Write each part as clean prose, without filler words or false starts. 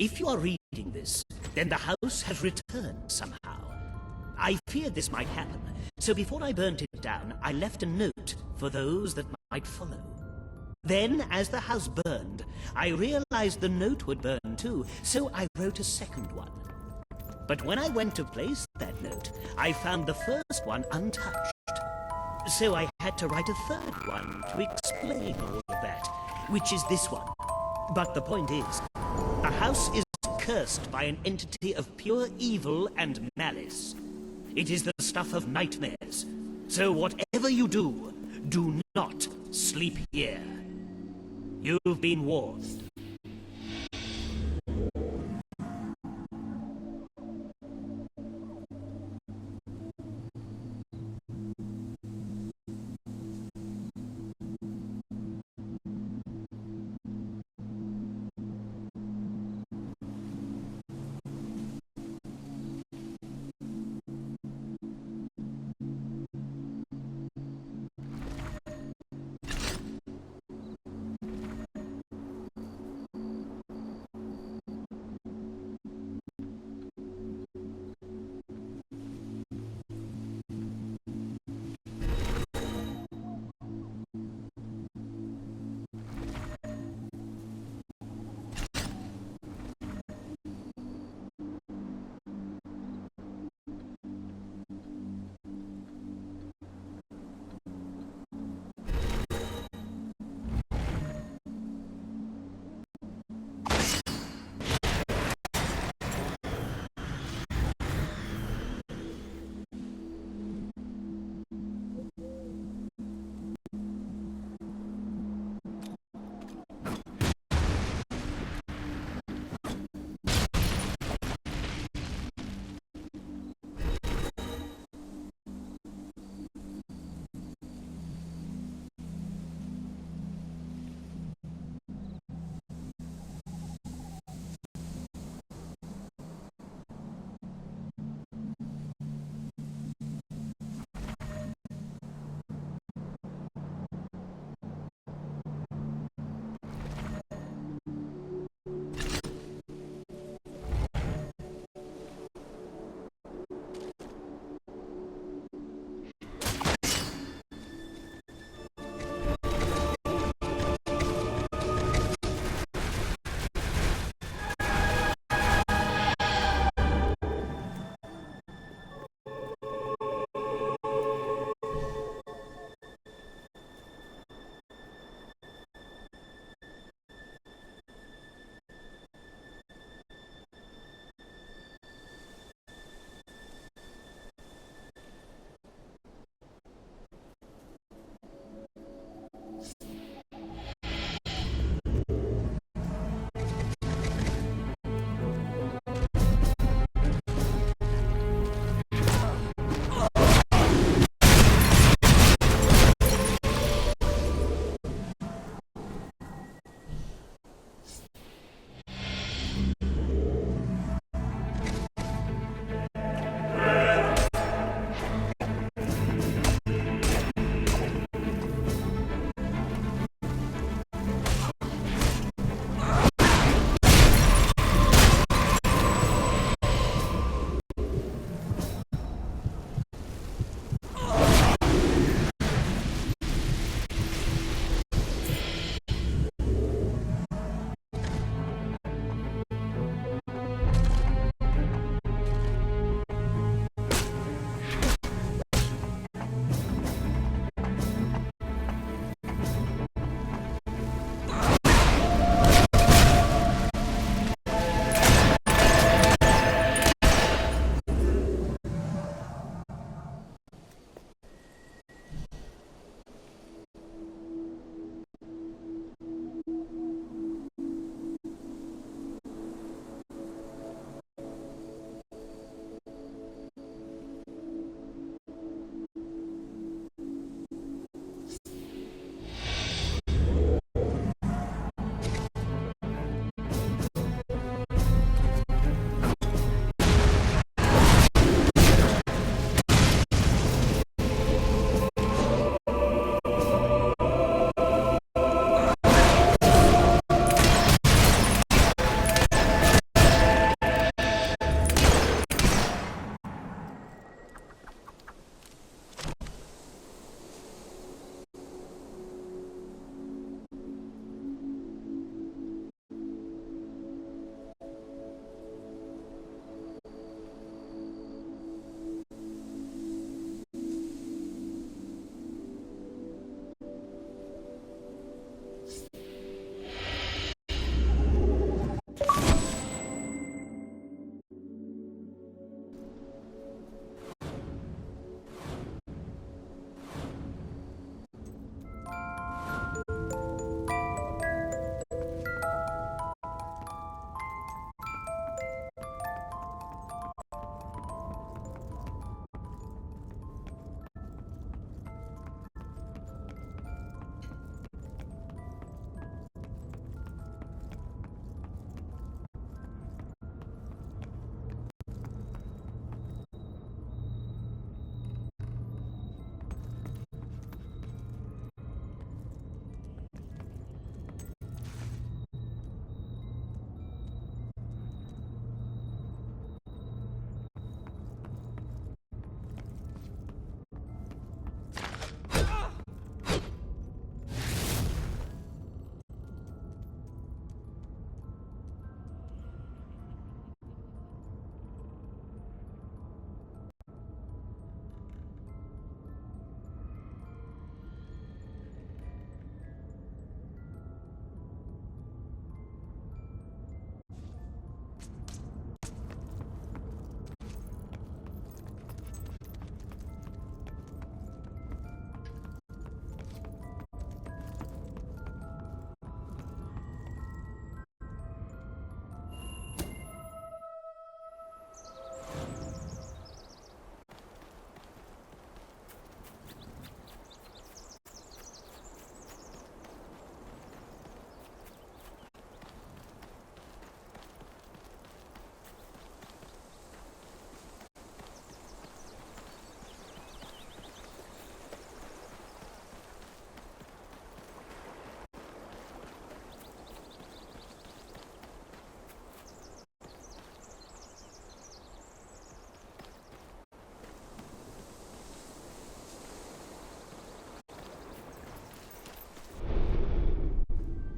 If you are reading this, then the house has returned somehow. I feared this might happen, so before I burnt it down, I left a note for those that might follow. Then, as the house burned, I realized the note would burn too, so I wrote a second one. But when I went to place that note, I found the first one untouched. So I had to write a third one to explain all of that, which is this one. But the point is, the house is cursed by an entity of pure evil and malice. It is the stuff of nightmares. So whatever you do, do not sleep here. You've been warned.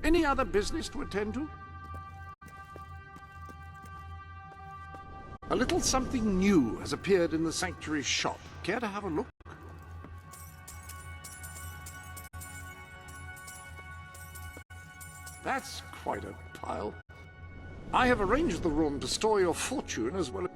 Any other business to attend to? A little something new has appeared in the Sanctuary shop. Care to have a look? That's quite a pile. I have arranged the room to store your fortune as well as...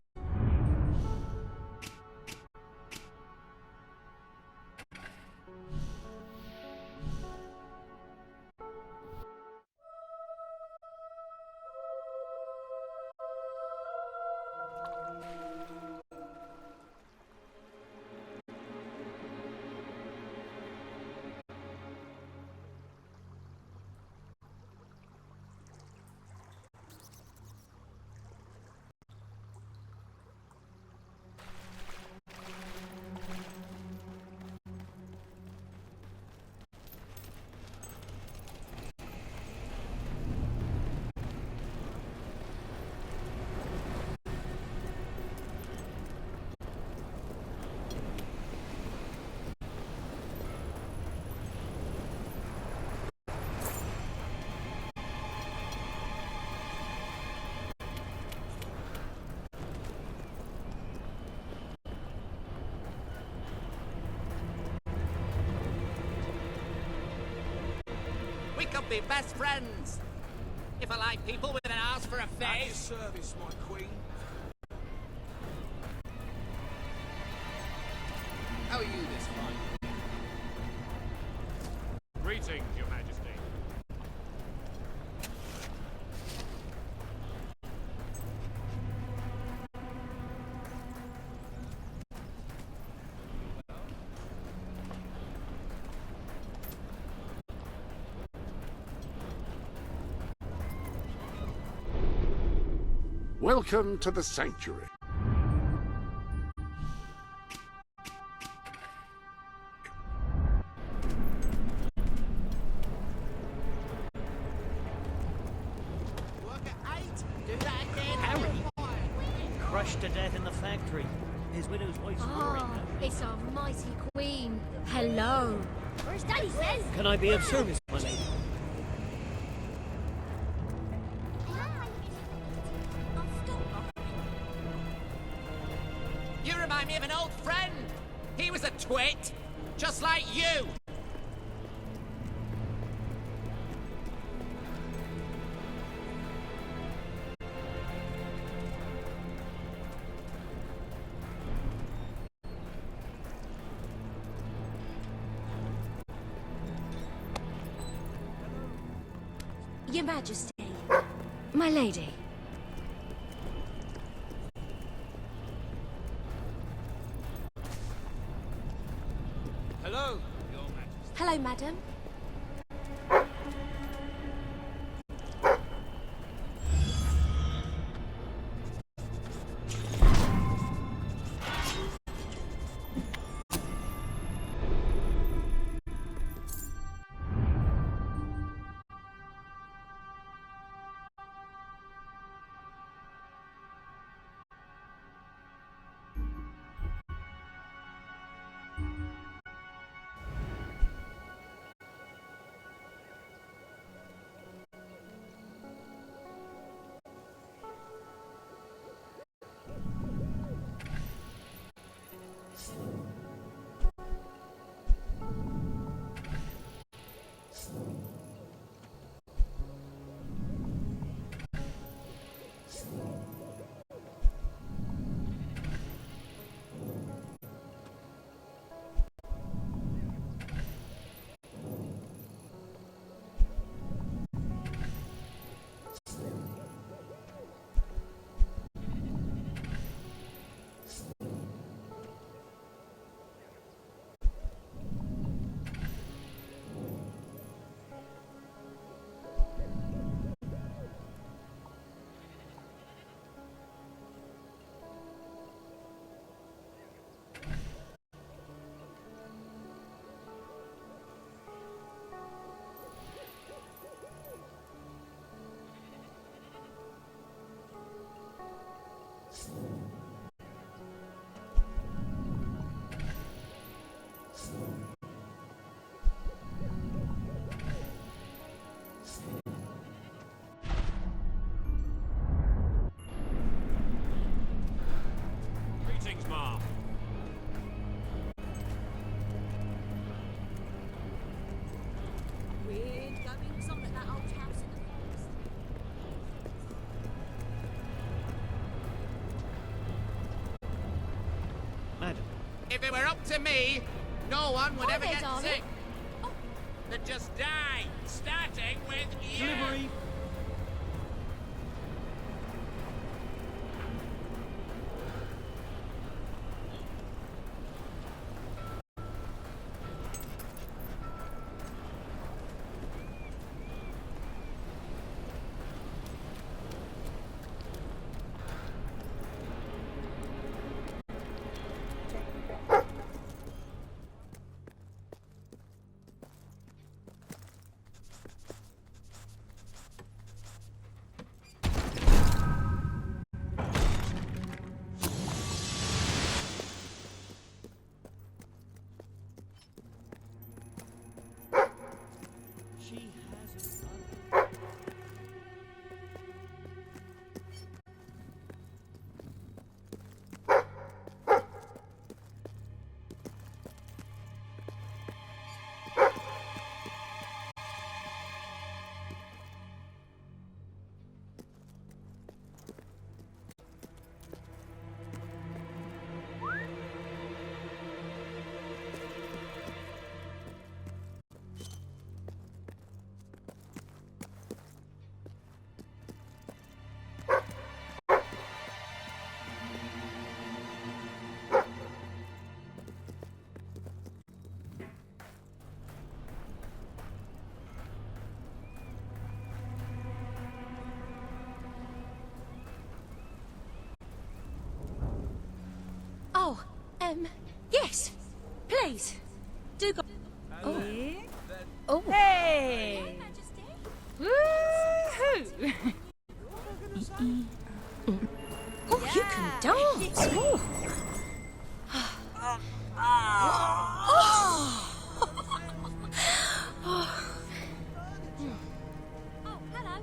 We could be best friends. If I like people with an ass for a face. At your service, my queen. How are you this morning? Greetings, Your Majesty. Welcome to the Sanctuary. Work at 8. Do that again. Harry? Crushed to death in the factory. His widow's wife's roaring. Ah, it's our mighty queen. Hello. Where's Daddy says? Can I be of service, my lady? You remind me of an old friend. He was a twit, just like you. Your Majesty. My lady. Hello, Your Majesty. Hello, madam. it were up to me, no one would Hi ever there, get darling. sick. They'd just die, starting with you. Delivery. Oh, yes. Please. Do go. Oh. Oh. Hey! Woohoo! Oh, you can dance. Oh. Oh, hello.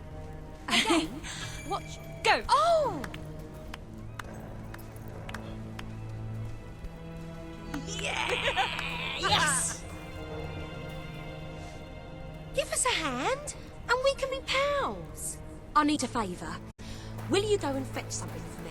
Again? Watch. Go! Oh! Yes! Give us a hand, and we can be pals. I need a favour. Will you go and fetch something for me?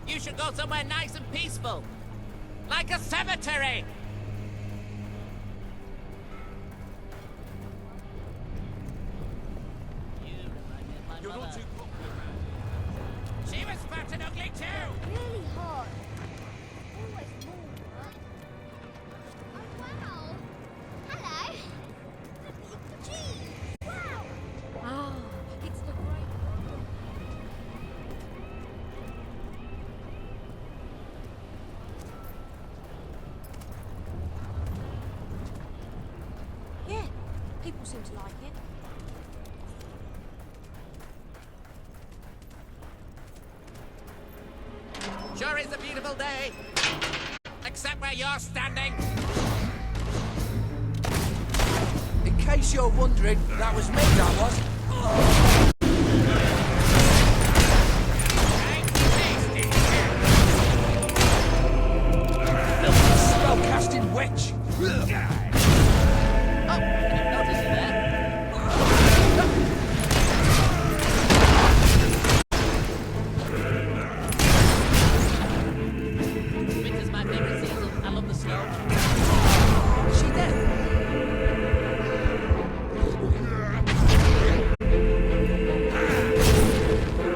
You should go somewhere nice and peaceful. Like a cemetery. You're not too popular, man. She was fat and ugly too. Really hot. Always warm. Oh, wow. Hello. Gee. Wow. Ah, it's the great... Yeah, people seem to like it. Sure is a beautiful day. Except where you're standing. In case you're wondering, that was me, that was. Spellcasting witch! Oh, I didn't notice you there. Winter's my favorite season. I love the snow. Is she dead?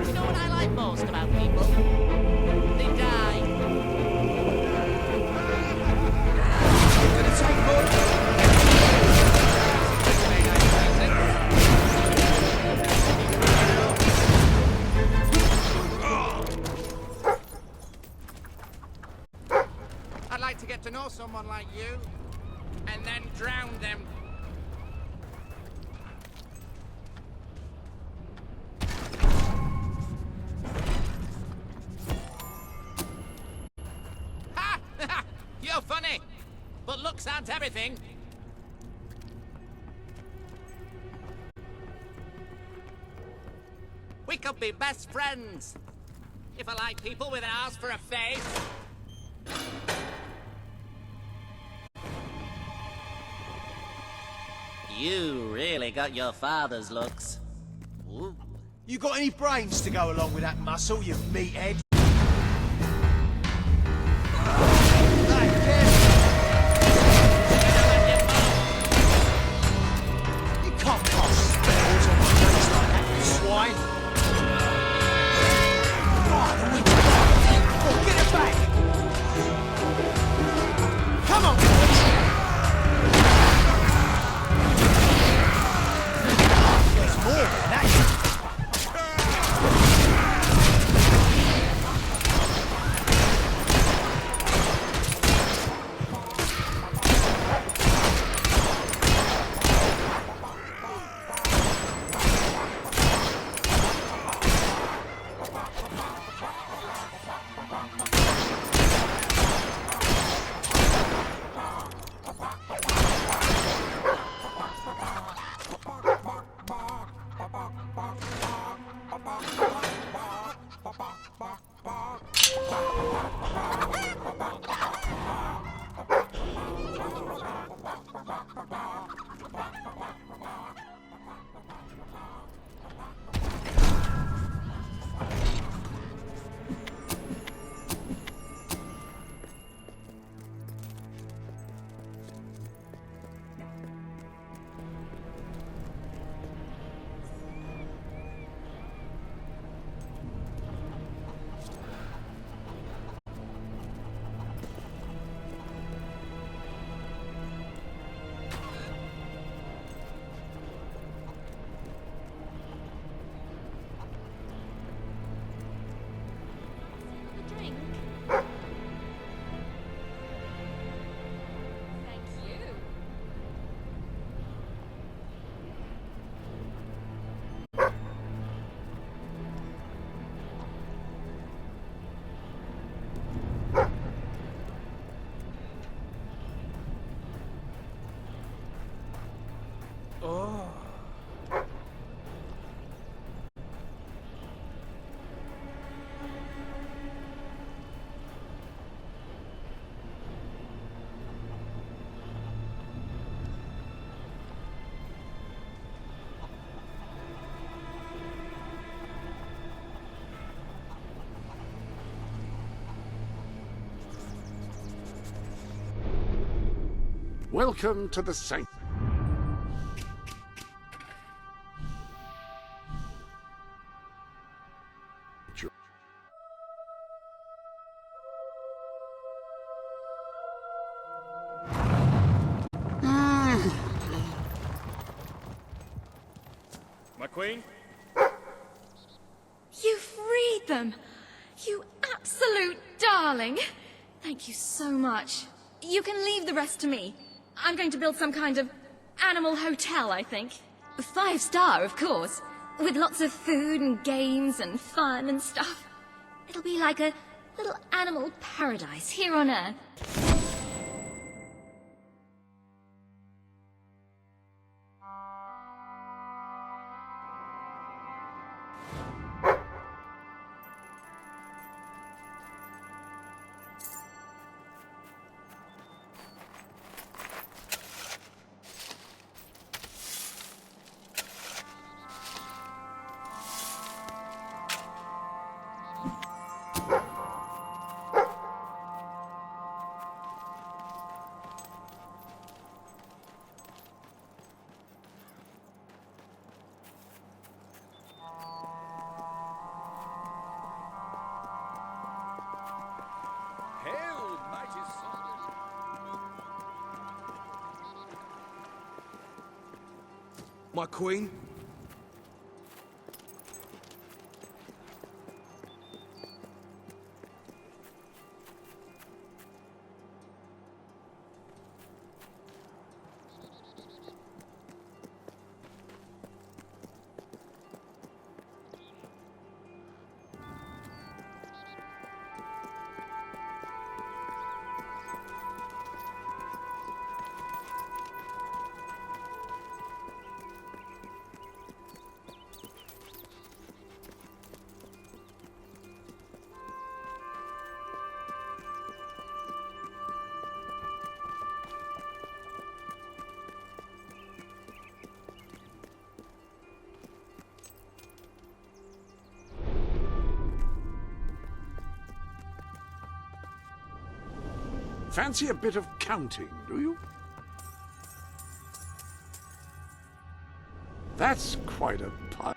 You know what I like most about people? They die. Gonna take more. I'd like to get to know someone like you. you, and then drown them. Ha! You're funny, but looks aren't everything. We could be best friends. If I like people with an arse for a face. You really got your father's looks. Ooh. You got any brains to go along with that muscle, you meathead? You can't cast spells on my face like that, you swine. Oh, get it back! Come on, boys! There's more than that. Drink. Thank you. Welcome to the sanctuary. My queen? You freed them! You absolute darling! Thank you so much. You can leave the rest to me. I'm going to build some kind of animal hotel, I think. 5-star, of course. With lots of food and games and fun and stuff. It'll be like a little animal paradise here on Earth. Hail, mighty son. My queen? Fancy a bit of counting, do you? That's quite a pile.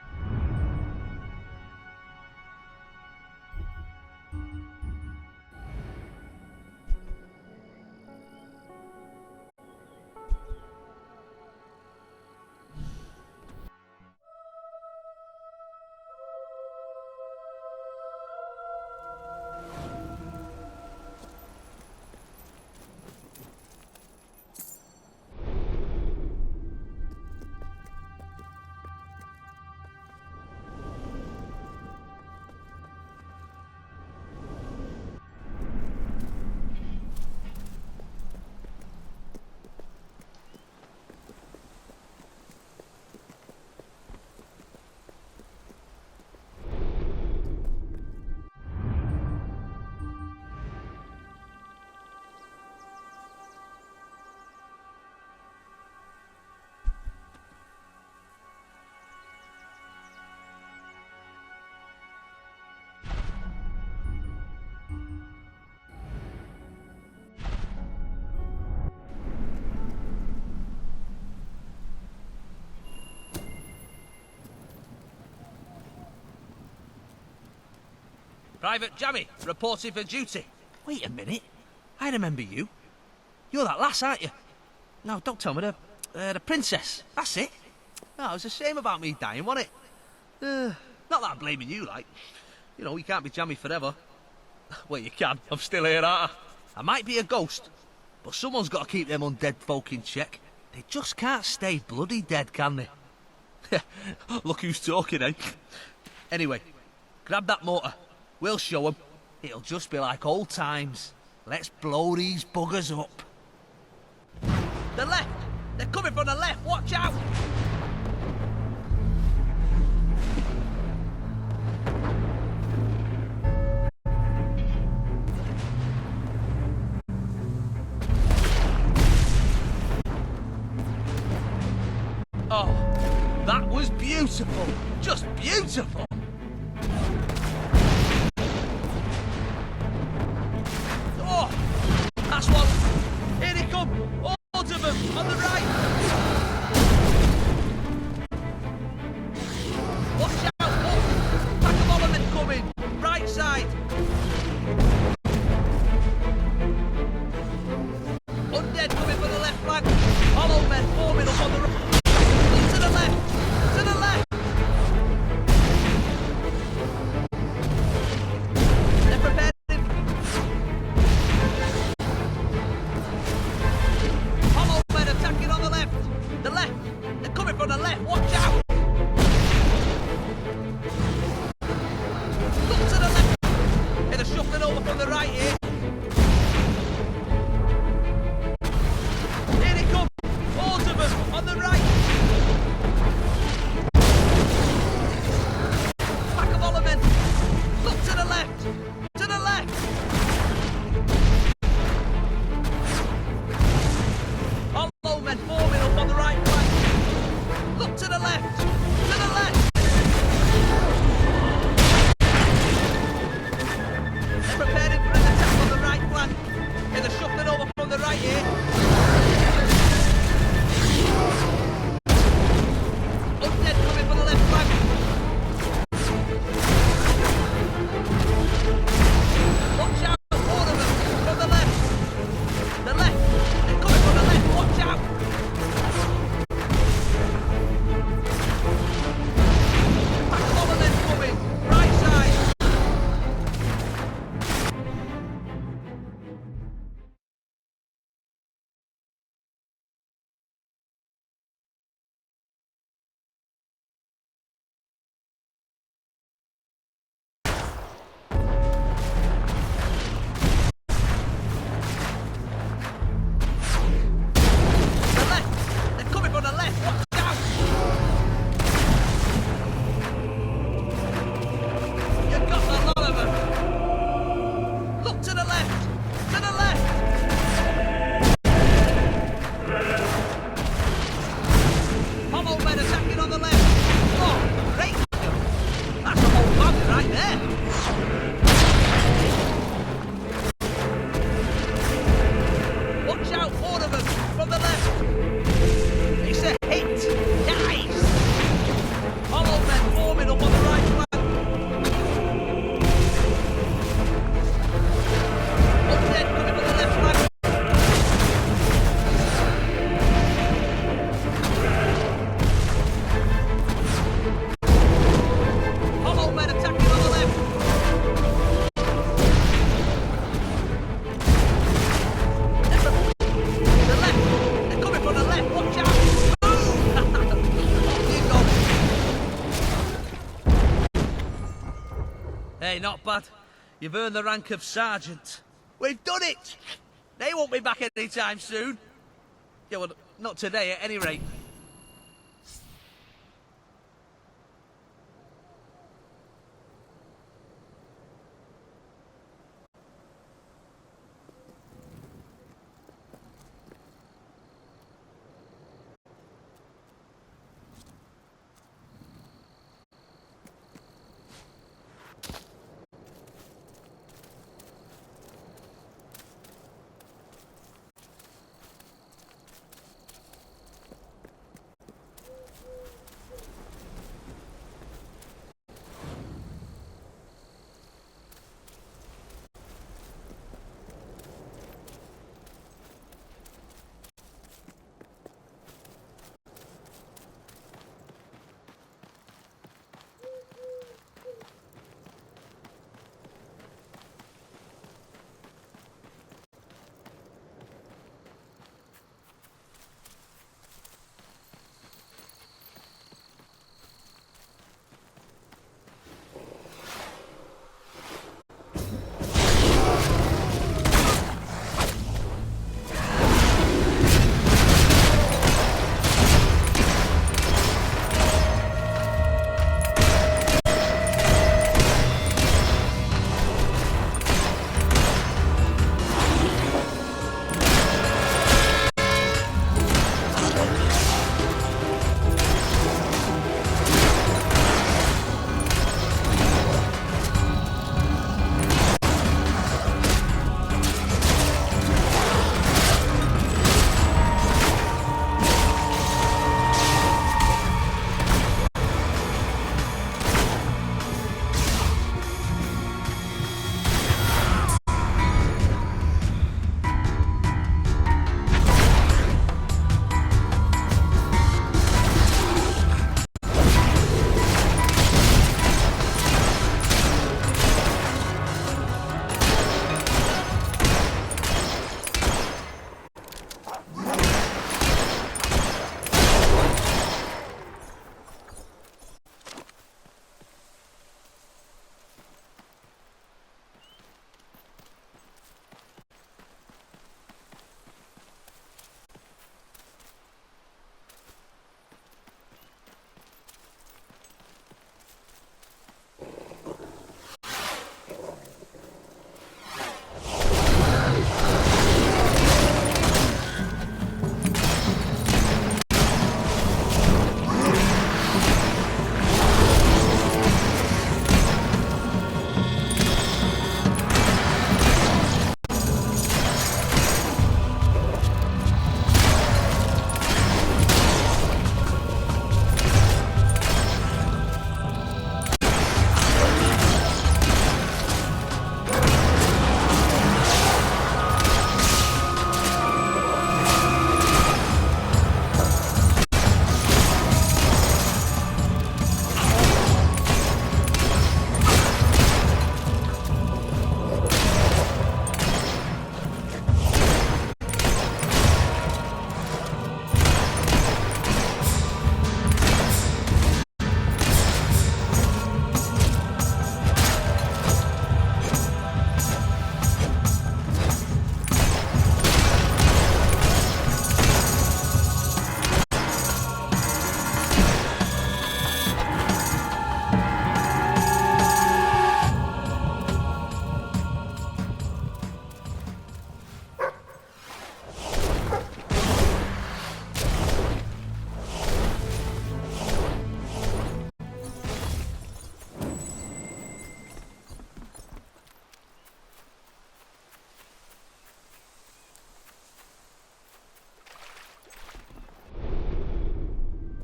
Private Jammy, reporting for duty. Wait a minute. I remember you. You're that lass, aren't you? No, don't tell me the princess. That's it. No, it was a shame about me dying, wasn't it? Not that I'm blaming you, like. You know, you can't be Jammy forever. Well, you can. I'm still here, aren't I? I might be a ghost, but someone's got to keep them undead folk in check. They just can't stay bloody dead, can they? Look who's talking, eh? Anyway, grab that motor. We'll show 'em. It'll just be like old times. Let's blow these buggers up. The left! They're coming from the left! Watch out! Oh, that was beautiful! Just beautiful! Oh, that's one! Here they come! Loads of them! On the right! Watch out! Oh, pack of all of them coming! Right side! Undead coming from the left flank! Hollow men forming up on the right! To the left! To the left! They're preparing. Hollow men attacking on the left! The left! They're coming from the left! Watch out! Look to the left! Hey, they're shuffling over from the right here! Hey, not bad. You've earned the rank of sergeant. We've done it! They won't be back anytime soon. Yeah, well, not today at any rate.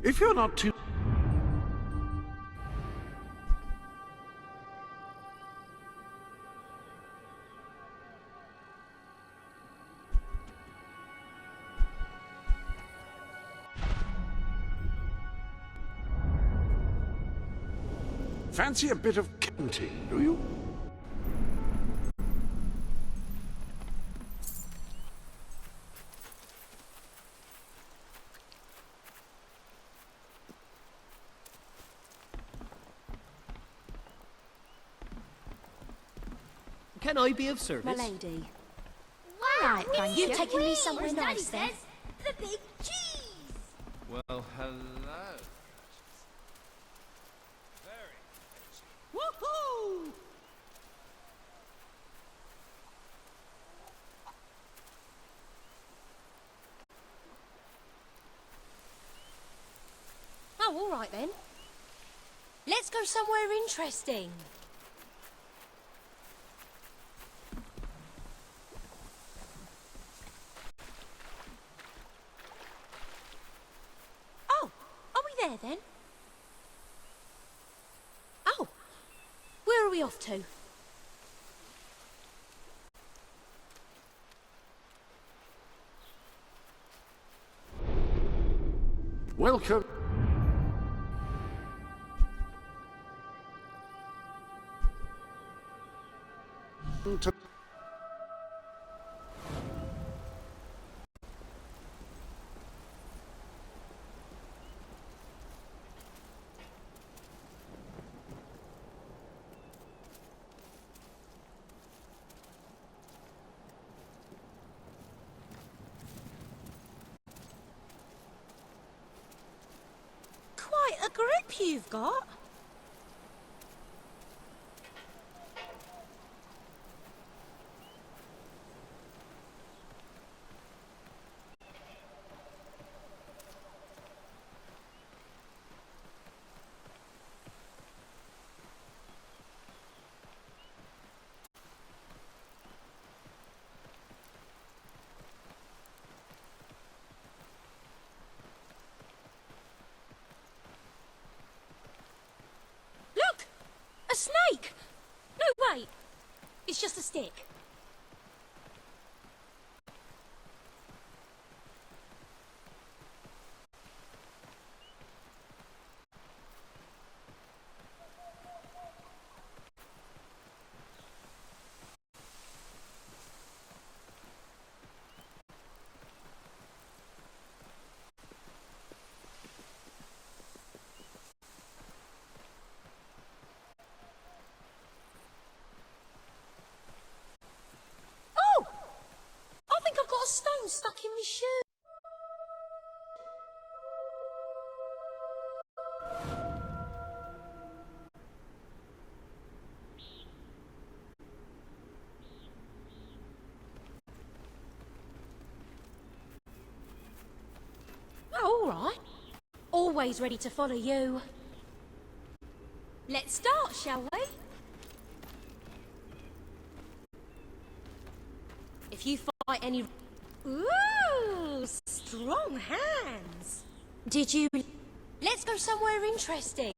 If you're not too... Fancy a bit of counting, do you? can I be of service? My lady. Wow, Thank you. You've taken me somewhere As Daddy nice then. says, the big cheese. Well, hello. Very Woohoo! Oh, all right then. Let's go somewhere interesting. Oh, are we there then? Oh, where are we off to? Welcome to... Quite a grip you've got. Look! A snake! No, wait. It's just a stick. Oh! I think I've got a stone stuck in my shoe. Oh, all right. Always ready to follow you. Let's start, shall we? If you fight any... Ooh, strong hands. Did you... Let's go somewhere interesting.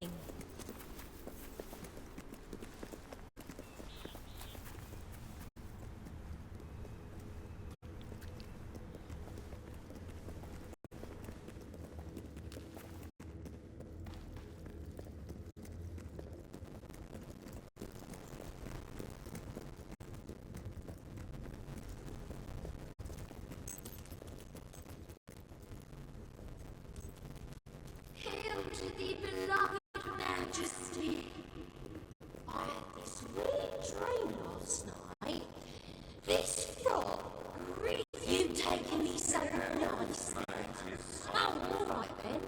Hail to the beloved Majesty. I had this weird dream last night. This frog, you taking me so nicely. Oh, all right then.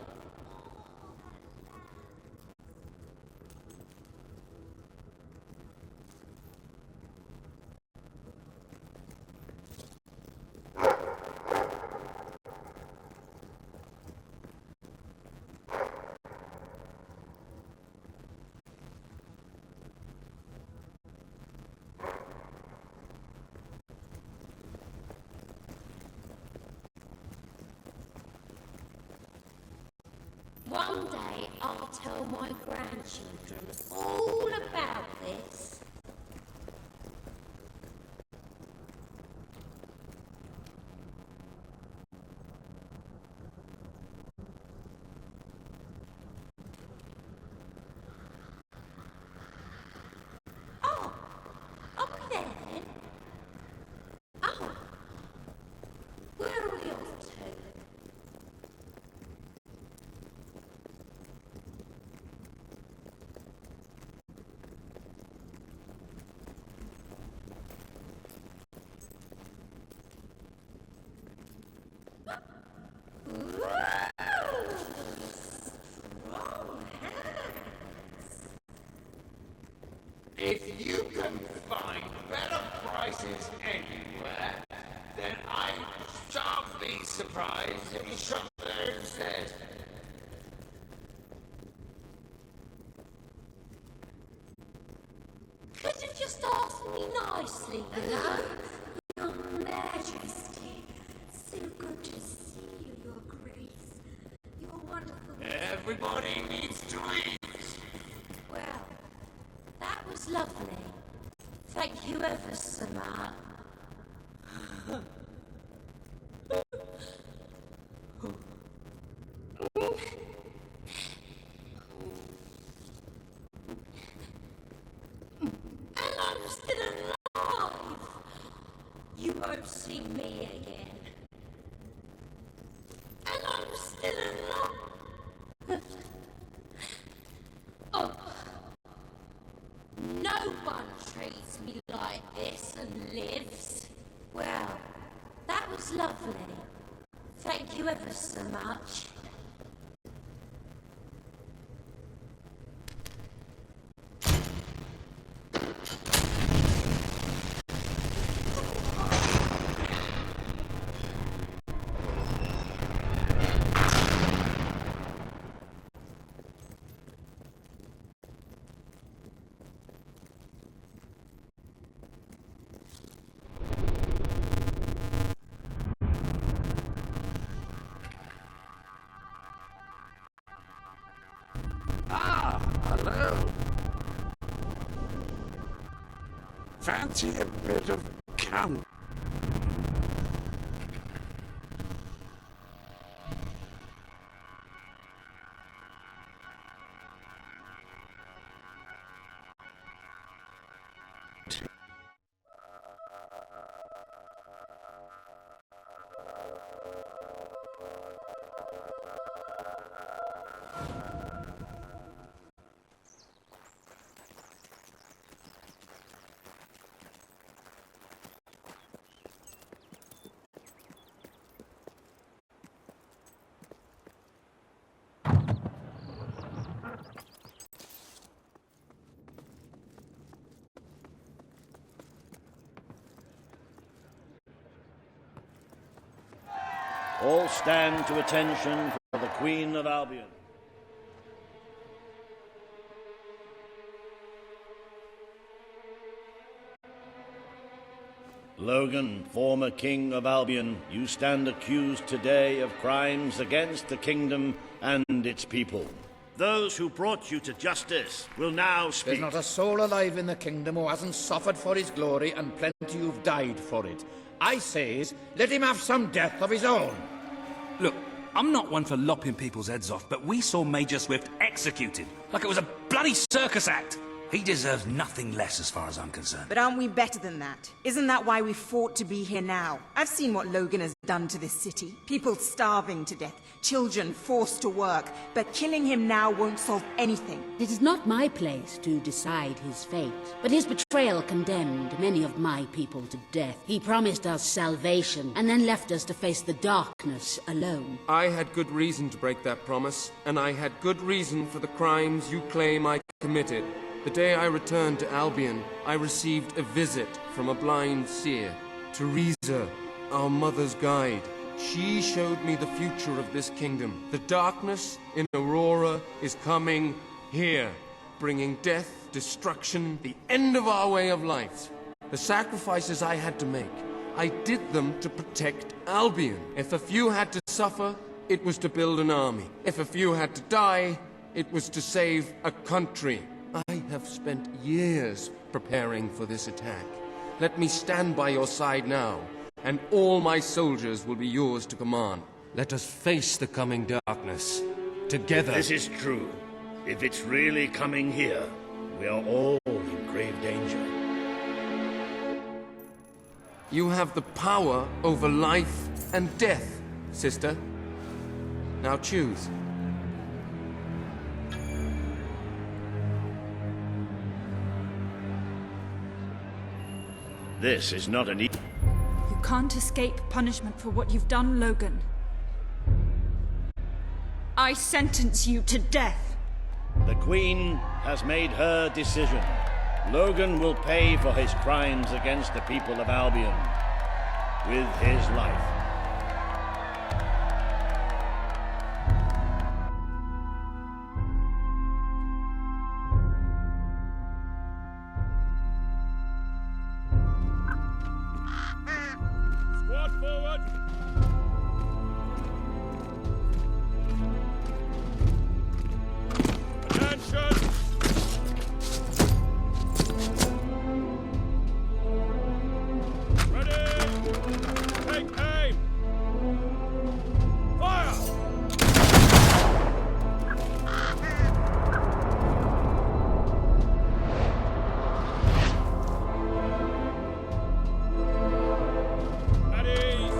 One day I'll tell my grandchildren all about this. Oh, are we there then? Oh, where are we off to? If you can find better prices anywhere, then I shan't be surprised if you shop there instead. Could you just ask me nicely, below? Your Majesty, so good to see you, Your Grace. You're wonderful. Everybody needs to eat. Well, that was lovely. Thank you ever so much. And I'm still alive. You won't see me again. And I'm still alive. Oh. No one treats me like this and lives. Well, that was lovely. Thank you ever so much. Ah, hello. Fancy a bit of count. All stand to attention for the Queen of Albion. Logan, former King of Albion, you stand accused today of crimes against the kingdom and its people. Those who brought you to justice will now speak. There's not a soul alive in the kingdom who hasn't suffered for his glory, and plenty who've died for it. I says, let him have some death of his own. Look, I'm not one for lopping people's heads off, but we saw Major Swift executed like it was a bloody circus act. He deserves nothing less as far as I'm concerned. But aren't we better than that? Isn't that why we fought to be here now? I've seen what Logan has done to this city. People starving to death, children forced to work. But killing him now won't solve anything. It is not my place to decide his fate, but his betrayal condemned many of my people to death. He promised us salvation, and then left us to face the darkness alone. I had good reason to break that promise, and I had good reason for the crimes you claim I committed. The day I returned to Albion, I received a visit from a blind seer, Teresa, our mother's guide. She showed me the future of this kingdom. The darkness in Aurora is coming here, bringing death, destruction, the end of our way of life. The sacrifices I had to make, I did them to protect Albion. If a few had to suffer, it was to build an army. If a few had to die, it was to save a country. I have spent years preparing for this attack. Let me stand by your side now, and all my soldiers will be yours to command. Let us face the coming darkness, together. This is true. If it's really coming here, we are all in grave danger. You have the power over life and death, sister. Now choose. This is not an You can't escape punishment for what you've done, Logan. I sentence you to death. The Queen has made her decision. Logan will pay for his crimes against the people of Albion with his life. Squad forward! Attention! Take aim! Fire! At ease!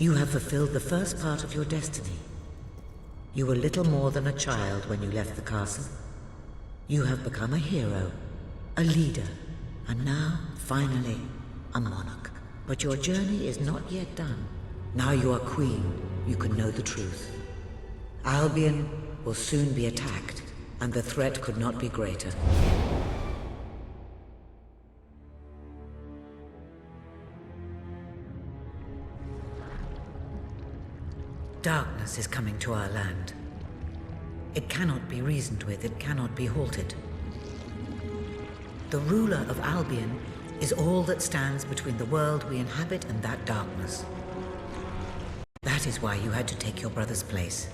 You have fulfilled the first part of your destiny. You were little more than a child when you left the castle. You have become a hero, a leader, and now, finally, a monarch. But your journey is not yet done. Now you are queen, you can know the truth. Albion will soon be attacked, and the threat could not be greater. Darkness is coming to our land. It cannot be reasoned with, it cannot be halted. The ruler of Albion is all that stands between the world we inhabit and that darkness. That is why you had to take your brother's place.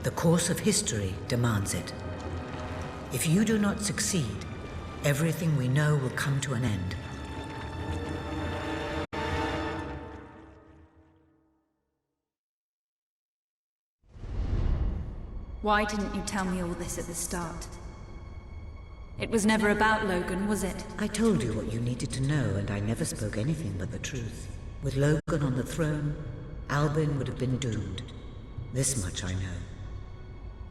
The course of history demands it. If you do not succeed, everything we know will come to an end. Why didn't you tell me all this at the start? It was never about Logan, was it? I told you what you needed to know, and I never spoke anything but the truth. With Logan on the throne, Albion would have been doomed. This much I know.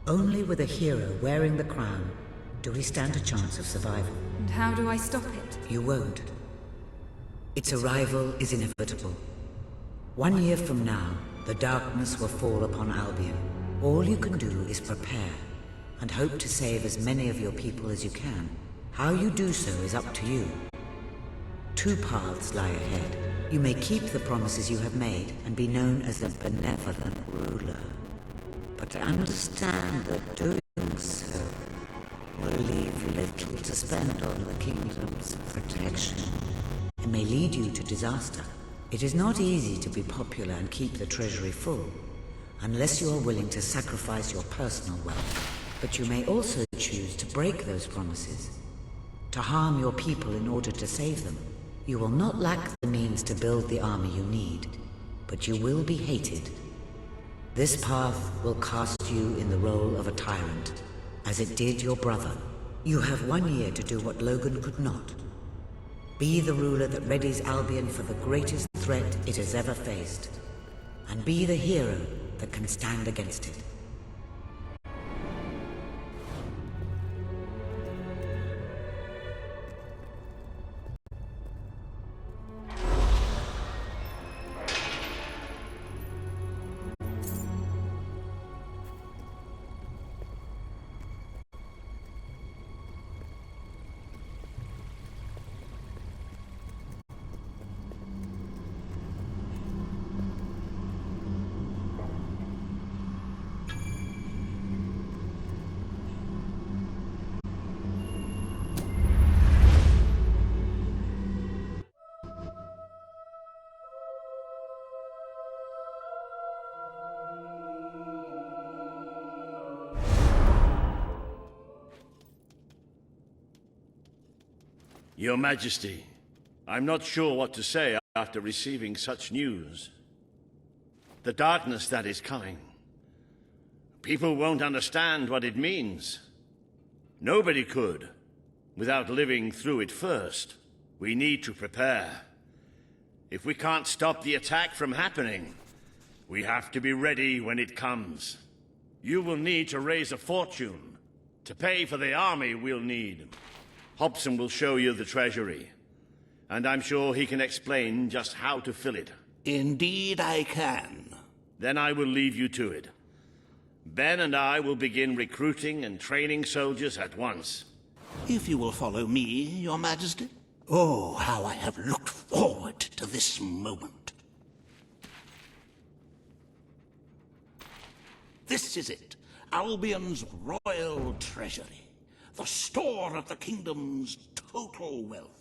Only with a hero wearing the crown do we stand a chance of survival. And how do I stop it? You won't. Its arrival is inevitable. 1 year from now, the darkness will fall upon Albion. All you can do is prepare, and hope to save as many of your people as you can. How you do so is up to you. 2 paths lie ahead. You may keep the promises you have made and be known as a benevolent ruler. But understand that doing so will leave little to spend on the kingdom's protection. It may lead you to disaster. It is not easy to be popular and keep the treasury full, unless you are willing to sacrifice your personal wealth. But you may also choose to break those promises, to harm your people in order to save them. You will not lack the means to build the army you need, but you will be hated. This path will cast you in the role of a tyrant, as it did your brother. You have 1 year to do what Logan could not. Be the ruler that readies Albion for the greatest threat it has ever faced, and be the hero that can stand against it. Your Majesty, I'm not sure what to say after receiving such news. The darkness that is coming. People won't understand what it means. Nobody could, without living through it first. We need to prepare. If we can't stop the attack from happening, we have to be ready when it comes. You will need to raise a fortune to pay for the army we'll need. Hobson will show you the treasury, and I'm sure he can explain just how to fill it. Indeed I can. Then I will leave you to it. Ben and I will begin recruiting and training soldiers at once. If you will follow me, Your Majesty. Oh, how I have looked forward to this moment. This is it, Albion's royal treasury, the store of the kingdom's total wealth.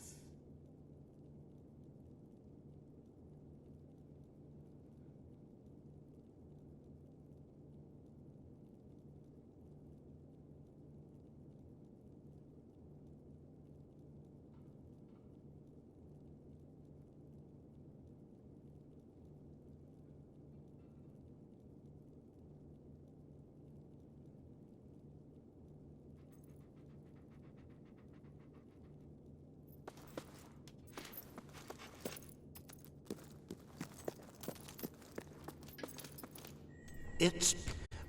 It's,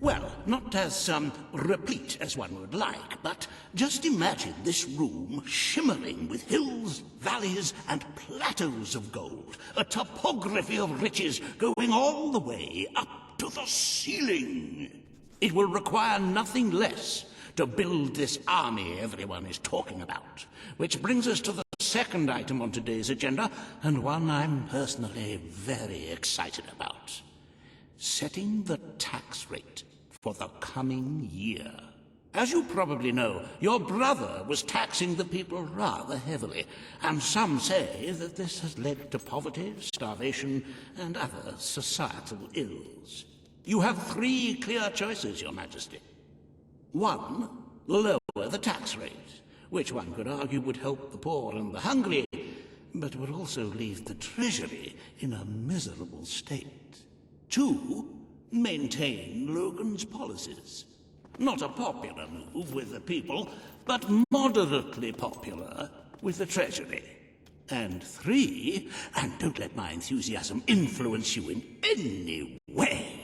well, not as, replete as one would like, but just imagine this room shimmering with hills, valleys, and plateaus of gold, a topography of riches going all the way up to the ceiling. It will require nothing less to build this army everyone is talking about, which brings us to the second item on today's agenda, and one I'm personally very excited about. Setting the tax rate for the coming year. As you probably know, your brother was taxing the people rather heavily, and some say that this has led to poverty, starvation, and other societal ills. You have three clear choices, Your Majesty. One, lower the tax rate, which one could argue would help the poor and the hungry, but would also leave the treasury in a miserable state. Two, maintain Logan's policies. Not a popular move with the people, but moderately popular with the Treasury. And three, and don't let my enthusiasm influence you in any way.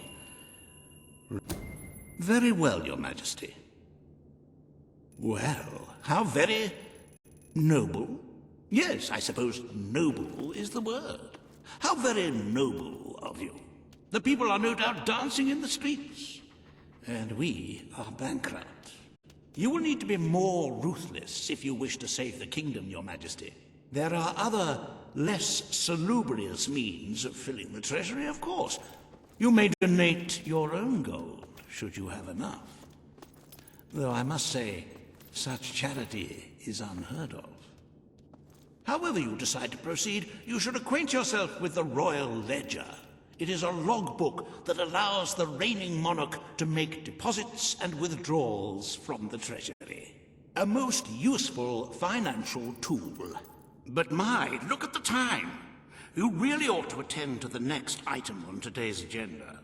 Very well, Your Majesty. Well, how very noble. Yes, I suppose noble is the word. How very noble of you. The people are no doubt dancing in the streets, and we are bankrupt. You will need to be more ruthless if you wish to save the kingdom, Your Majesty. There are other, less salubrious means of filling the treasury, of course. You may donate your own gold, should you have enough. Though I must say, such charity is unheard of. However you decide to proceed, you should acquaint yourself with the Royal Ledger. It is a logbook that allows the reigning monarch to make deposits and withdrawals from the treasury. A most useful financial tool. But my, look at the time. You really ought to attend to the next item on today's agenda.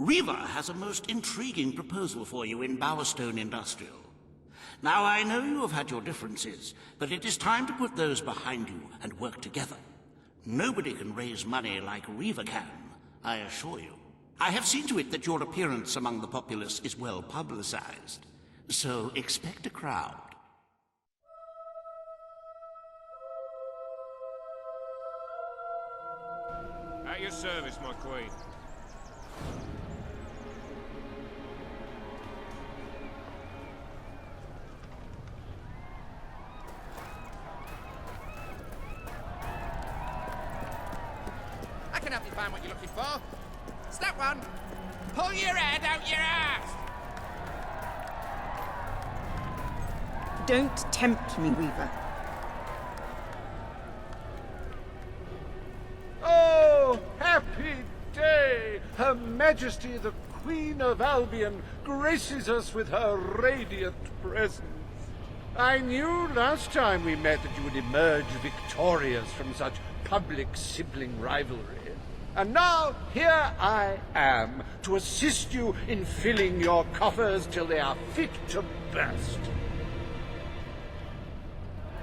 Reva has a most intriguing proposal for you in Bowerstone Industrial. Now, I know you have had your differences, but it is time to put those behind you and work together. Nobody can raise money like Reva can, I assure you. I have seen to it that your appearance among the populace is well publicized, so expect a crowd. At your service, my queen. I can help you find what you're looking for. Snap one. Pull your head out your ass. Don't tempt me, Weaver. Oh, happy day! Her Majesty the Queen of Albion graces us with her radiant presence. I knew last time we met that you would emerge victorious from such public sibling rivalry. And now, here I am, to assist you in filling your coffers till they are fit to burst.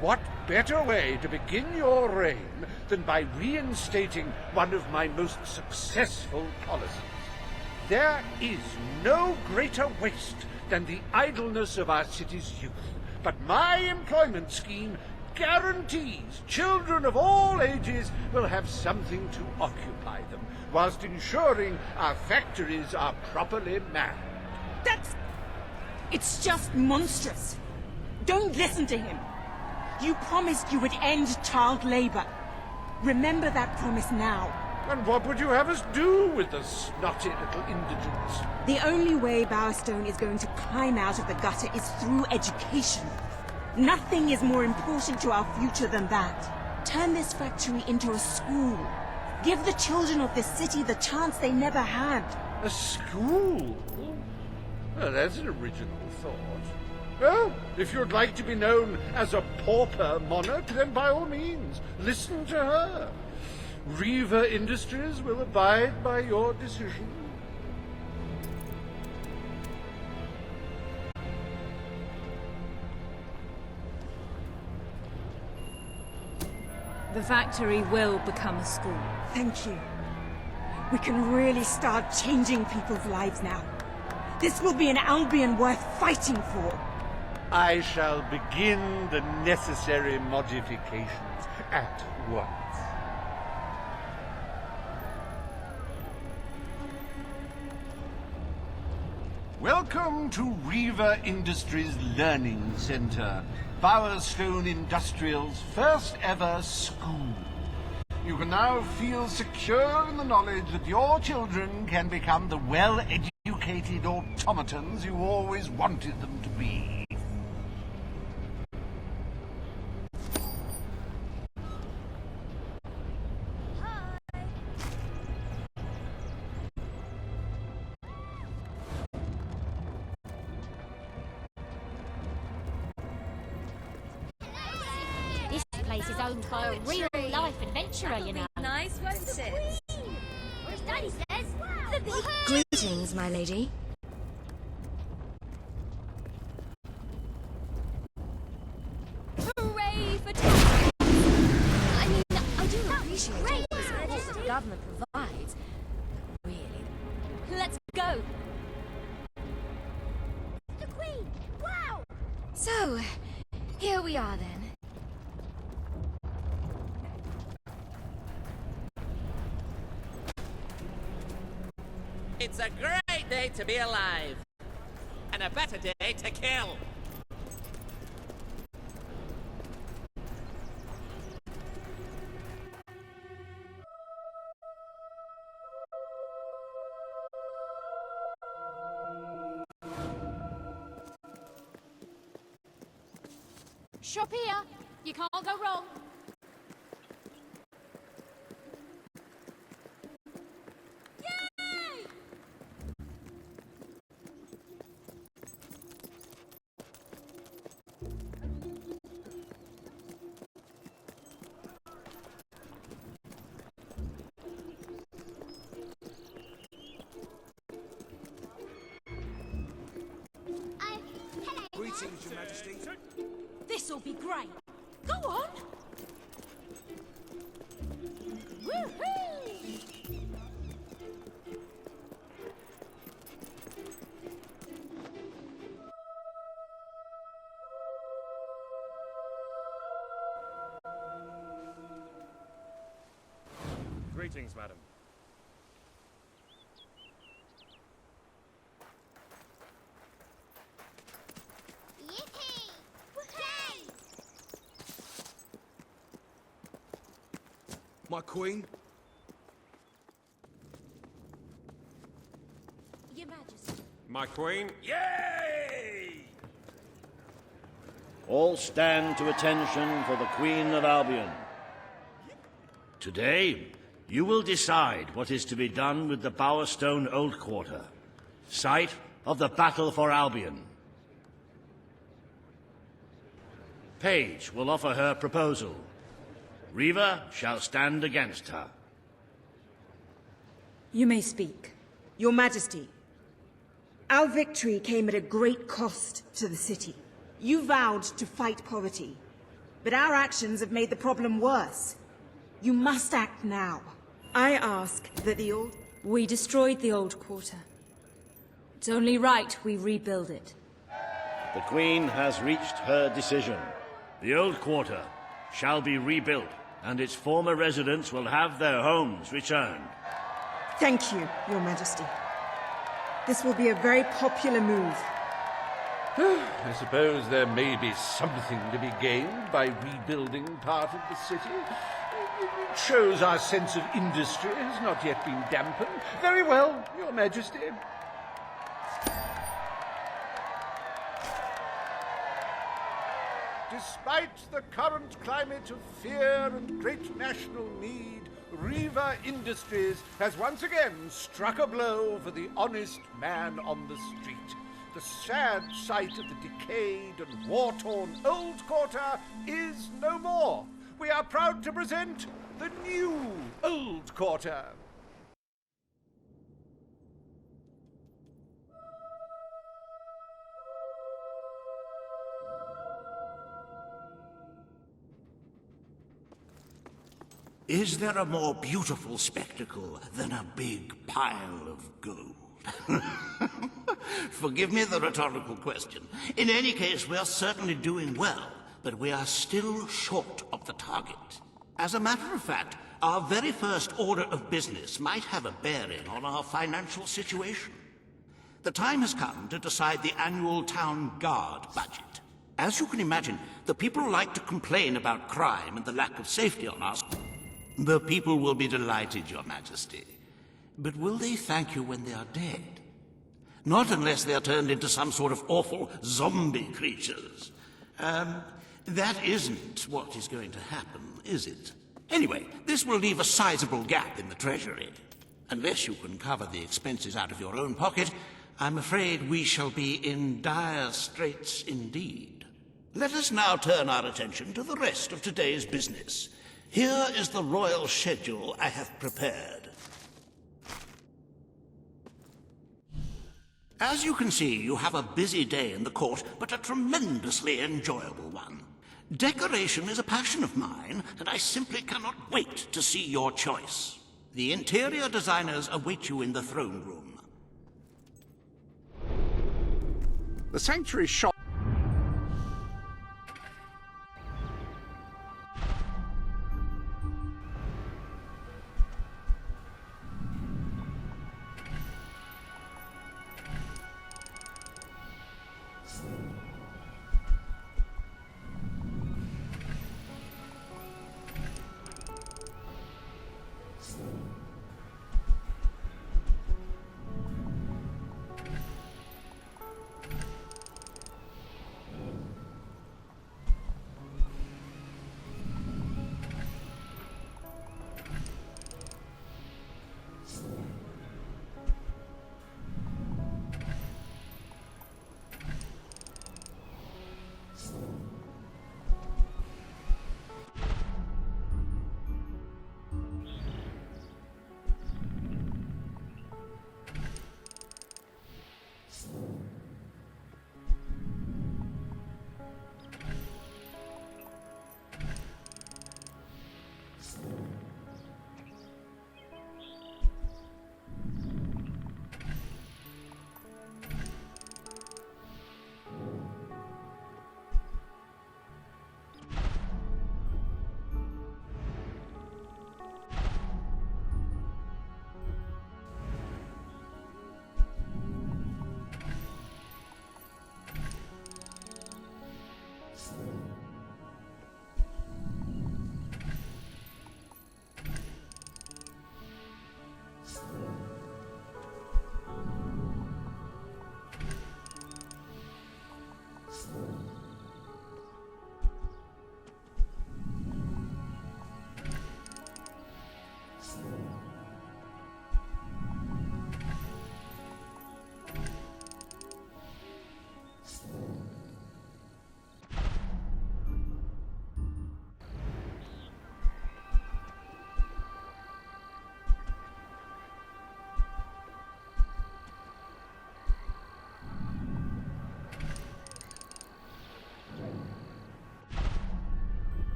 What better way to begin your reign than by reinstating one of my most successful policies? There is no greater waste than the idleness of our city's youth, but my employment scheme guarantees children of all ages will have something to occupy them, whilst ensuring our factories are properly manned. It's just monstrous. Don't listen to him. You promised you would end child labor. Remember that promise now. And what would you have us do with the snotty little indigents? The only way Bowerstone is going to climb out of the gutter is through education. Nothing is more important to our future than that. Turn this factory into a school. Give the children of this city the chance they never had. A school? Well, that's an original thought. Well, if you'd like to be known as a pauper monarch, then by all means, listen to her. Reva Industries will abide by your decision. The factory will become a school. Thank you. We can really start changing people's lives now. This will be an Albion worth fighting for. I shall begin the necessary modifications at once. Welcome to Reva Industries Learning Center, Bowerstone Industrial's first ever school. You can now feel secure in the knowledge that your children can become the well-educated automatons you always wanted them to be. This place is owned by a real-life adventurer, you know. Nice, won't it? As Daddy says, the big... Greetings, my lady. Hooray for tax! I mean, I do appreciate all the support the government provides. Really. Let's go! The Queen! Wow! So, here we are then. It's a great day to be alive. And a better day to kill. Shop here. You can't go wrong. Yay! Greetings, Your Majesty. This'll be great. Go on. Woohoo! Greetings, madam. Yippee! Whee! My queen? Your Majesty. My queen? Yay! All stand to attention for the Queen of Albion. Today, you will decide what is to be done with the Bowerstone Old Quarter, site of the Battle for Albion. Paige will offer her proposal. Reva shall stand against her. You may speak. Your Majesty, our victory came at a great cost to the city. You vowed to fight poverty, but our actions have made the problem worse. You must act now. I ask that the old... We destroyed the old quarter. It's only right we rebuild it. The Queen has reached her decision. The Old Quarter shall be rebuilt, and its former residents will have their homes returned. Thank you, Your Majesty. This will be a very popular move. I suppose there may be something to be gained by rebuilding part of the city. It shows our sense of industry has not yet been dampened. Very well, Your Majesty. Despite the current climate of fear and great national need, Riva Industries has once again struck a blow for the honest man on the street. The sad sight of the decayed and war-torn Old Quarter is no more. We are proud to present the new Old Quarter. Is there a more beautiful spectacle than a big pile of gold? Forgive me the rhetorical question. In any case, we are certainly doing well, but we are still short of the target. As a matter of fact, our very first order of business might have a bearing on our financial situation. The time has come to decide the annual town guard budget. As you can imagine, the people like to complain about crime and the lack of safety on us. The people will be delighted, Your Majesty. But will they thank you when they are dead? Not unless they are turned into some sort of awful zombie creatures. That isn't what is going to happen, is it? Anyway, this will leave a sizable gap in the treasury. Unless you can cover the expenses out of your own pocket, I'm afraid we shall be in dire straits indeed. Let us now turn our attention to the rest of today's business. Here is the royal schedule I have prepared. As you can see, you have a busy day in the court, but a tremendously enjoyable one. Decoration is a passion of mine, and I simply cannot wait to see your choice. The interior designers await you in the throne room. The sanctuary shop.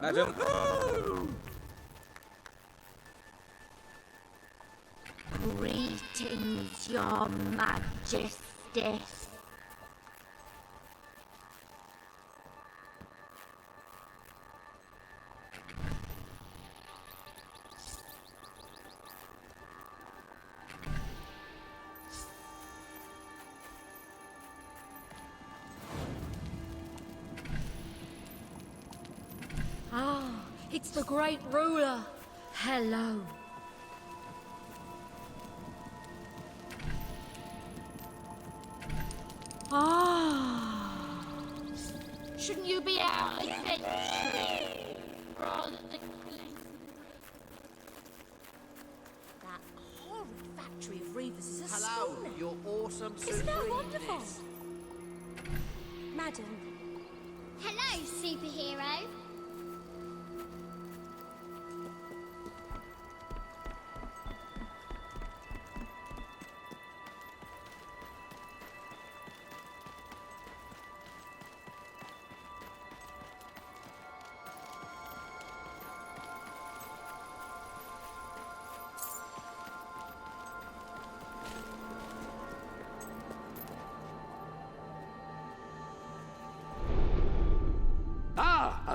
Madam. Greetings, Your Majesty. Ah, it's the great ruler. Hello. Ah. Shouldn't you be out adventuring rather than That horrid factory of Reavers is a Hello, schooner. your awesome Isn't that wonderful? supremeness. Madam. Hello, superhero. Ah!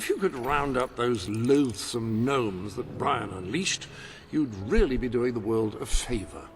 If you could round up those loathsome gnomes that Brian unleashed, you'd really be doing the world a favor.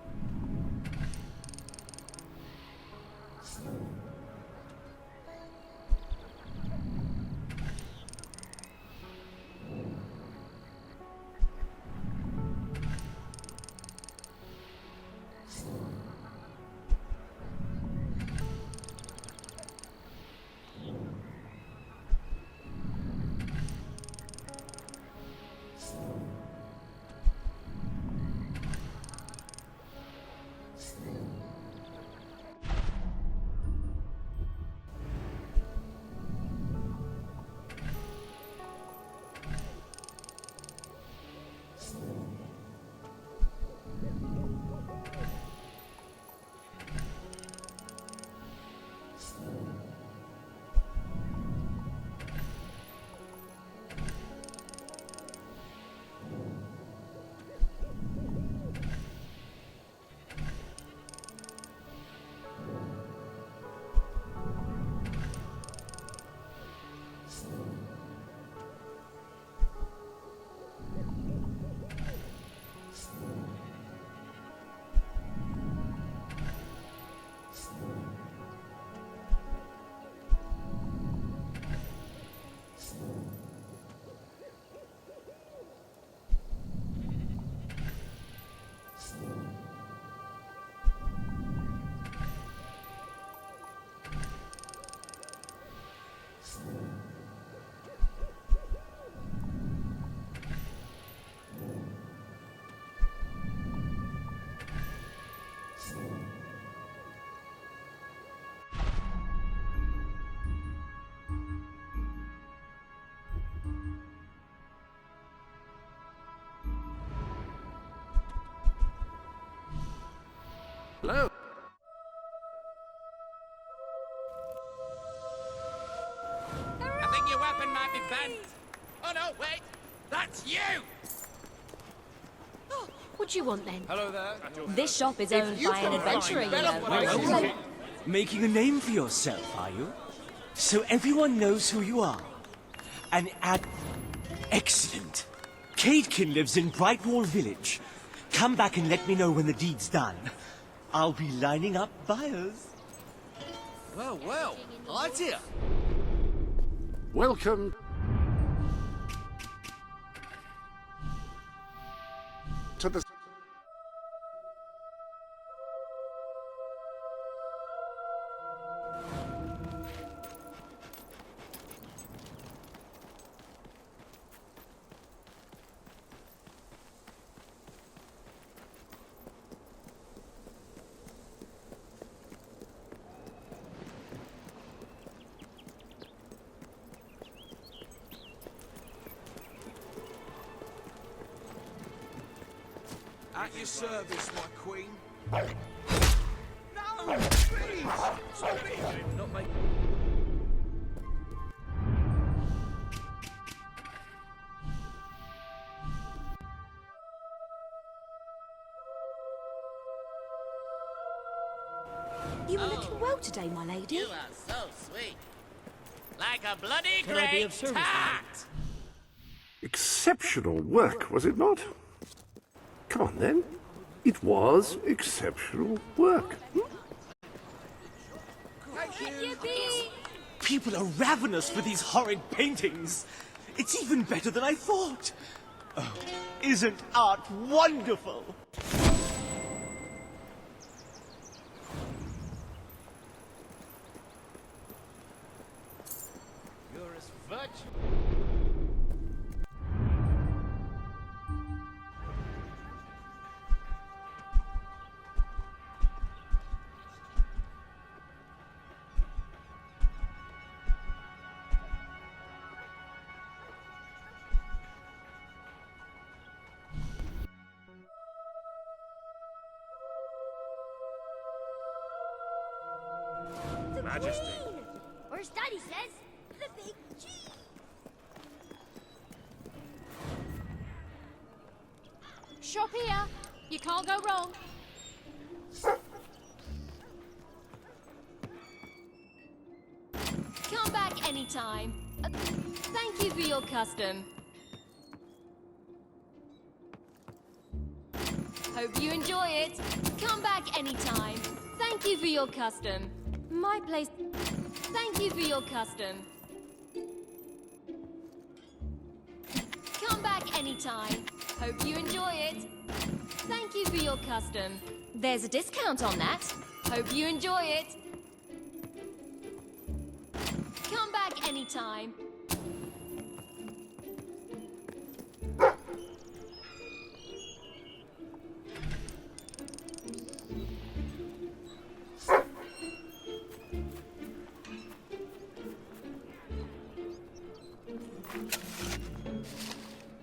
Hello? I think your weapon might be bent. Oh no, wait! That's you! What do you want then? Hello there. This shop is owned by an adventurer, you know. Making a name for yourself, are you? So everyone knows who you are. Excellent. Cadekin lives in Brightwall Village. Come back and let me know when the deed's done. I'll be lining up buyers. Well, well, idea. Welcome. To the... At your service, my queen. No, please! Somebody! Not make... You are looking well today, my lady. You are so sweet. Like a bloody Can I be of great service, tart! Exceptional work, was it not? Come on, then. It was exceptional work. People are ravenous for these horrid paintings. It's even better than I thought. Oh, isn't art wonderful? You're as virtuous. Majesty. Or as Daddy says, the big G. Shop here. You can't go wrong. Come back anytime. Thank you for your custom. Hope you enjoy it. Come back anytime. Thank you for your custom. My place... Thank you for your custom. Come back anytime. Hope you enjoy it. Thank you for your custom. There's a discount on that. Hope you enjoy it. Come back anytime.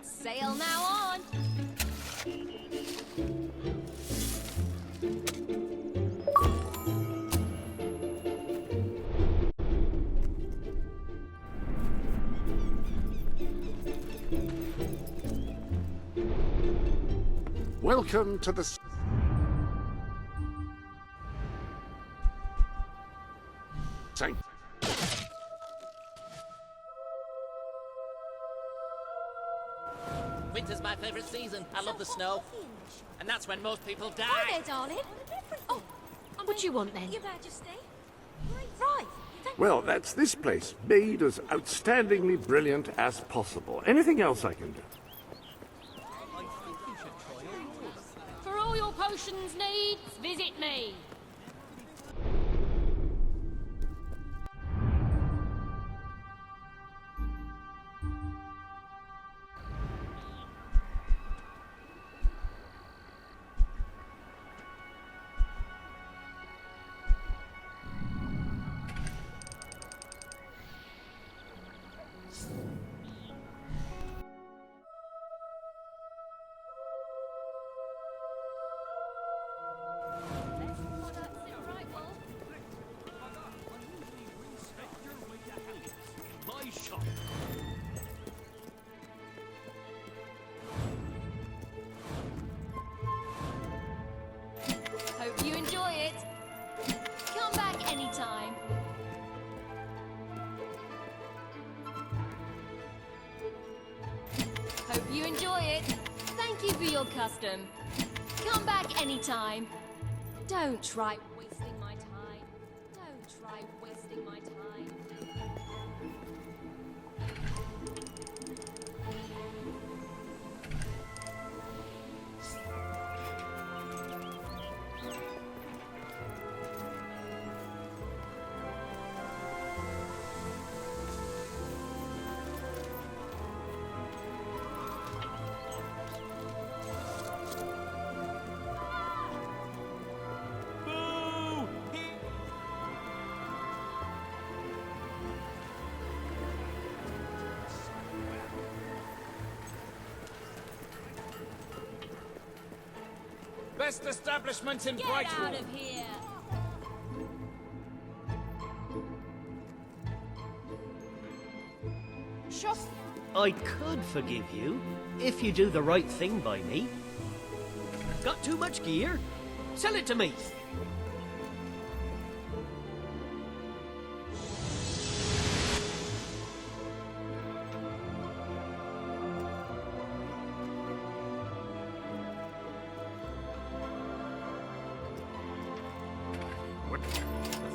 Sail now on. Welcome to the... Saint. Winter's my favourite season. I love the snow. And that's when most people die. Hi there, darling. Oh, what do you want then? Your Majesty. Right. Well, that's this place, made as outstandingly brilliant as possible. Anything else I can do? For all your potions needs, visit me. Hope you enjoy it. Come back anytime. Hope you enjoy it. Thank you for your custom. Come back anytime. Don't try wasting my time. Don't try wasting my time. Best establishment in Get Brightwall. out of here. Shop. I could forgive you if you do the right thing by me. Got too much gear? Sell it to me.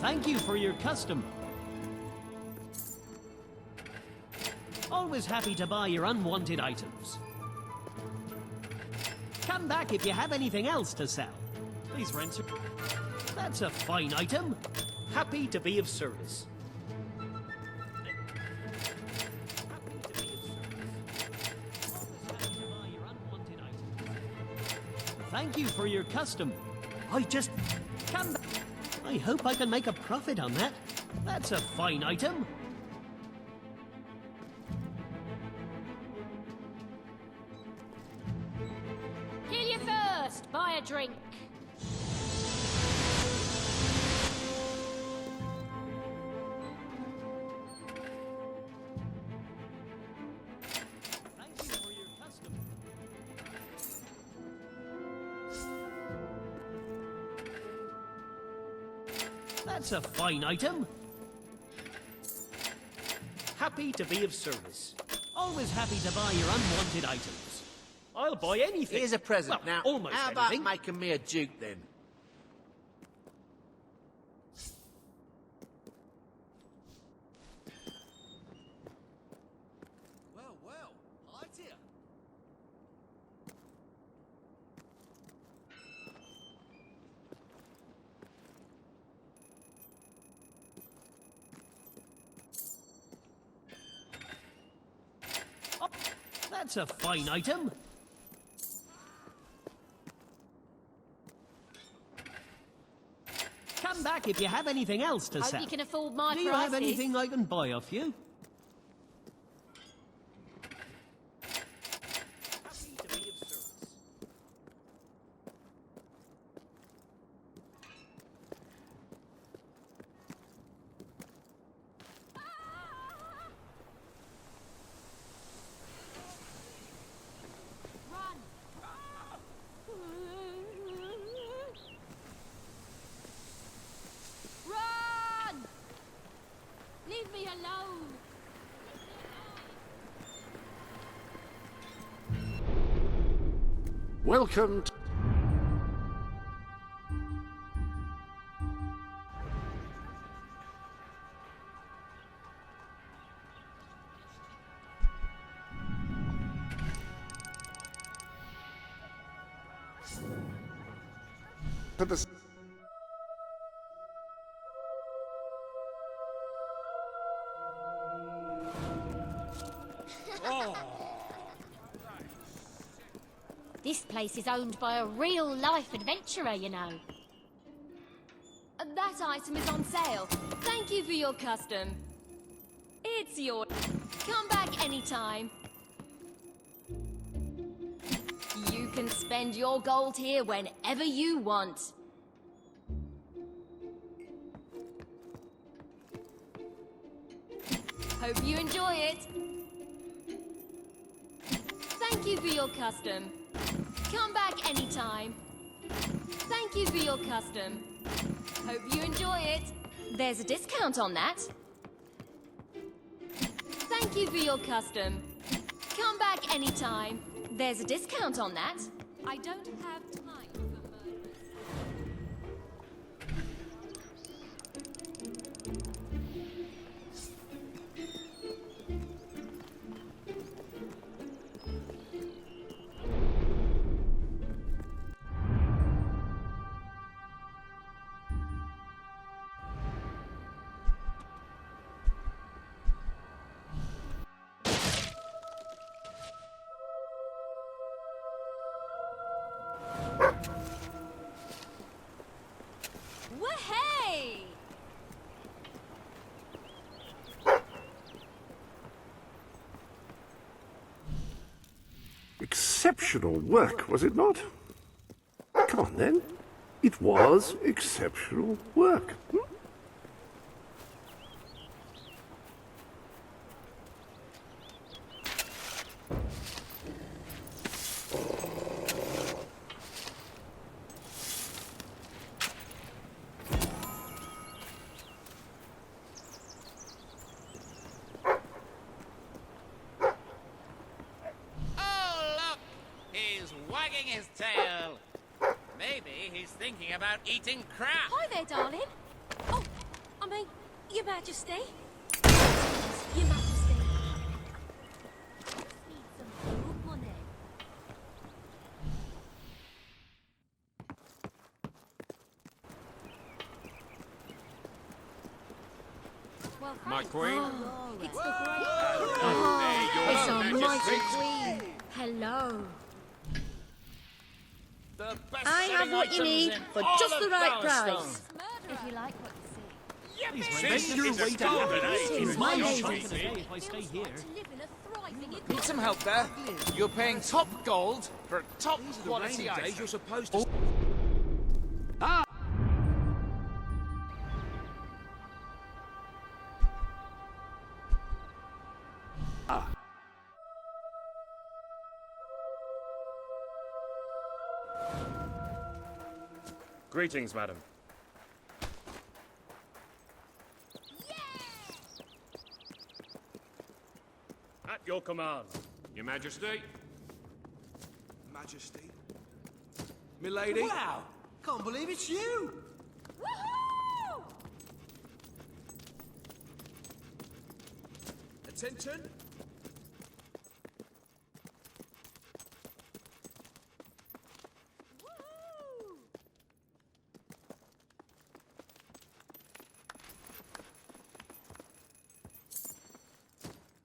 Thank you for your custom. Always happy to buy your unwanted items. Come back if you have anything else to sell. These rents are... That's a fine item. Happy to be of service. Thank you for your custom. I just... Come back. I hope I can make a profit on that. That's a fine item. Heal you first. Buy a drink. Thank you for your custom. That's a fine item. happy to be of service. Always happy to buy your unwanted items. I'll buy anything. Here's a present. Well, Now, almost how about anything. making me a duke then? Well, well, hi dear. Oh, that's a fine item. Come back if you have anything else to Hope sell. you can afford my Do you have prices. anything I can buy off you? Happy to be of service. Run! Leave me alone! Welcome to... the... This place is owned by a real-life adventurer, you know. That item is on sale. Thank you for your custom. It's yours. Come back anytime. You can spend your gold here whenever you want. Hope you enjoy it. Thank you for your custom. Come back anytime. Thank you for your custom. Hope you enjoy it. There's a discount on that. Thank you for your custom. Come back anytime. There's a discount on that. I don't have time for murderers. Wahey! Exceptional work, was it not? Come on, then. It was exceptional work. Oh, look! He's wagging his tail. Maybe he's thinking about eating crap. Hi there, darling. Oh, I mean, Your Majesty. Your Majesty. Need some good money. Well, My thanks. queen? Oh, it's the great. It's our Majesty. mighty queen. Hello. I have what you need for just the right price. If you like what you see. Send your way to heaven. It's my lady. If I stay here. Need some help there? You're paying top gold for a top quality item. Days you're supposed to... Greetings, madam. your command. Your Majesty? Majesty? Milady? Wow! Can't believe it's you! Woohoo! Attention!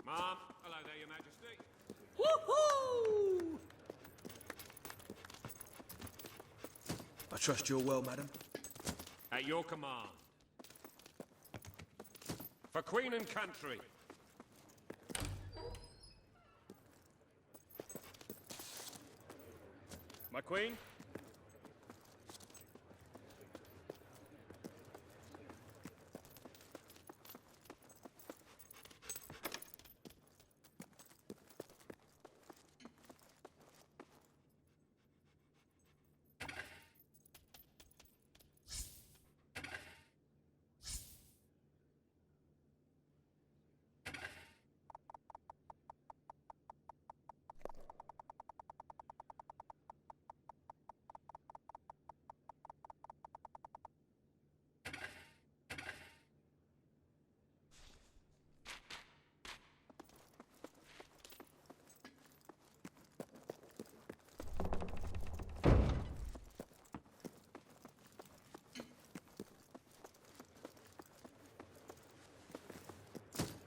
Mom, hello there, Your Majesty. Woohoo! I trust you're well, madam. At your command. For Queen and country. My queen?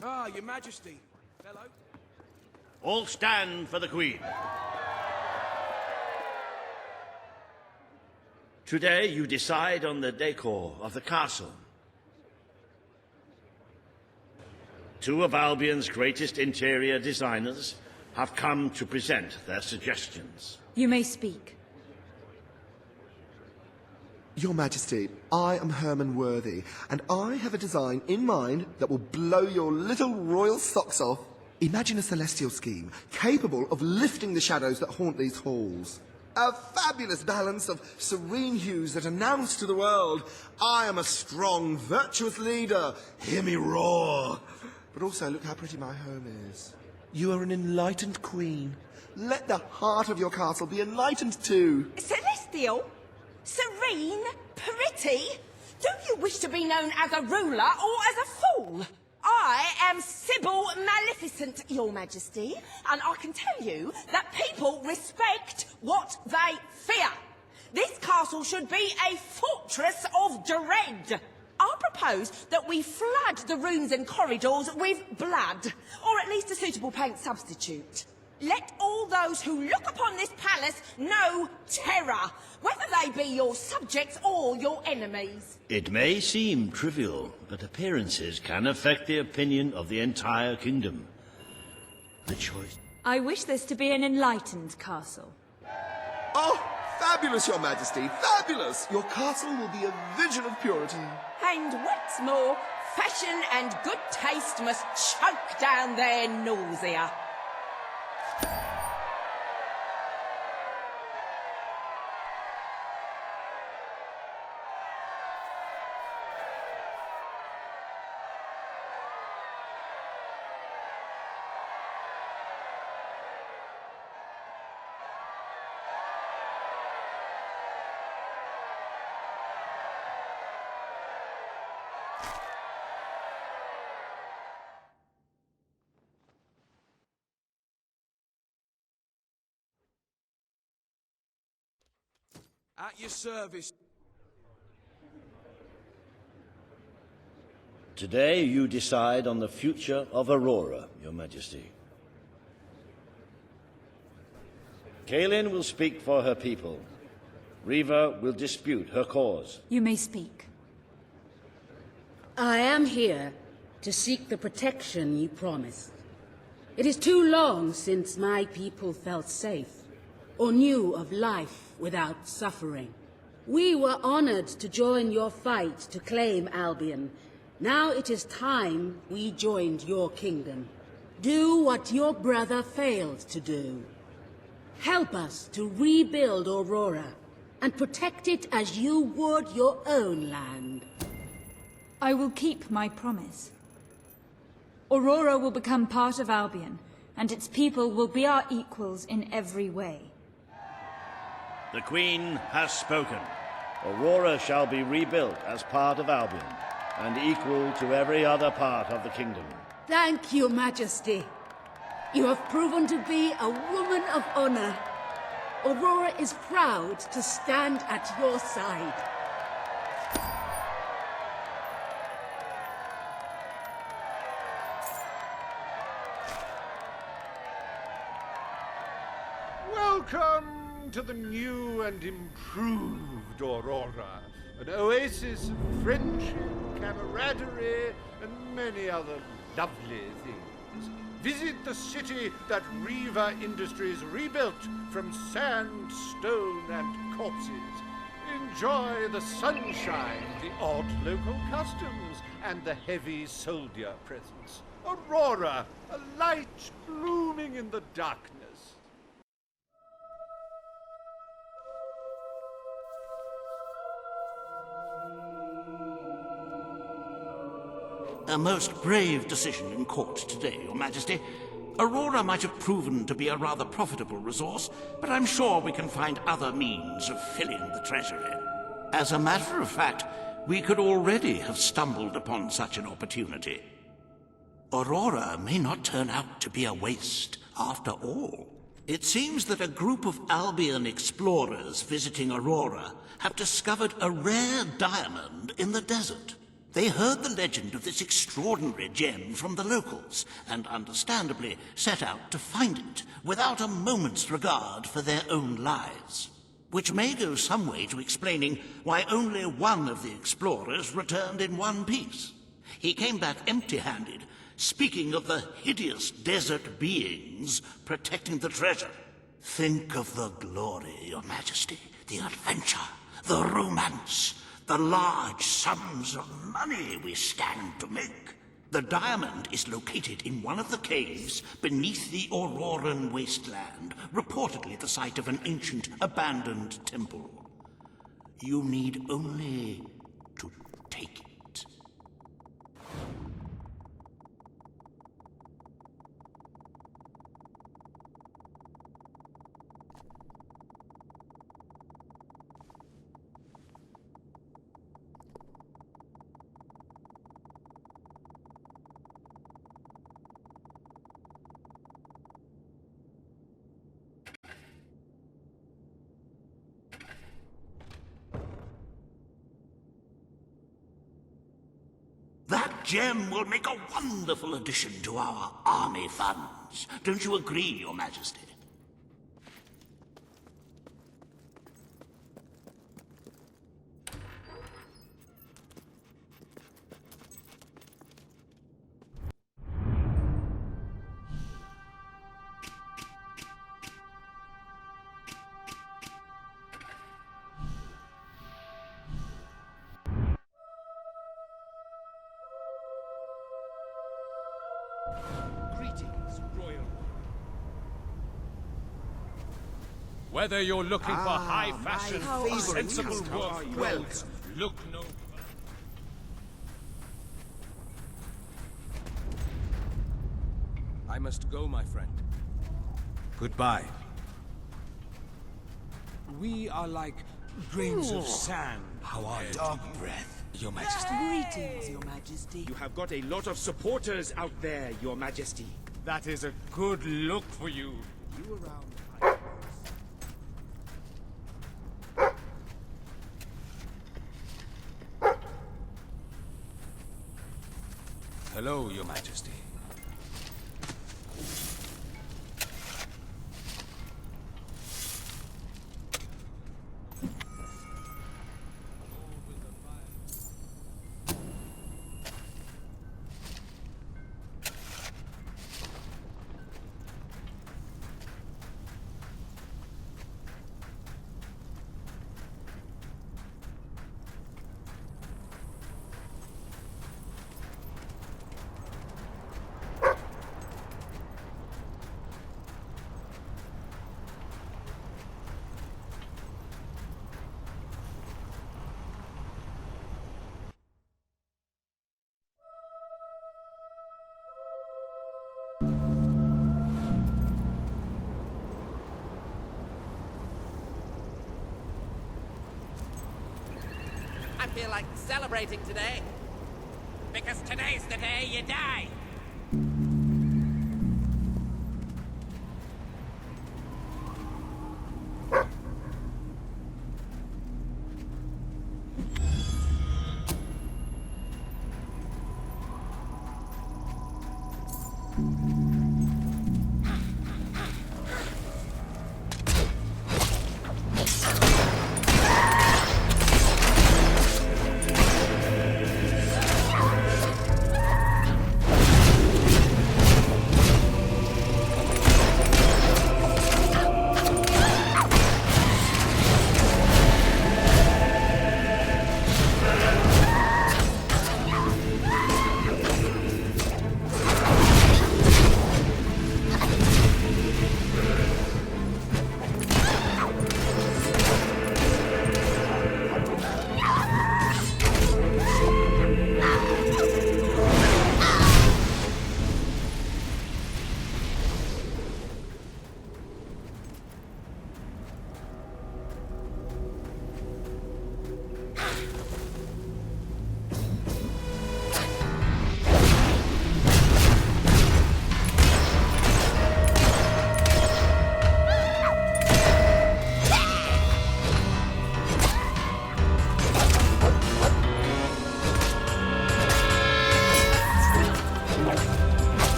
Ah, Your Majesty. Hello. All stand for the Queen. Today you decide on the decor of the castle. Two of Albion's greatest interior designers have come to present their suggestions. You may speak. Your Majesty, I am Herman Worthy, and I have a design in mind that will blow your little royal socks off. Imagine a celestial scheme capable of lifting the shadows that haunt these halls. A fabulous balance of serene hues that announce to the world, I am a strong, virtuous leader. Hear me roar. But also, look how pretty my home is. You are an enlightened queen. Let the heart of your castle be enlightened too. Celestial? Serene? Pretty? Do you wish to be known as a ruler or as a fool? I am Sybil Maleficent, Your Majesty, and I can tell you that people respect what they fear. This castle should be a fortress of dread. I propose that we flood the rooms and corridors with blood, or at least a suitable paint substitute. Let all those who look upon this palace know terror, whether they be your subjects or your enemies. It may seem trivial, but appearances can affect the opinion of the entire kingdom. The choice... I wish this to be an enlightened castle. Oh, fabulous, Your Majesty, fabulous! Your castle will be a vision of purity. And what's more, fashion and good taste must choke down their nausea. At your service. Today you decide on the future of Aurora, Your Majesty. Kaelin will speak for her people. Riva will dispute her cause. You may speak. I am here to seek the protection you promised. It is too long since my people felt safe, or knew of life without suffering. We were honored to join your fight to claim Albion. Now it is time we joined your kingdom. Do what your brother failed to do. Help us to rebuild Aurora and protect it as you would your own land. I will keep my promise. Aurora will become part of Albion, and its people will be our equals in every way. The Queen has spoken. Aurora shall be rebuilt as part of Albion, and equal to every other part of the kingdom. Thank you, Majesty. You have proven to be a woman of honor. Aurora is proud to stand at your side. Welcome to the new and improved Aurora. An oasis of friendship, camaraderie, and many other lovely things. Visit the city that Riva Industries rebuilt from sand, stone, and corpses. Enjoy the sunshine, the odd local customs, and the heavy soldier presence. Aurora, a light blooming in the darkness. A most brave decision in court today, Your Majesty. Aurora might have proven to be a rather profitable resource, but I'm sure we can find other means of filling the treasury. As a matter of fact, we could already have stumbled upon such an opportunity. Aurora may not turn out to be a waste after all. It seems that a group of Albion explorers visiting Aurora have discovered a rare diamond in the desert. They heard the legend of this extraordinary gem from the locals, and understandably set out to find it, without a moment's regard for their own lives. Which may go some way to explaining why only one of the explorers returned in one piece. He came back empty-handed, speaking of the hideous desert beings protecting the treasure. Think of the glory, Your Majesty, the adventure, the romance, the large sums of money we stand to make. The diamond is located in one of the caves beneath the Auroran wasteland, reportedly the site of an ancient, abandoned temple. You need only to take it. That gem will make a wonderful addition to our army funds. Don't you agree, Your Majesty? Greetings, Royal. Whether you're looking for high fashion or sensible work, look no. I must go, my friend. Goodbye. We are like grains of sand. How are you? Dark breath. Your Majesty. Greetings, Your Majesty. You have got a lot of supporters out there, Your Majesty. That is a good look for you. You around. Hello, Your Majesty. feel like celebrating today. Because today's the day you die.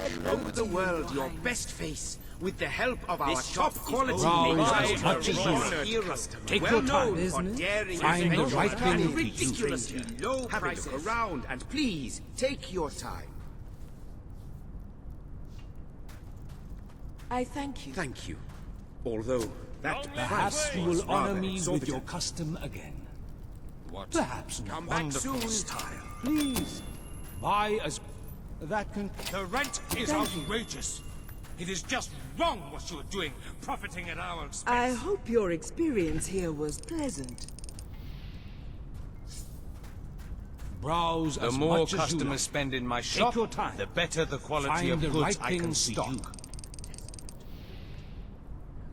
Show the world your best face with the help of our top quality as much as you honored like. customer. Take Well your time. known for Business. daring Find the adventures right thing and for you. ridiculously low prices. Have a look around and please take your time. I thank you. Thank you. Although that Perhaps price you was will honor rather me with exorbitant. your custom again. What? Perhaps in Come back wonderful soon. style. Please, buy as... That can... The rent is outrageous. It is just wrong what you are doing, profiting at our expense. I hope your experience here was pleasant. Browse The as more much as you customers like. spend in my Take shop, your time. the better the quality Find of the goods right I thing can for stock. you.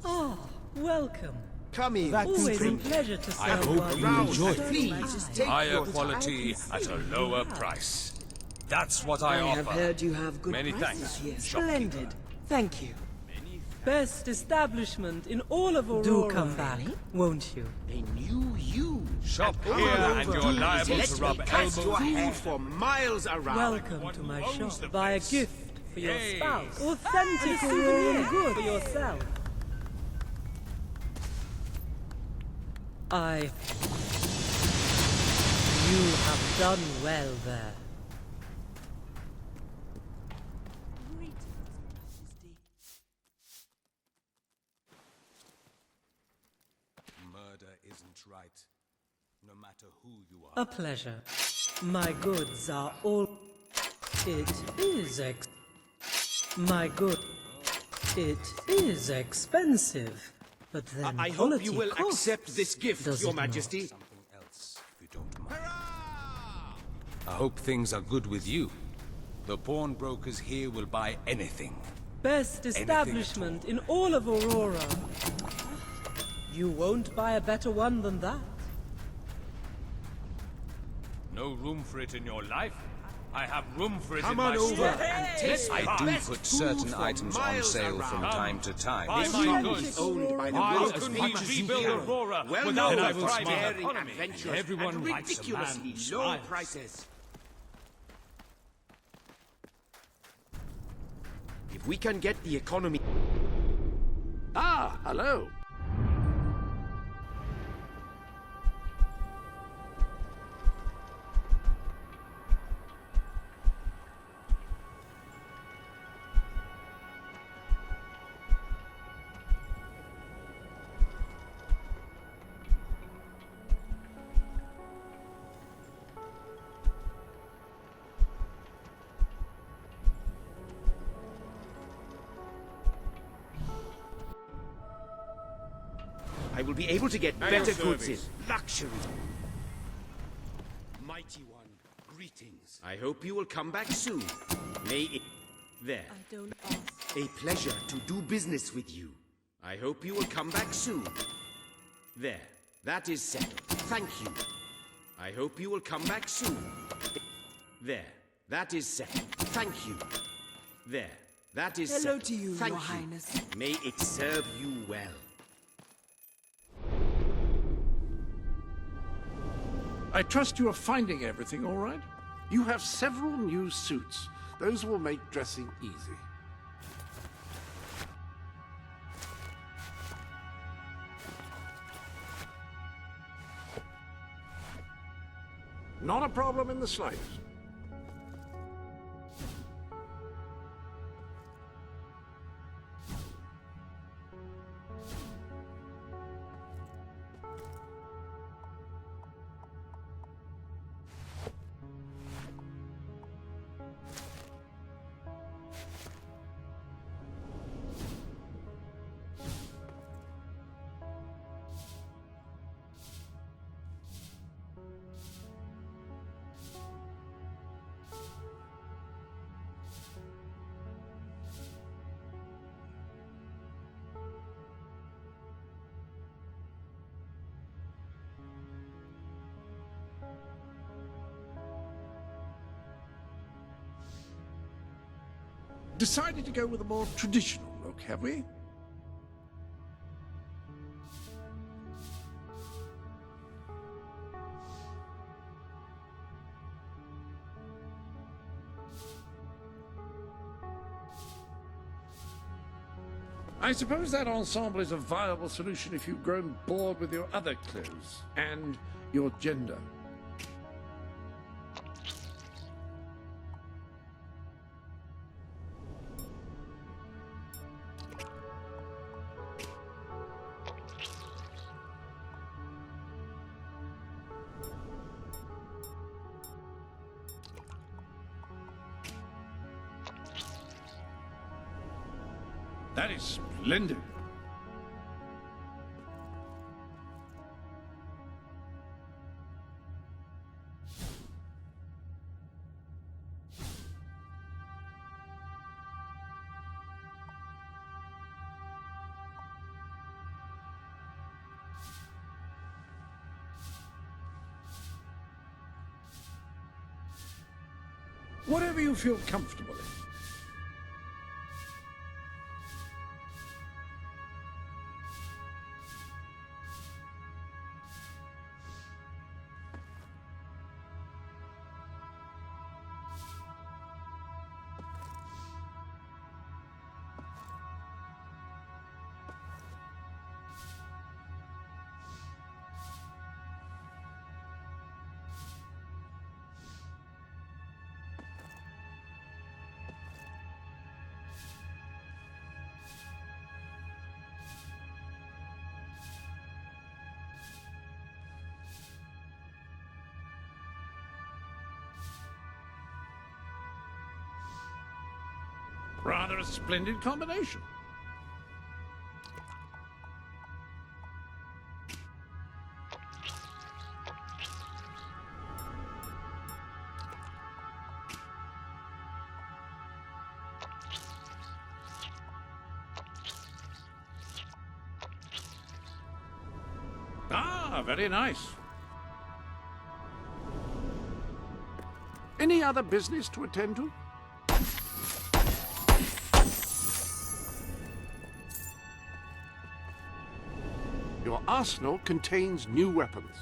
Ah, welcome. Come in. Always a pleasure to I serve hope one. you enjoy it. Please take Higher your time. quality at a lower price. That's what I I offer. have heard you have good Many prices thanks, here. shopkeeper. Splendid. Thank you. Best establishment in all of Aurora. Do come back, won't you? A new you. Shop And here all and over. you're liable Let to me rub cast elbows. your food for miles around. Welcome to my owns the shop. Buy a place? gift for your Hey. spouse. Authentic Auroran good for yourself. You have done well there. Murder isn't right, no matter who you are. A pleasure. My goods are all... It is My good... It is expensive, but then I hope quality you will costs, accept this gift, does Your it not? Majesty. I hope things are good with you. The pawnbrokers here will buy anything. Best Anything establishment in all of Aurora. You won't buy a better one than that. No room for it in your life? I have room for it Come in on my over store. and taste I the do best put food certain for items on miles sale around. from time to time. Buy This my shop goods. is owned by the How most can we famous rebuild hero. Aurora Well without known a for thriving daring economy? adventures Everyone and likes a ridiculously man who low smiles. prices. If we can get the economy... Ah, hello. I will be able to get At better your goods in. service. Luxury. Mighty one, greetings. I hope you will come back soon. May it... There. I don't ask. A pleasure to do business with you. I hope you will come back soon. There. That is settled. Thank you. I hope you will come back soon. There. That is settled. Thank you. There. That is Hello settled. to you, Thank Your you. Highness. May it serve you well. I trust you are finding everything all right? You have several new suits. Those will make dressing easy. Not a problem in the slightest. Decided to go with a more traditional look, have we? I suppose that ensemble is a viable solution if you've grown bored with your other clothes and your gender. That is splendid. Whatever you feel comfortable in. Rather a splendid combination. Ah, very nice. Any other business to attend to? Your arsenal contains new weapons.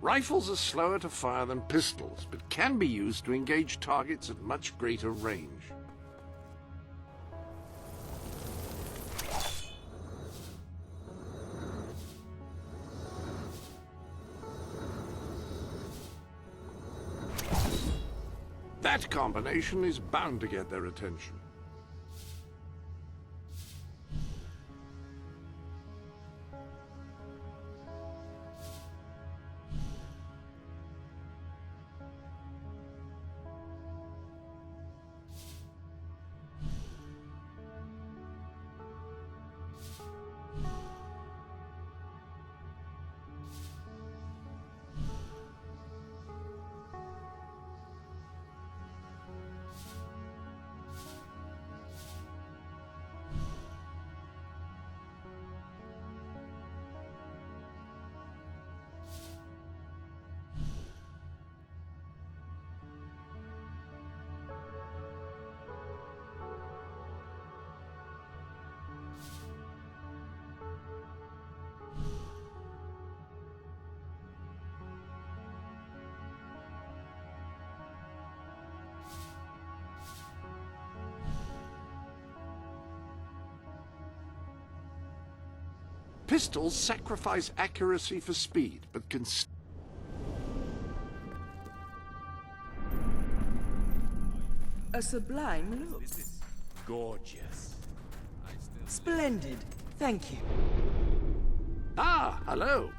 Rifles are slower to fire than pistols, but can be used to engage targets at much greater range. That combination is bound to get their attention. Pistols sacrifice accuracy for speed, but can... A sublime look. Gorgeous. Splendid. Thank you. Ah, hello.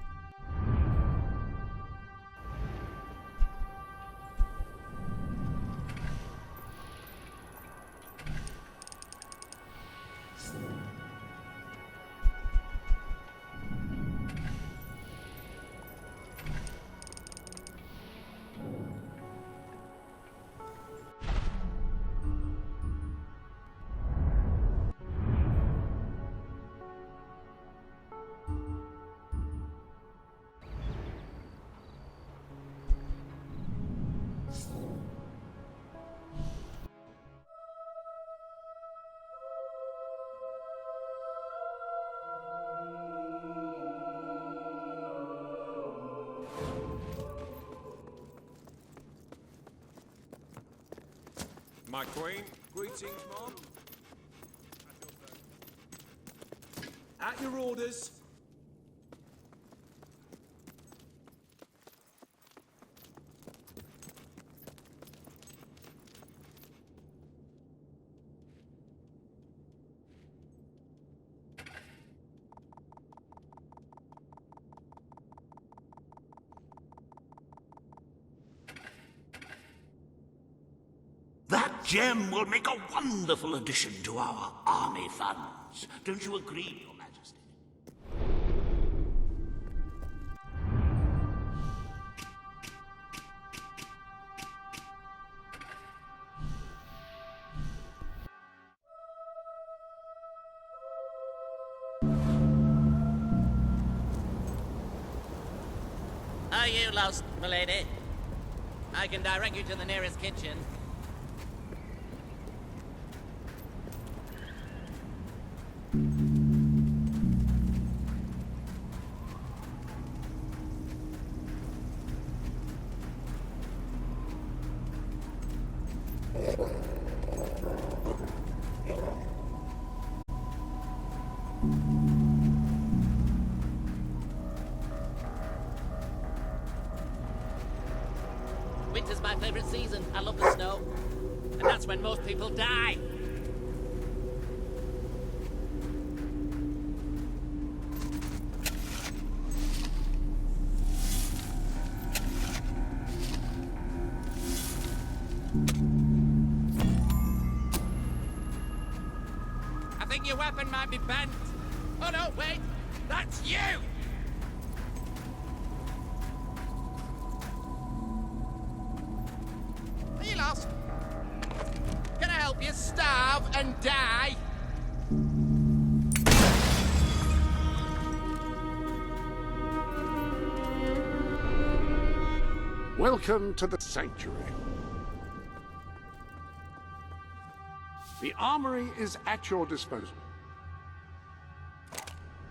My queen, greetings, Mom. At your orders. That gem will make a wonderful addition to our army funds. Don't you agree, Your Majesty? Are you lost, milady? I can direct you to the nearest kitchen. Winter's my favorite season. I love the snow. And that's when most people die. I think your weapon might be bent. Oh no, wait! That's you! Are you lost? Can I help you starve and die? Welcome to the sanctuary. The armory is at your disposal.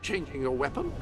Changing your weapon?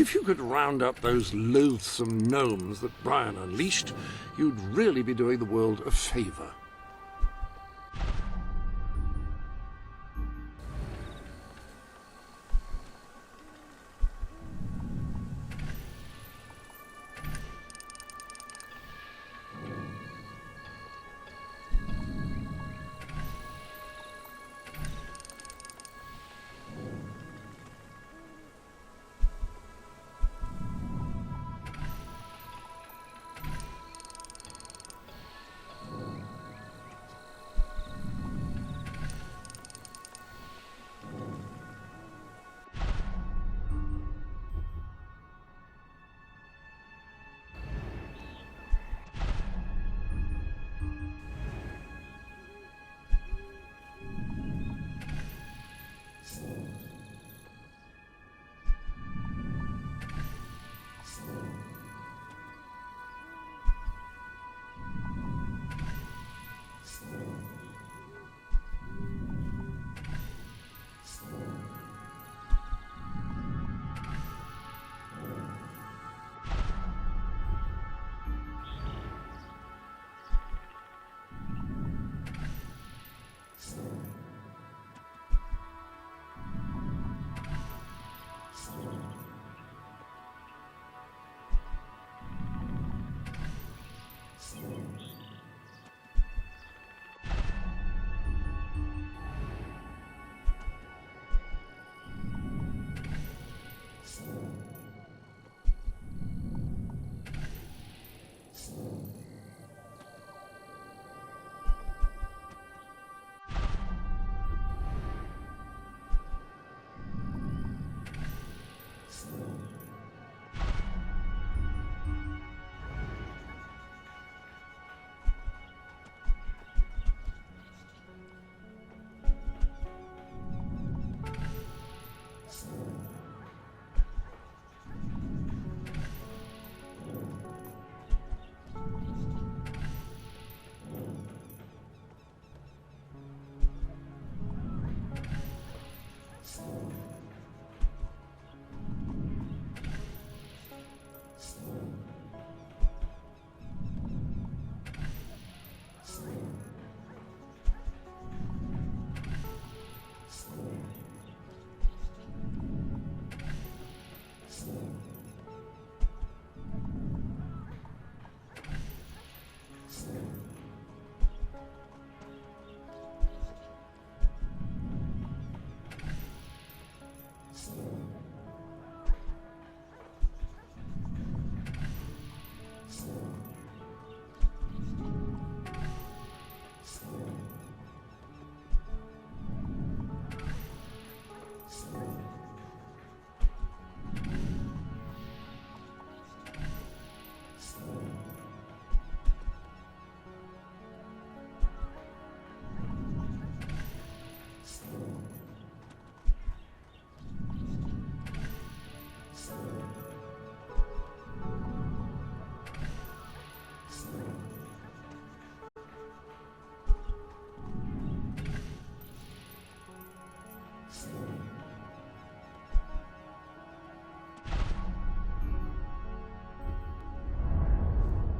If you could round up those loathsome gnomes that Brian unleashed, you'd really be doing the world a favor.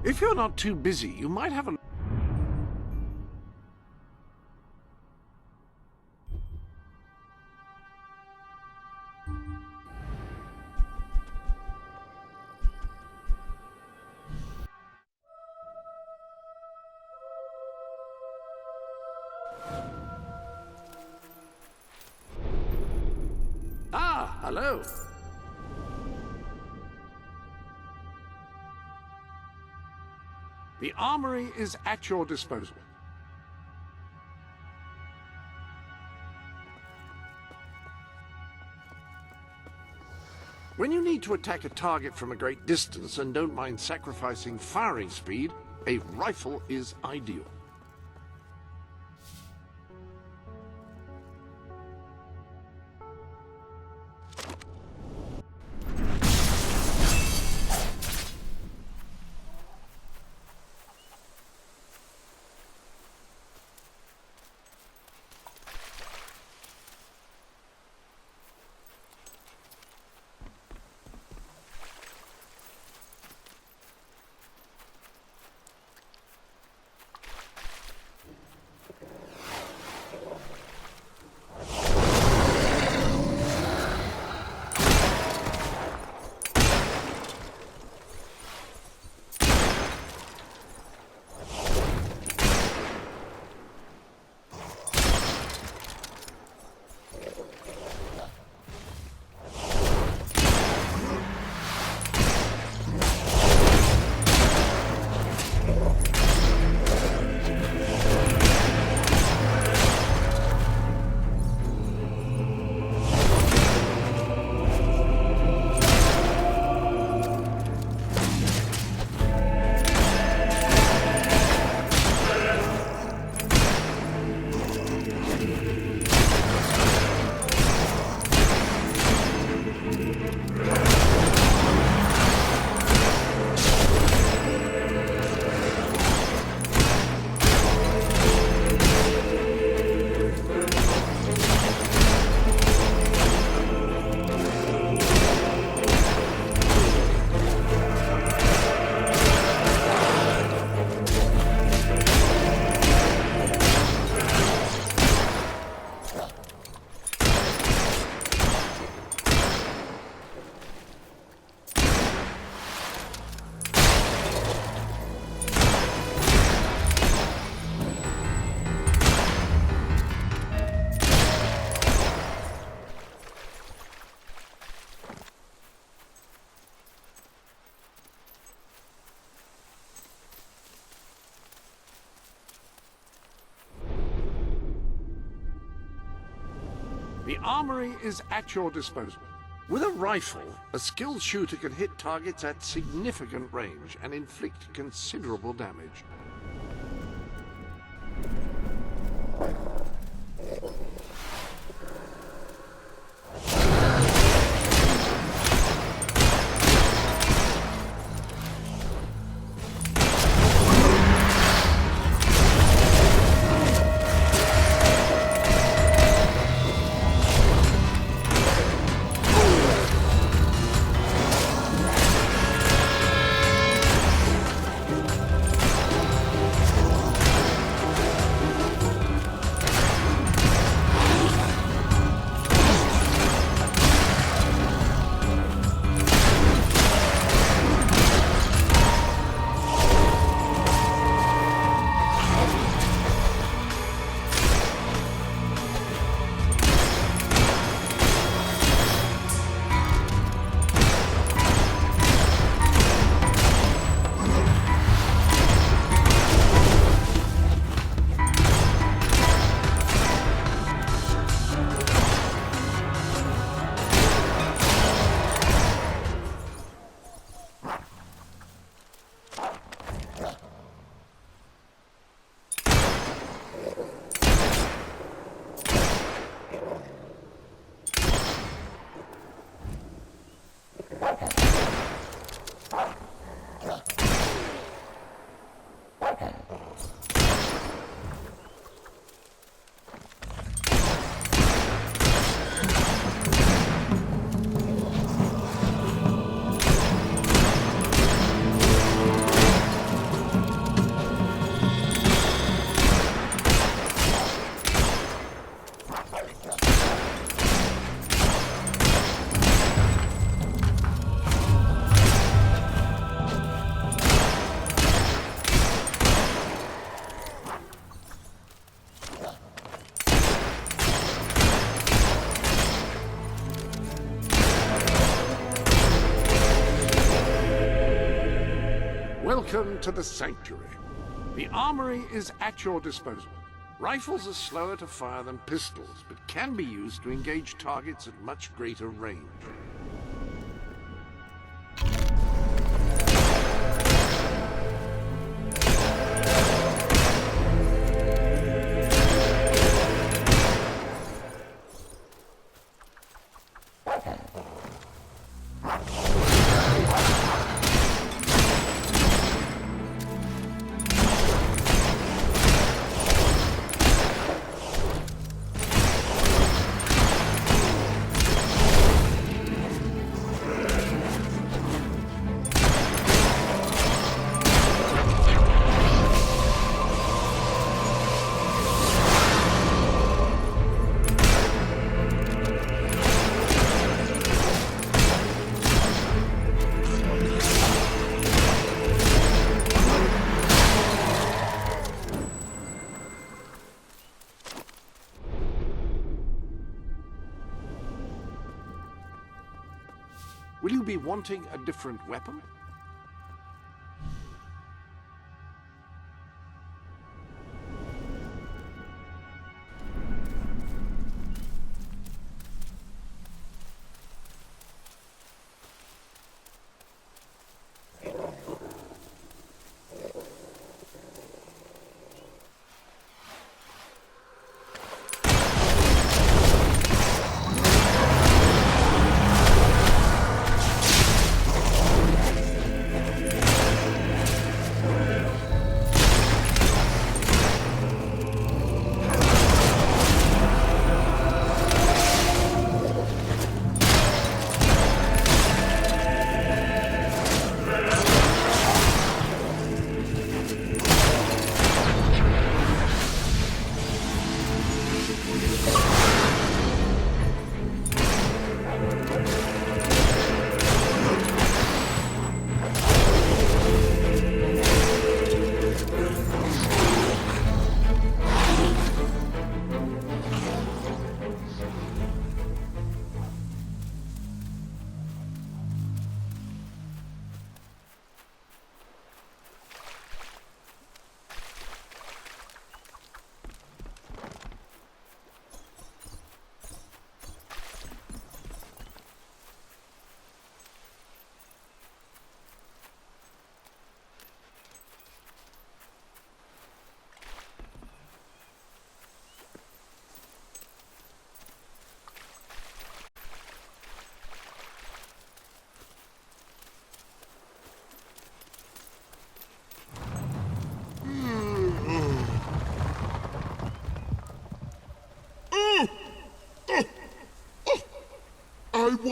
If you're not too busy, you might have a... Ah, hello. The armory is at your disposal. When you need to attack a target from a great distance and don't mind sacrificing firing speed, a rifle is ideal. The armory is at your disposal. With a rifle, a skilled shooter can hit targets at significant range and inflict considerable damage. Welcome to the Sanctuary. The armory is at your disposal. Rifles are slower to fire than pistols, but can be used to engage targets at much greater range. Will you be wanting a different weapon?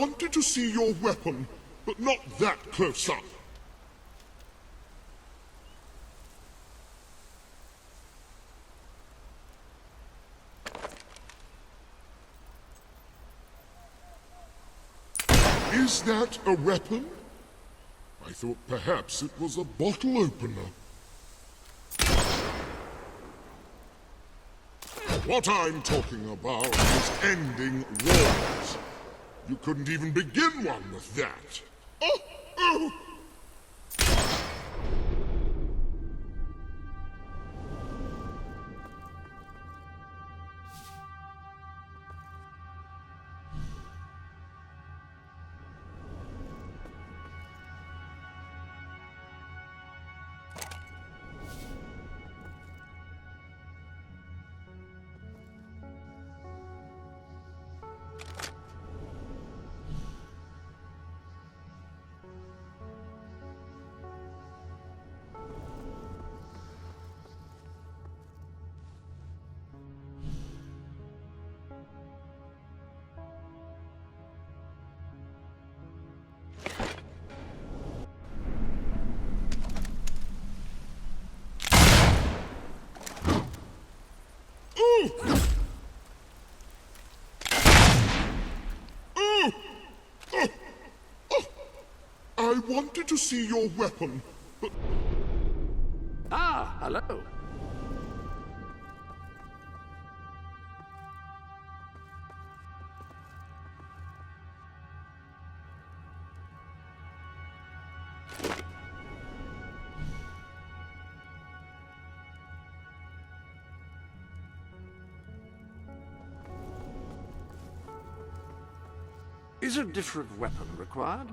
wanted to see your weapon, but not that close up. Is that a weapon? I thought perhaps it was a bottle opener. What I'm talking about is ending wars. You couldn't even begin one with that. Oh, oh! I wanted to see your weapon, but... Ah, hello. Is a different weapon required?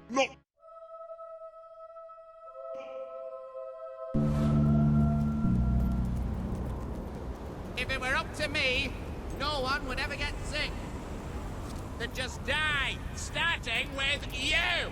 Not... If it were up to me, no one would ever get sick. They'd just die, starting with you!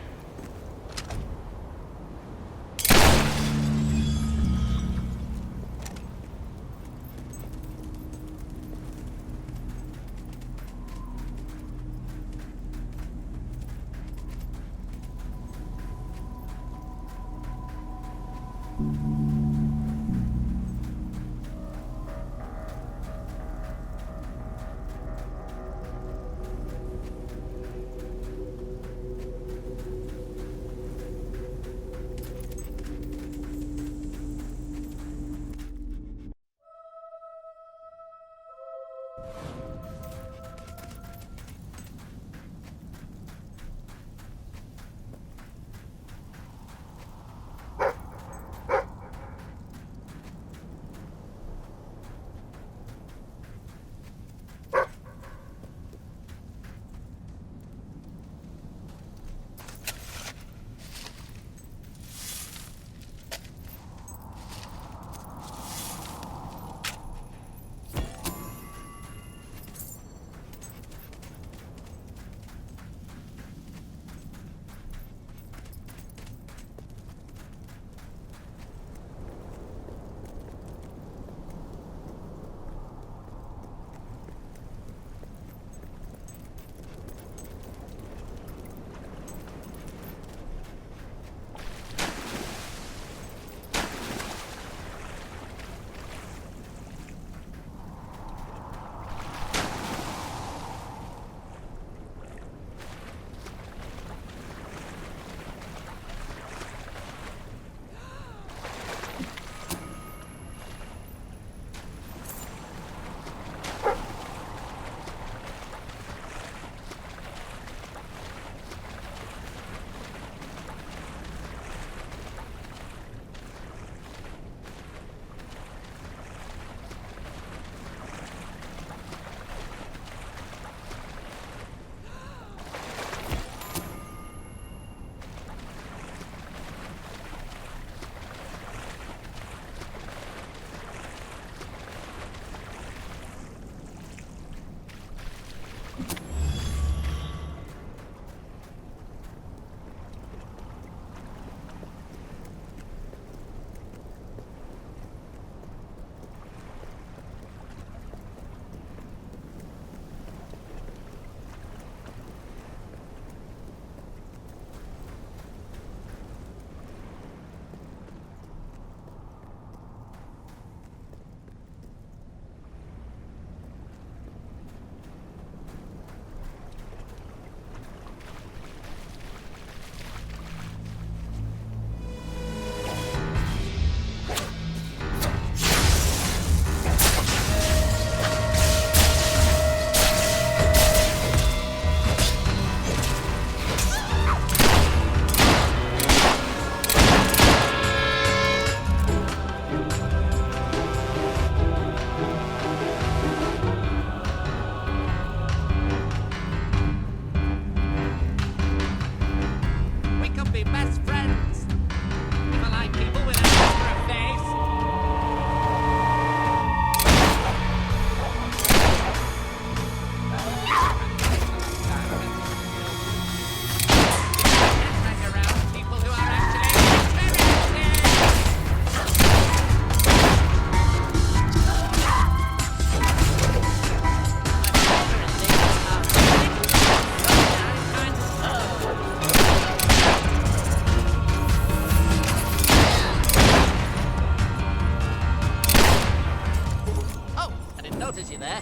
you there.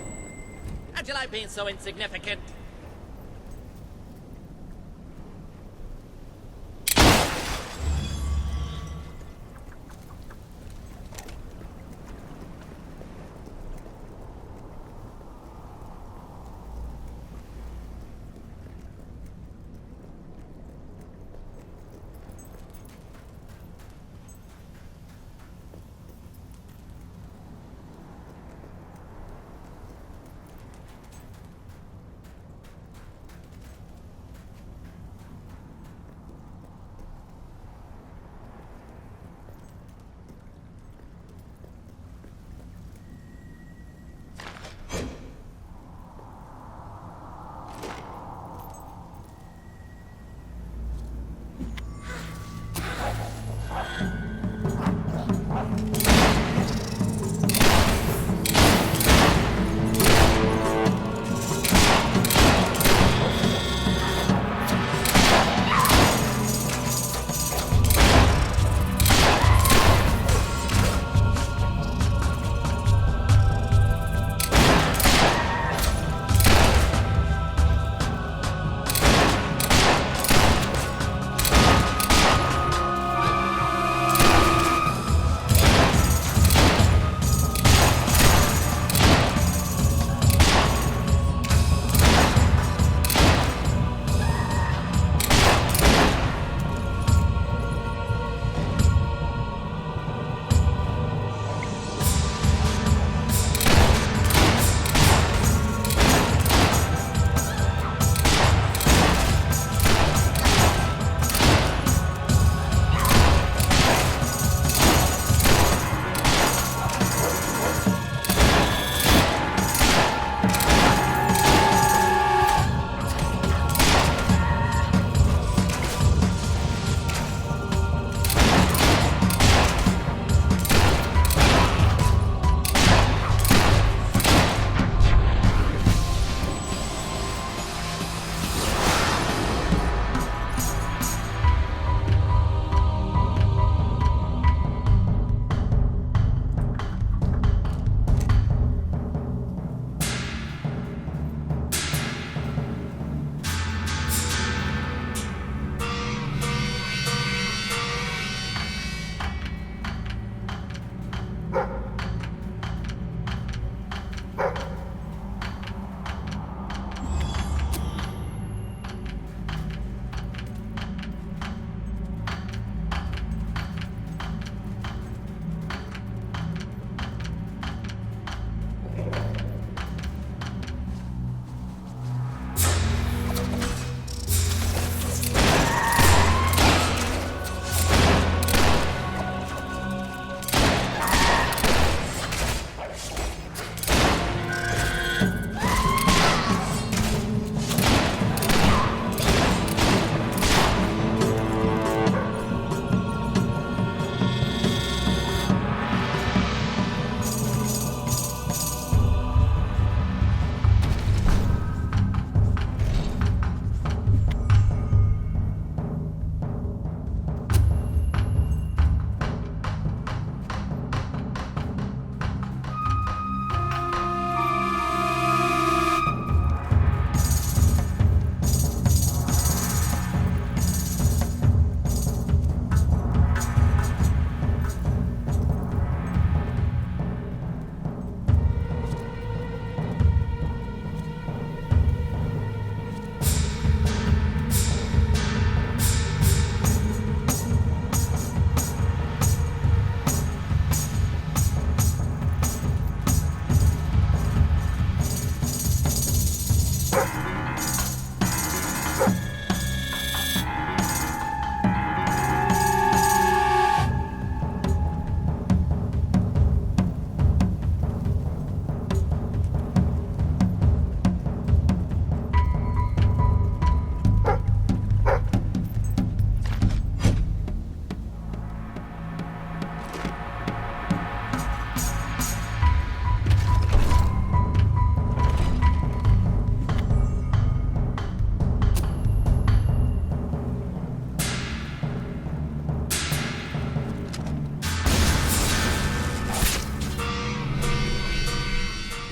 How'd you like being so insignificant?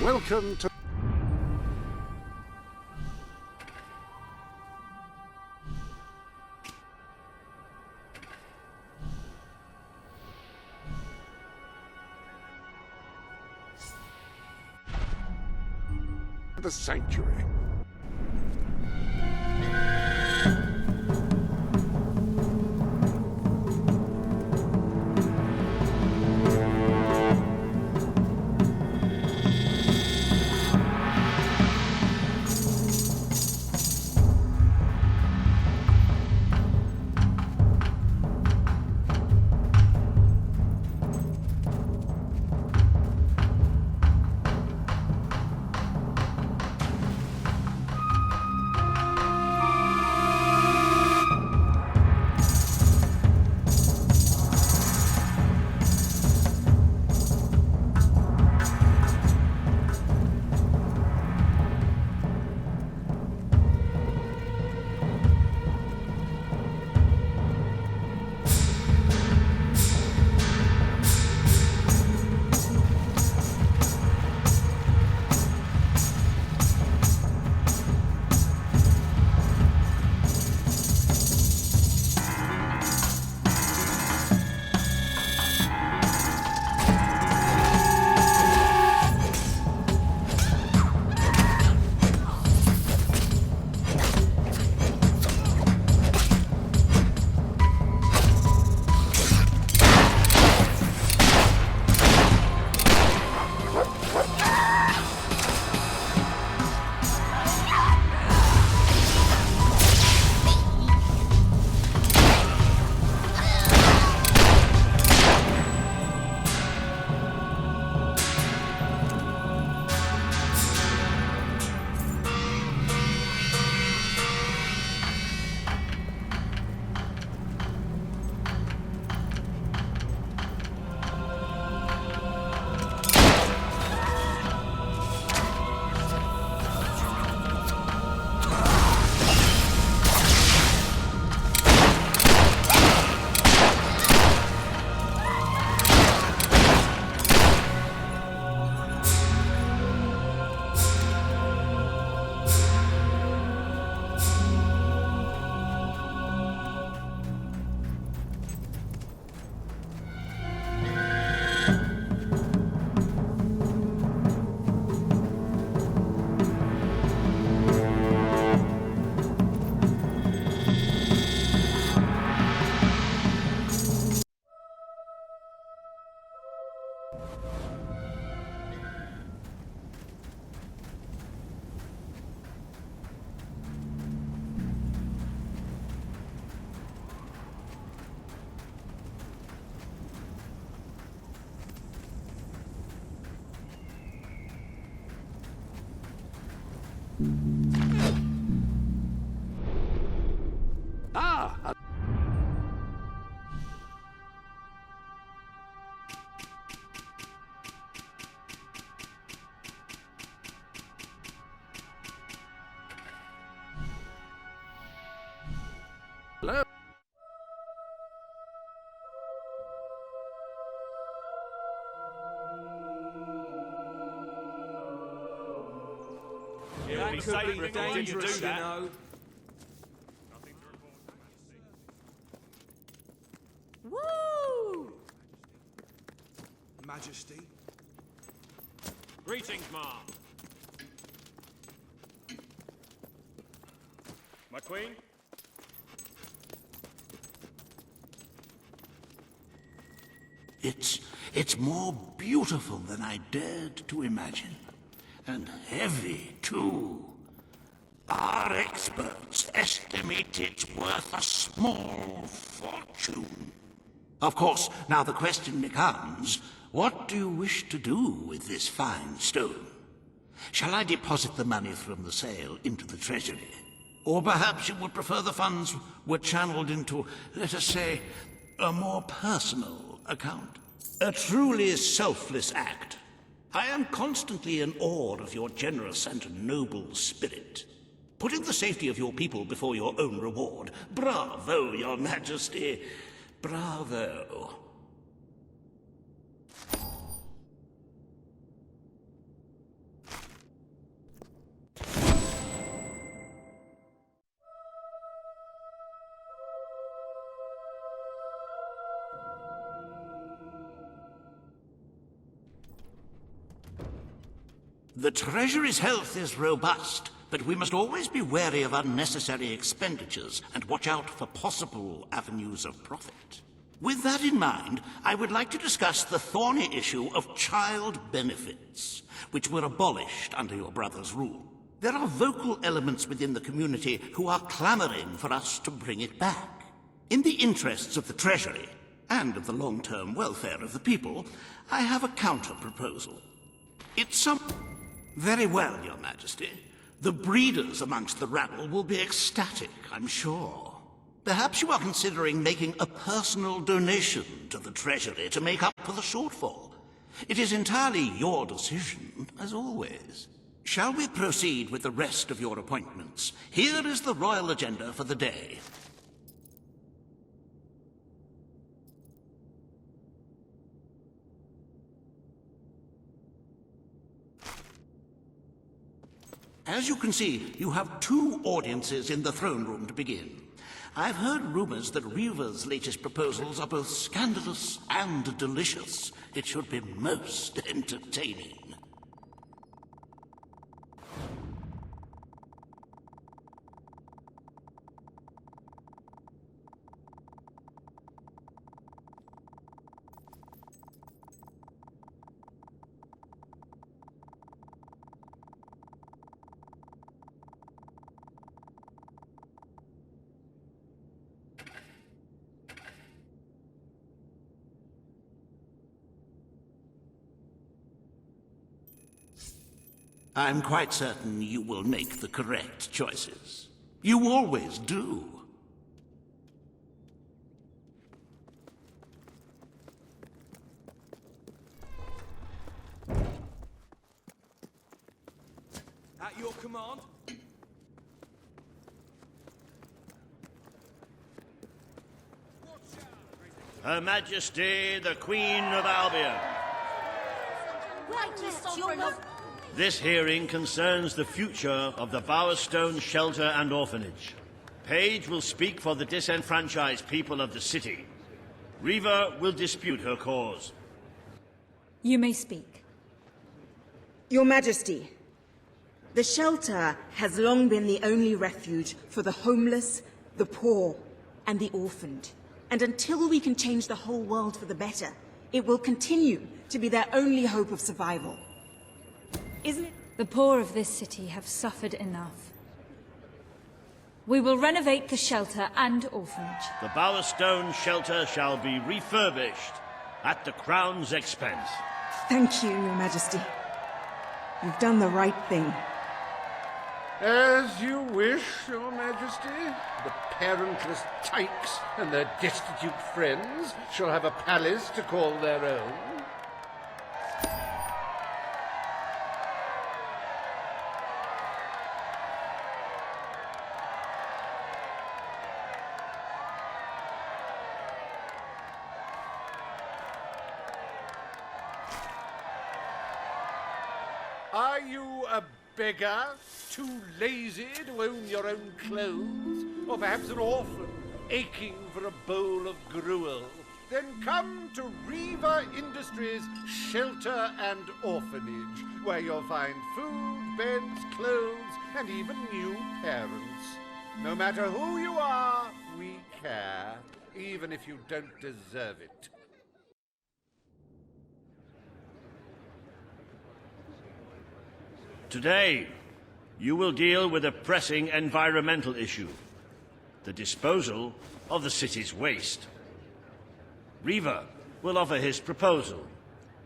Welcome to the Sanctuary. Ah! Hello? It'll be safer if I didn't do that. Woo! Majesty. Greetings, Ma. My queen? It's more beautiful than I dared to imagine. And heavy, too. Our experts estimate it's worth a small fortune. Of course, now the question becomes, what do you wish to do with this fine stone? Shall I deposit the money from the sale into the treasury? Or perhaps you would prefer the funds were channeled into, let us say, a more personal account? A truly selfless act. I am constantly in awe of your generous and noble spirit. Putting the safety of your people before your own reward. Bravo, Your Majesty. Bravo. The Treasury's health is robust, but we must always be wary of unnecessary expenditures and watch out for possible avenues of profit. With that in mind, I would like to discuss the thorny issue of child benefits, which were abolished under your brother's rule. There are vocal elements within the community who are clamoring for us to bring it back. In the interests of the Treasury, and of the long-term welfare of the people, I have a counter-proposal. It's some... Very well, Your Majesty. The breeders amongst the rabble will be ecstatic, I'm sure. Perhaps you are considering making a personal donation to the Treasury to make up for the shortfall. It is entirely your decision, as always. Shall we proceed with the rest of your appointments? Here is the royal agenda for the day. As you can see, you have 2 audiences in the throne room to begin. I've heard rumors that Reaver's latest proposals are both scandalous and delicious. It should be most entertaining. I'm quite certain you will make the correct choices. You always do. At your command? Her Majesty, the Queen of Albion. This hearing concerns the future of the Bowerstone Shelter and Orphanage. Paige will speak for the disenfranchised people of the city. Reaver will dispute her cause. You may speak. Your Majesty, the shelter has long been the only refuge for the homeless, the poor, and the orphaned. And until we can change the whole world for the better, it will continue to be their only hope of survival. Isn't it? The poor of this city have suffered enough. We will renovate the shelter and orphanage. The Bowerstone Shelter shall be refurbished at the Crown's expense. Thank you, Your Majesty. You've done the right thing. As you wish, Your Majesty. The parentless tykes and their destitute friends shall have a palace to call their own. Are you a beggar, too lazy to own your own clothes? Or perhaps an orphan, aching for a bowl of gruel? Then come to Reaver Industries Shelter and Orphanage, where you'll find food, beds, clothes, and even new parents. No matter who you are, we care, even if you don't deserve it. Today, you will deal with a pressing environmental issue: the disposal of the city's waste. Reaver will offer his proposal.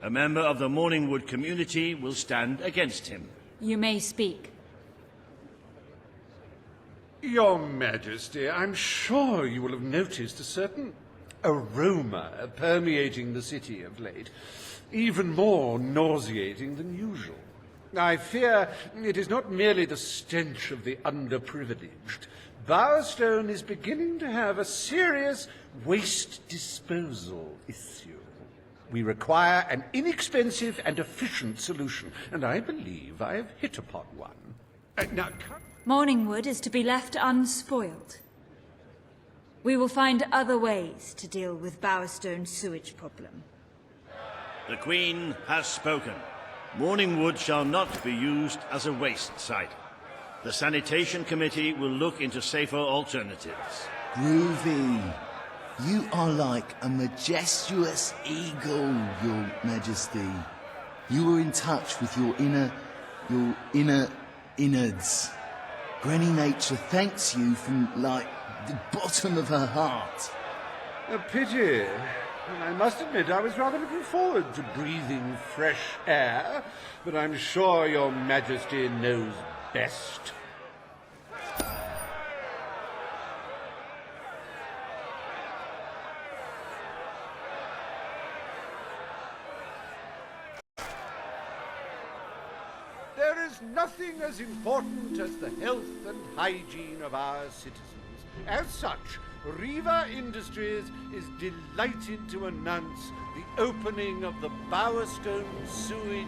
A member of the Morningwood community will stand against him. You may speak. Your Majesty, I'm sure you will have noticed a certain aroma permeating the city of late, even more nauseating than usual. I fear it is not merely the stench of the underprivileged. Bowerstone is beginning to have a serious waste disposal issue. We require an inexpensive and efficient solution, and I believe I have hit upon one. Now, Morningwood is to be left unspoiled. We will find other ways to deal with Bowerstone's sewage problem. The Queen has spoken. Morningwood shall not be used as a waste site. The Sanitation Committee will look into safer alternatives. Groovy. You are like a majestuous eagle, Your Majesty. You are in touch with your inner innards. Granny Nature thanks you from, like, the bottom of her heart. A pity. And I must admit I was rather looking forward to breathing fresh air, but I'm sure Your Majesty knows best. There is nothing as important as the health and hygiene of our citizens. As such, Riva Industries is delighted to announce the opening of the Bowerstone Sewage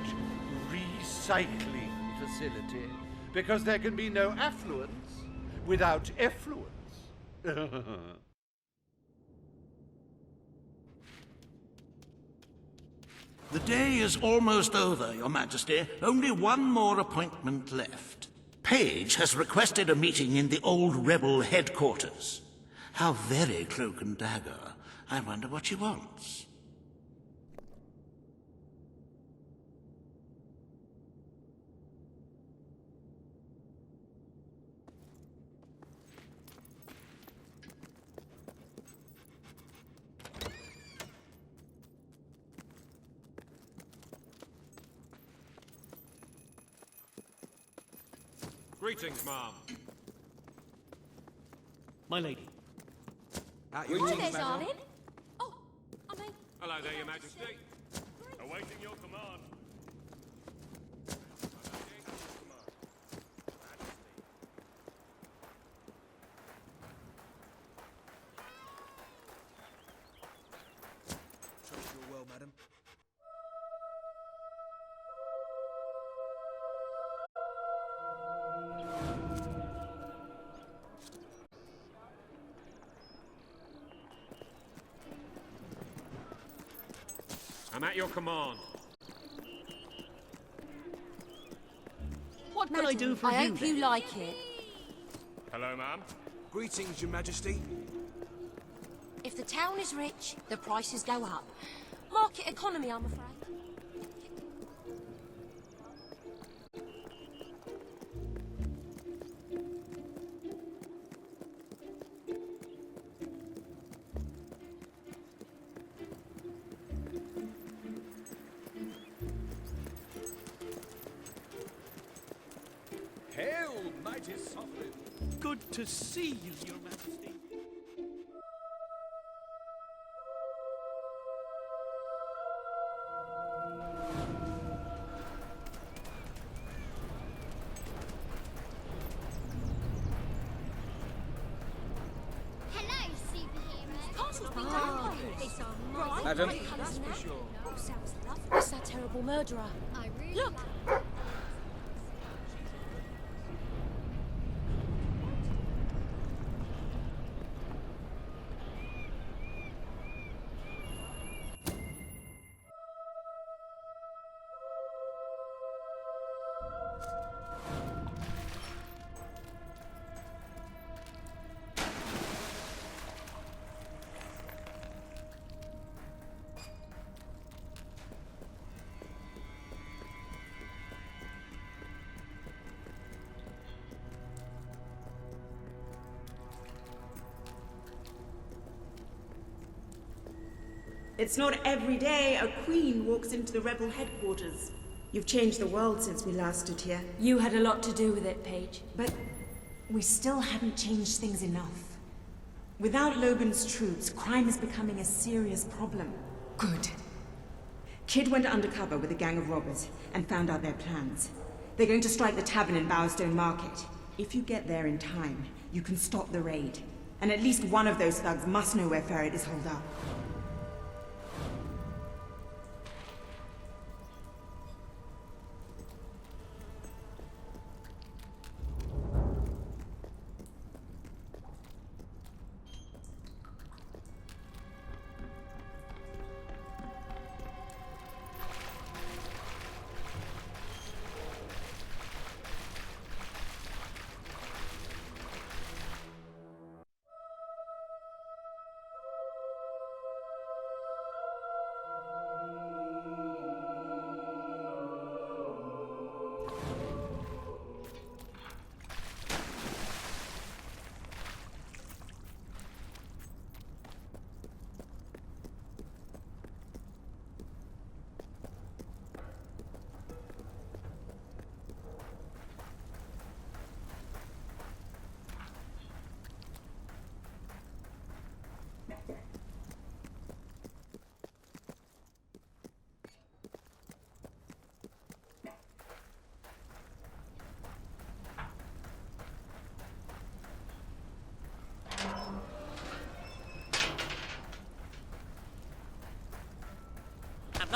Recycling Facility, because there can be no affluence without effluence. The day is almost over, Your Majesty. Only one more appointment left. Page has requested a meeting in the old rebel headquarters. How very cloak and dagger. I wonder what she wants. Greetings, ma'am. My lady. Hi there, darling. Oh, I mean... Hello there, Your Majesty. Awaiting your command. Trust you well, madam. I'm at your command. What can I do for you? I hope you like it. Hello, ma'am. Greetings, Your Majesty. If the town is rich, the prices go up. Market economy, I'm afraid. Hail, mighty sovereign. Good to see you, Your Majesty. Hello, superheroes. Castle's been done by this. Right. Madam. Great colours now. Oh, sounds lovely. It's that terrible murderer. Look. It's not every day a queen walks into the rebel headquarters. You've changed the world since we last stood here. You had a lot to do with it, Paige. But we still haven't changed things enough. Without Logan's troops, crime is becoming a serious problem. Good. Kid went undercover with a gang of robbers and found out their plans. They're going to strike the tavern in Bowerstone Market. If you get there in time, you can stop the raid. And at least one of those thugs must know where Ferret is holed up.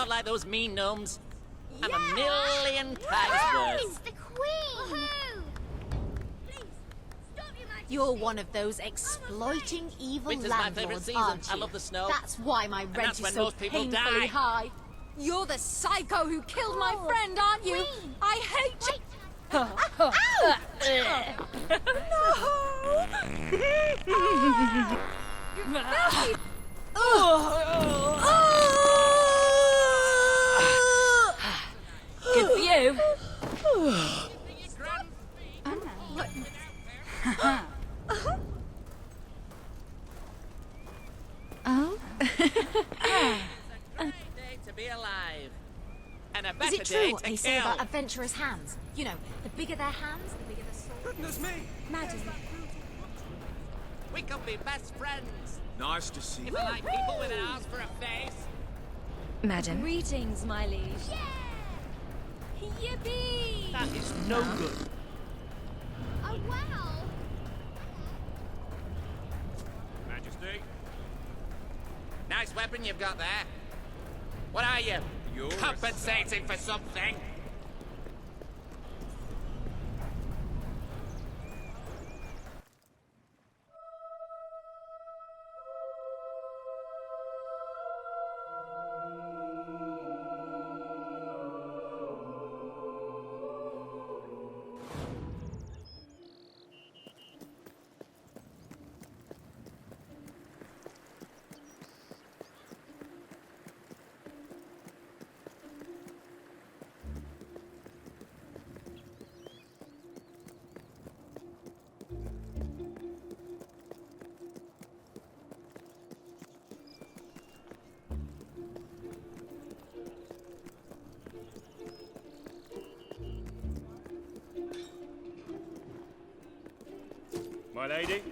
Not like those mean gnomes. I'm a million times worse. It's the Queen! You're one of those exploiting evil Winter's my favourite landlords, season. aren't you? I love the snow. That's why my And rent that's is when so most people painfully die. high. You're the psycho who killed my friend, aren't you? I hate you! Good for you. Oh? Day to be alive. And a Is better it day true what to they say kill. about adventurers' hands? You know, the bigger their hands, the bigger the sword. Goodness me! Madam. We could be best friends. Nice to see If I like people with an ass for a face. Madam. Greetings, my liege. Yippee! That is no good. Oh, wow! Majesty? Nice weapon you've got there. What are you? You're compensating for something? My lady?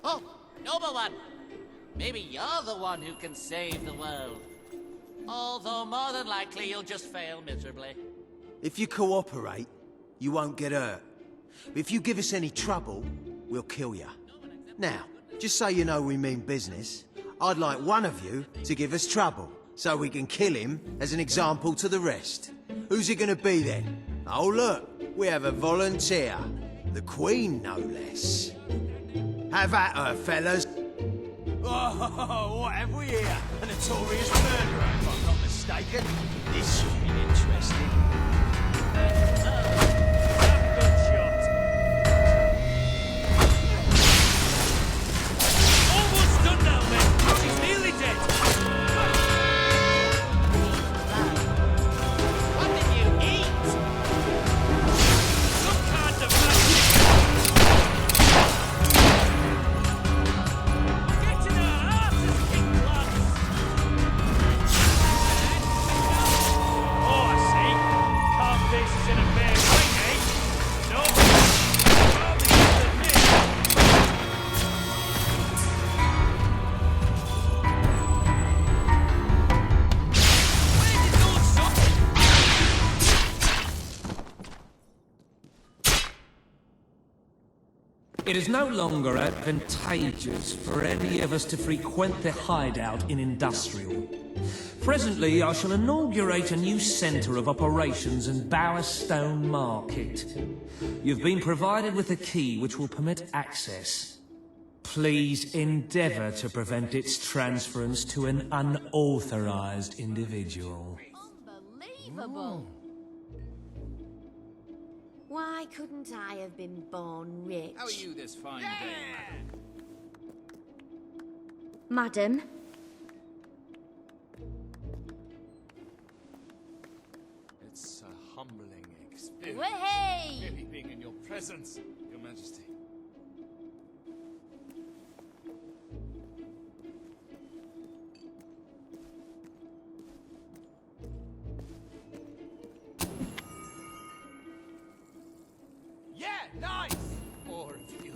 Oh, noble one. Maybe you're the one who can save the world. Although more than likely you'll just fail miserably. If you cooperate, you won't get hurt. But if you give us any trouble, we'll kill you. Now, just so you know we mean business, I'd like one of you to give us trouble, so we can kill him as an example to the rest. Who's it gonna be then? Oh look, we have a volunteer. The Queen, no less. Have at her, fellas. Oh, what have we here? A notorious murderer, if I'm not mistaken. This should be interesting. Almost done now, then. She's nearly dead. What did you eat? Some kind of magic. Get in her heart as king plans. Oh, I see. Can't face us in a fair fight, eh? No. Probably just admit. Where did those sons? It is no longer advantageous for any of us to frequent the hideout in Industrial. Presently, I shall inaugurate a new centre of operations in Bowerstone Market. You've been provided with a key which will permit access. Please endeavour to prevent its transference to an unauthorised individual. Unbelievable. Why couldn't I have been born rich? How are you this fine day, Madam? It's a humbling experience. Way! Really being in your presence, Your Majesty. Yeah, nice! More of you.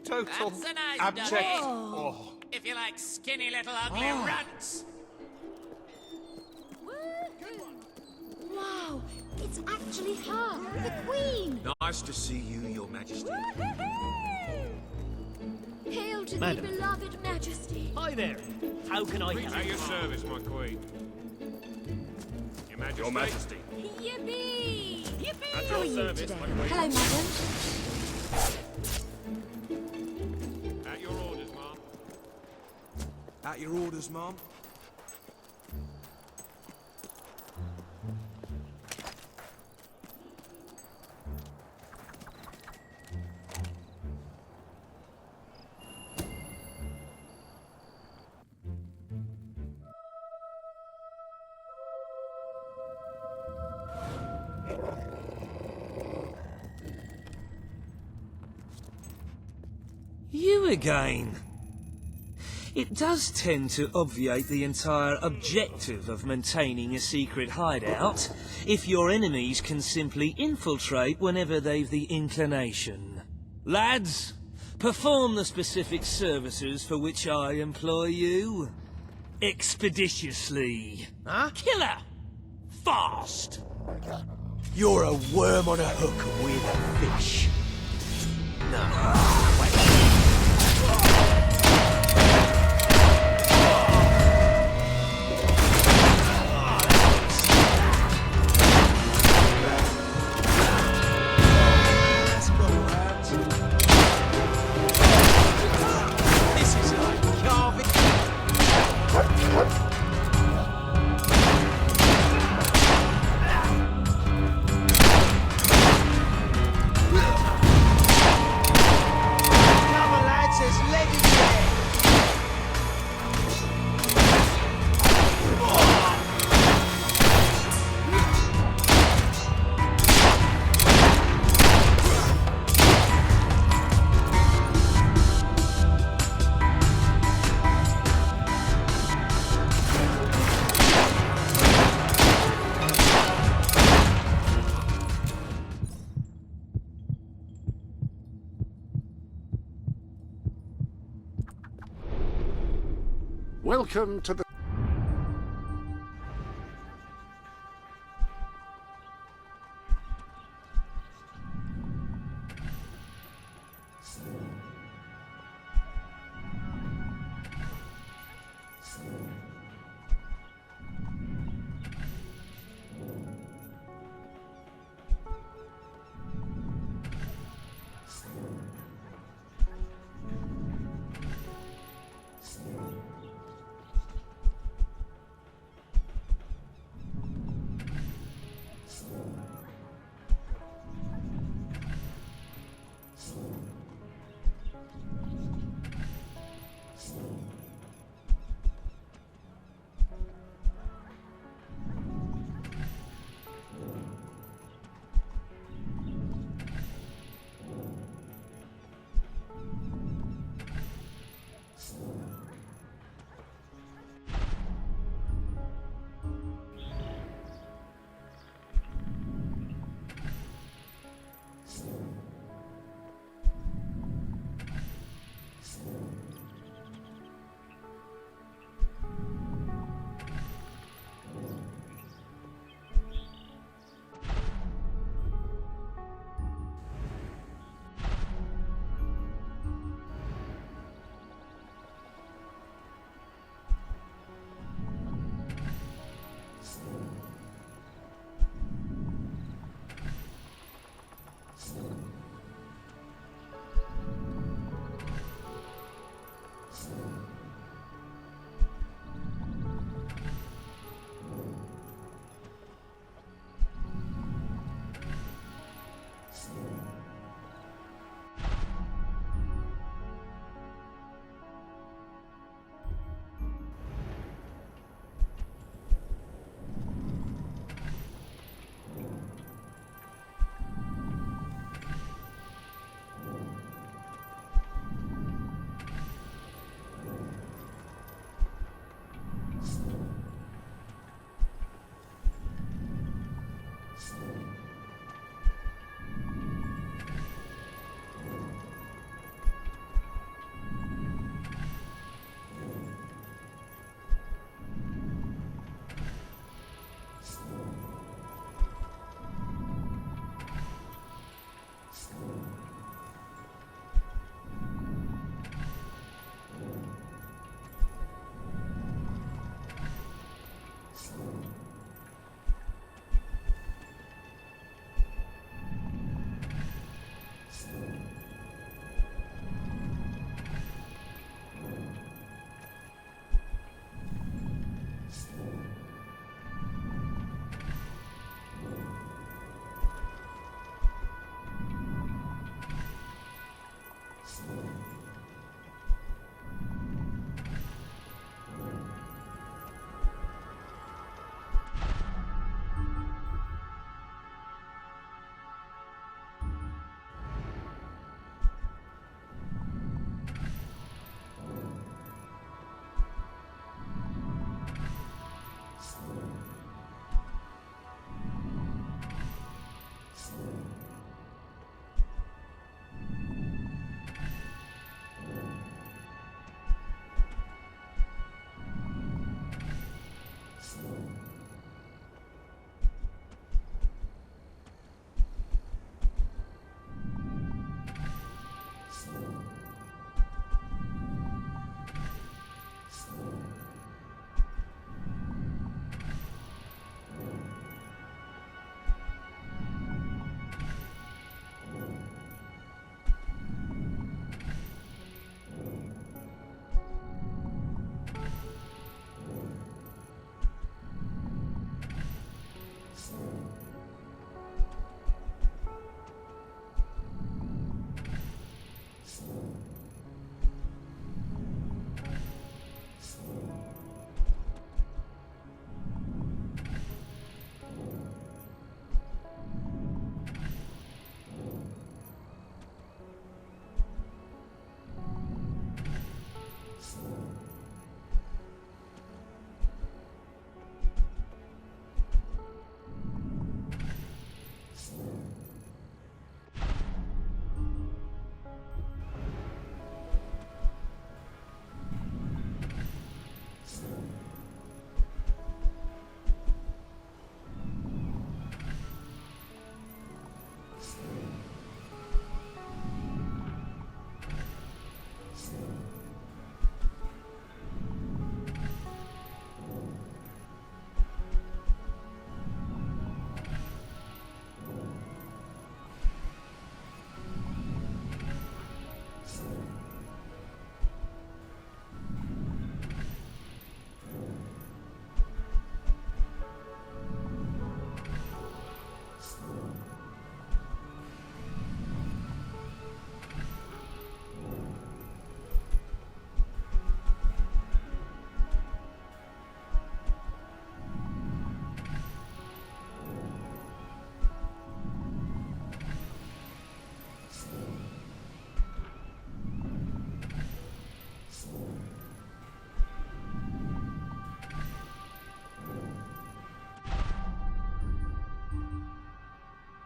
Total That's a nice abject. dummy. Oh. If you like skinny little ugly rats. Wow, it's actually actually her, the Queen! Nice to see you, Your Majesty. Hail to Madam. the beloved Majesty! Hi there. How can I help? At your service, my queen. Your Majesty. Yippee! Yippee! At How your are you service, today? my queen. Hello, madam. At your orders, ma'am. At your orders, Mom. You again. It does tend to obviate the entire objective of maintaining a secret hideout, if your enemies can simply infiltrate whenever they've the inclination. Lads, perform the specific services for which I employ you. Expeditiously. Huh? Killer! Fast! You're a worm on a hook and we're the fish. No. Welcome to the...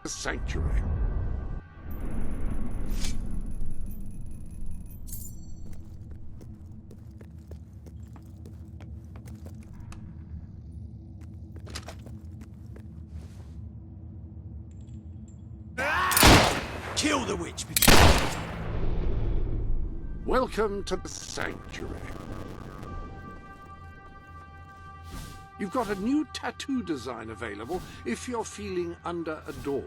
the sanctuary. Kill the witch! Welcome to the sanctuary. You've got a new tattoo design available if you're feeling under-adorned.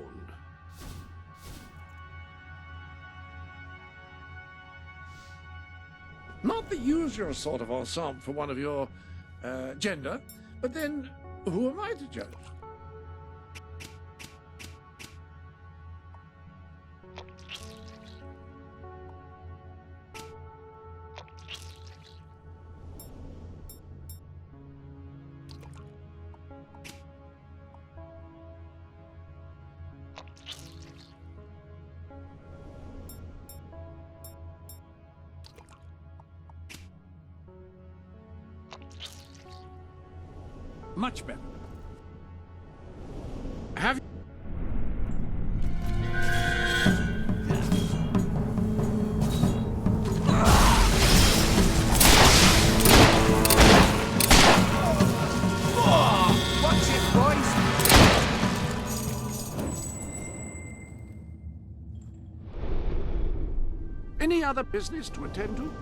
Not the usual sort of ensemble for one of your gender, but then who am I to judge? Much better. Have Watch it, boys! any other business to attend to?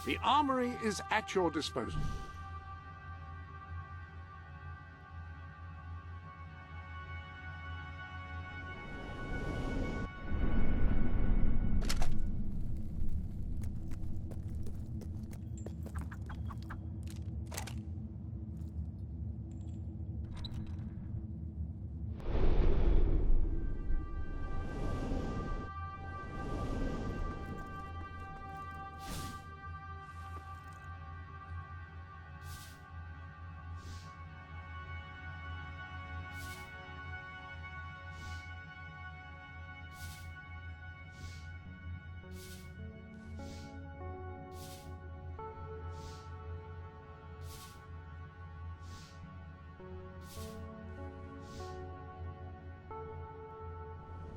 The armory is at your disposal.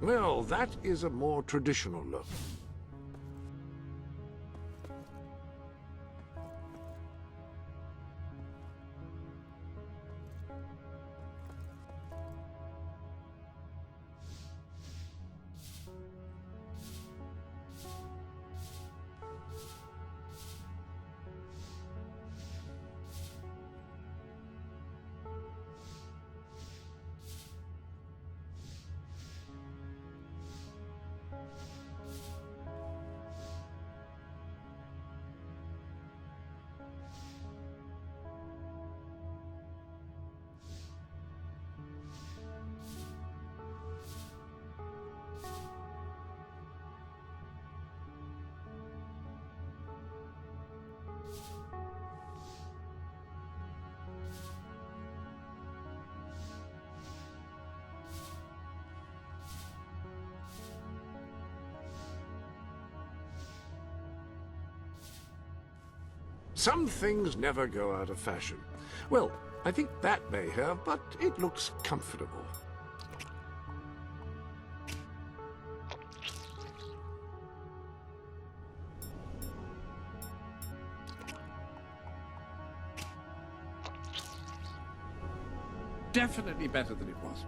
Well, that is a more traditional look. Some things never go out of fashion. Well, I think that may have, but it looks comfortable. Definitely better than it was.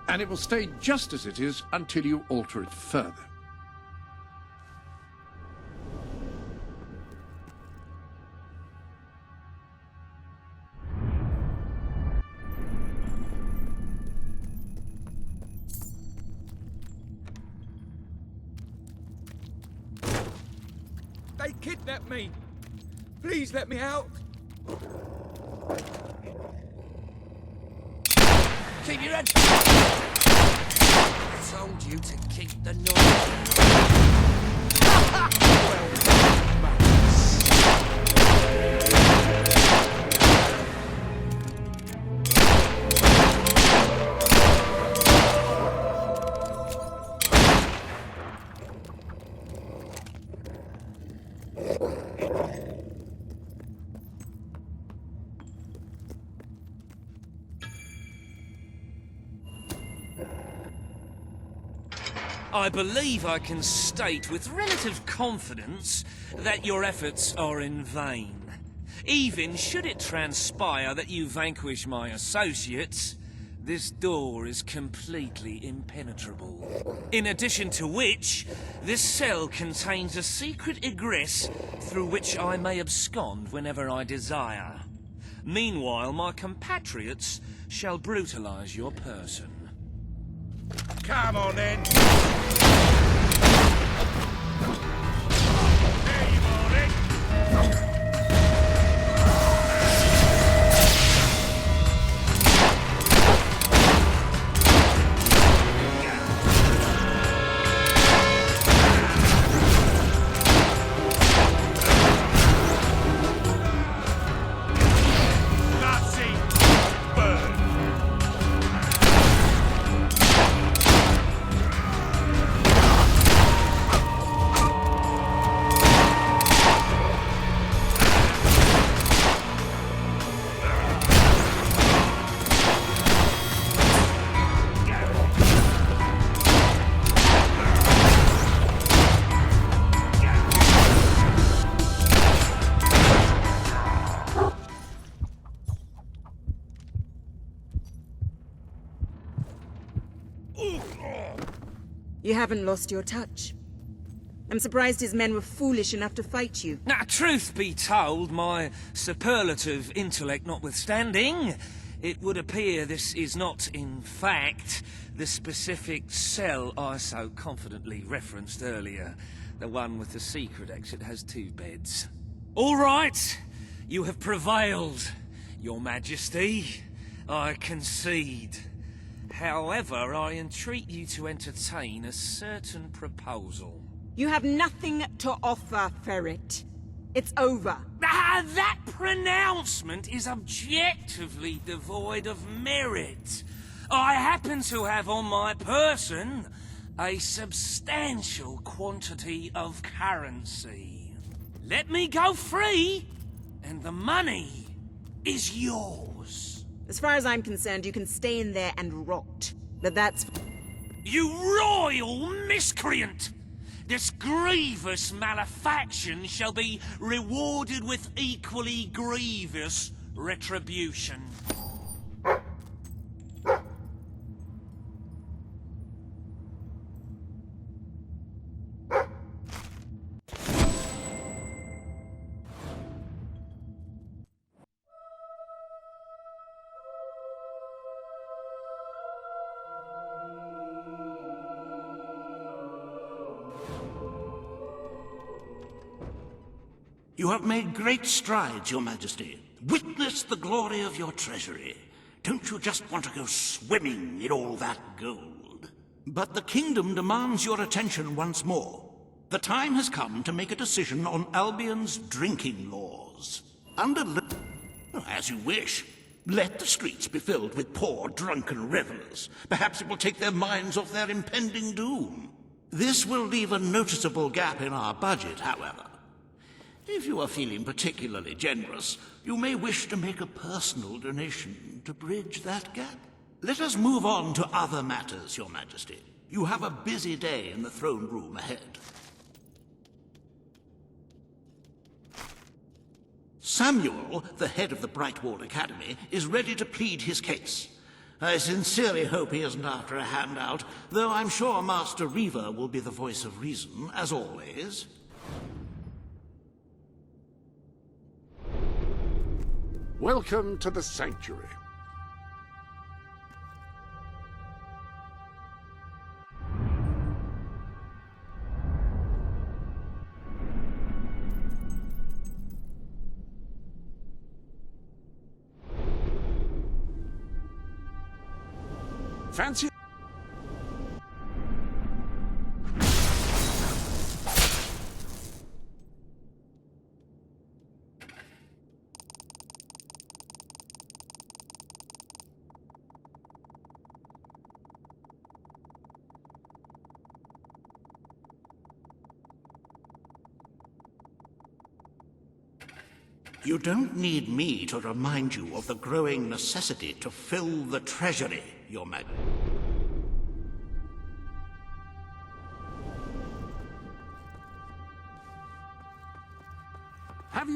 And it will stay just as it is until you alter it further. They kidnapped me. Please let me out. Keep your head. I told you to keep the noise. I believe I can state with relative confidence that your efforts are in vain. Even should it transpire that you vanquish my associates, this door is completely impenetrable. In addition to which, this cell contains a secret egress through which I may abscond whenever I desire. Meanwhile, my compatriots shall brutalize your person. Come on then. You haven't lost your touch. I'm surprised his men were foolish enough to fight you. Now, truth be told, my superlative intellect notwithstanding, it would appear this is not, in fact, the specific cell I so confidently referenced earlier. The one with the secret exit has 2 beds. All right, you have prevailed, Your Majesty. I concede. However, I entreat you to entertain a certain proposal. You have nothing to offer, Ferret. It's over. Ah, that pronouncement is objectively devoid of merit. I happen to have on my person a substantial quantity of currency. Let me go free, and the money is yours. As far as I'm concerned, you can stay in there and rot. But that's... You royal miscreant! This grievous malefaction shall be rewarded with equally grievous retribution. You have made great strides, Your Majesty. Witness the glory of your treasury. Don't you just want to go swimming in all that gold? But the kingdom demands your attention once more. The time has come to make a decision on Albion's drinking laws. As you wish. Let the streets be filled with poor, drunken revelers. Perhaps it will take their minds off their impending doom. This will leave a noticeable gap in our budget, however. If you are feeling particularly generous, you may wish to make a personal donation to bridge that gap. Let us move on to other matters, Your Majesty. You have a busy day in the throne room ahead. Samuel, the head of the Brightwall Academy, is ready to plead his case. I sincerely hope he isn't after a handout, though I'm sure Master Reaver will be the voice of reason, as always. Welcome to the Sanctuary. Fancy... You don't need me to remind you of the growing necessity to fill the treasury, Your Majesty.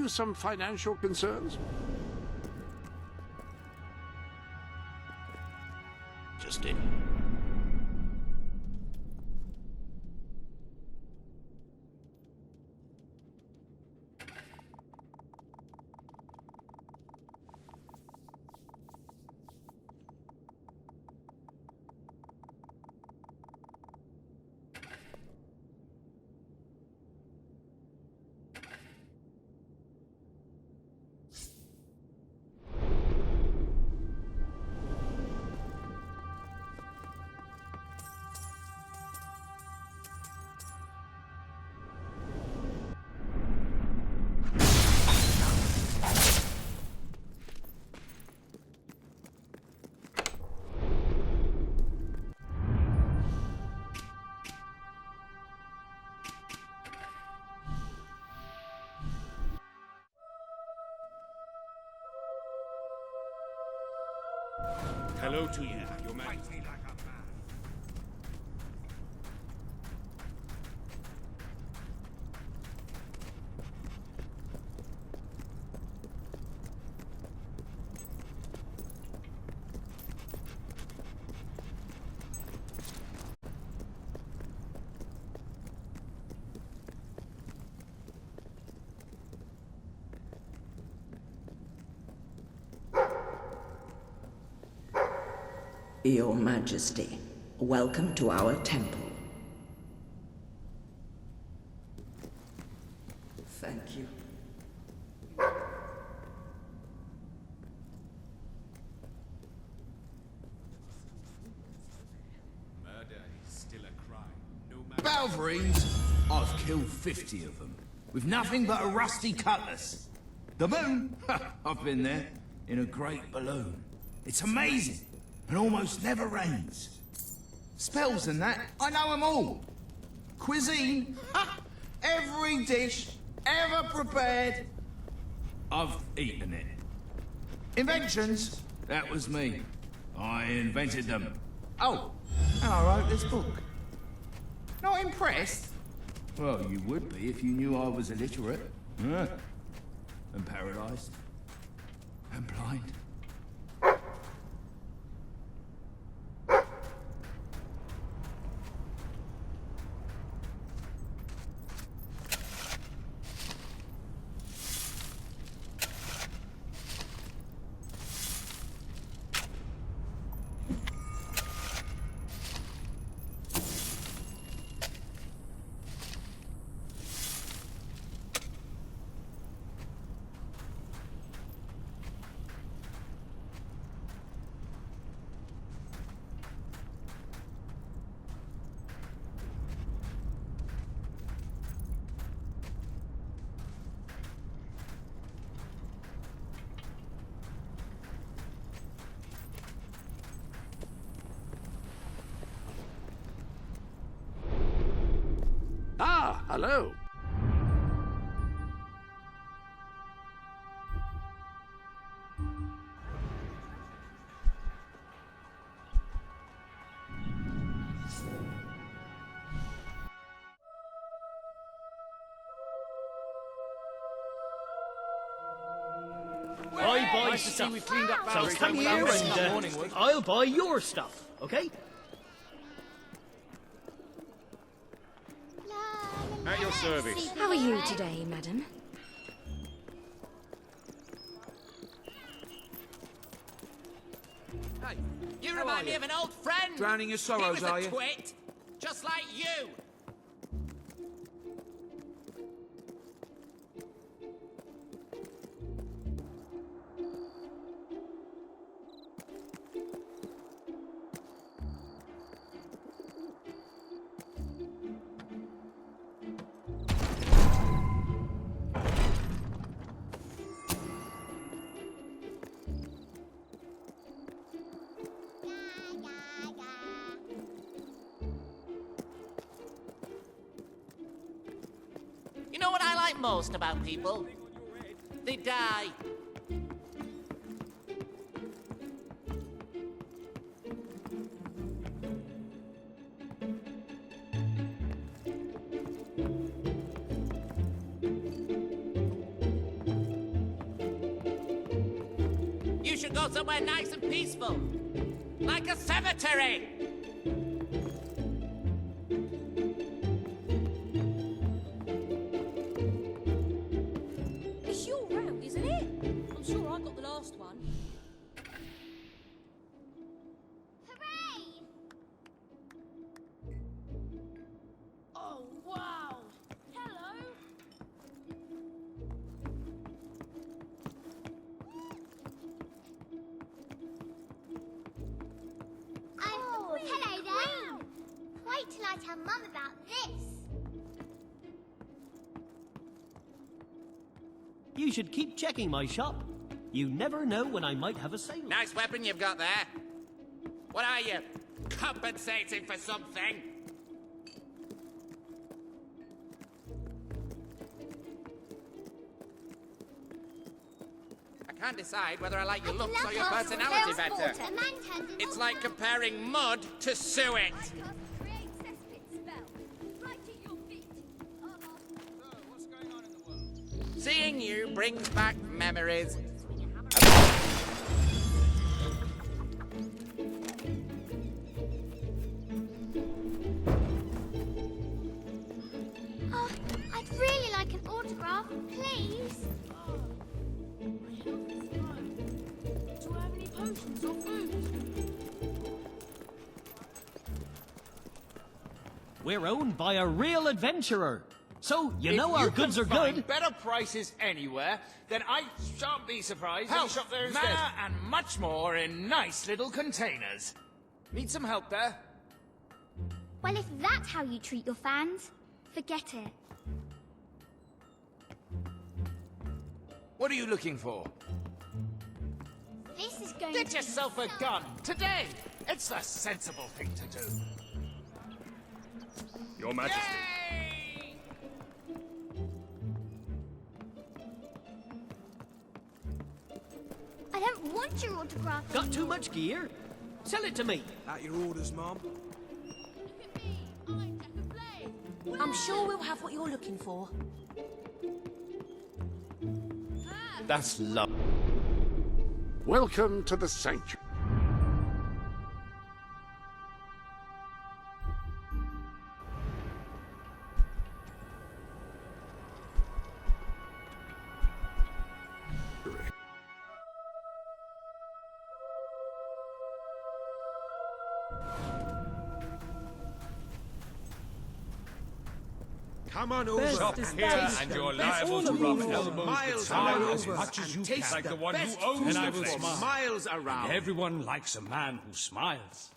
you some financial concerns? Just it. Hello to you, Your Majesty. Your Majesty, welcome to our temple. Thank you. Murder is still a crime, no matter... Balverines? I've killed 50 of them, with nothing but a rusty cutlass. The moon? I've been there, in a great balloon. It's amazing, and almost never rains. Spells and that, I know them all. Cuisine? Every dish ever prepared, I've eaten it. Inventions? That was me. I invented them. Oh, and I wrote this book. Not impressed? Well, you would be if you knew I was illiterate. And paralysed. And blind. Ah, hello. I buy stuff. So come here and I'll buy your stuff, okay? At your service. How are you today, madam? Hey, you remind me of an old friend. Drowning your sorrows, he was are a you? twit, just like you. You know what I like most about people? They die. should go somewhere nice and peaceful. Like a cemetery. It's your round, isn't it? I'm sure I got the last one. Hooray! Oh, wow! Hello! Oh, hello there! Wow. Wait till I tell Mum about this. You should keep checking my shop. You never know when I might have a sale. Nice weapon you've got there. What are you? Compensating for something? I can't decide whether I like your looks or your personality better. It's like comparing mud to suet. Seeing you brings back memories. Oh, I'd really like an autograph, please. Do I have any potions or food? We're owned by a real adventurer. So, you know our goods are good. Better prices anywhere, then I shan't be surprised if you shop there instead. Mana and much more in nice little containers. Need some help there? Well, if that's how you treat your fans, forget it. What are you looking for? This is going Get to yourself a gun today. It's the sensible thing to do. Your Majesty. I don't want your autograph. Got too much gear? Sell it to me. At your orders, Mom. I'm sure we'll have what you're looking for. That's love. Welcome to the Sanctuary. Come on over Shop and here, taste and the you're best liable to food rub from elbows miles with time around. as much as you Taste can. Like the one best who owns food the I will from smile. miles around. Everyone likes a man who smiles.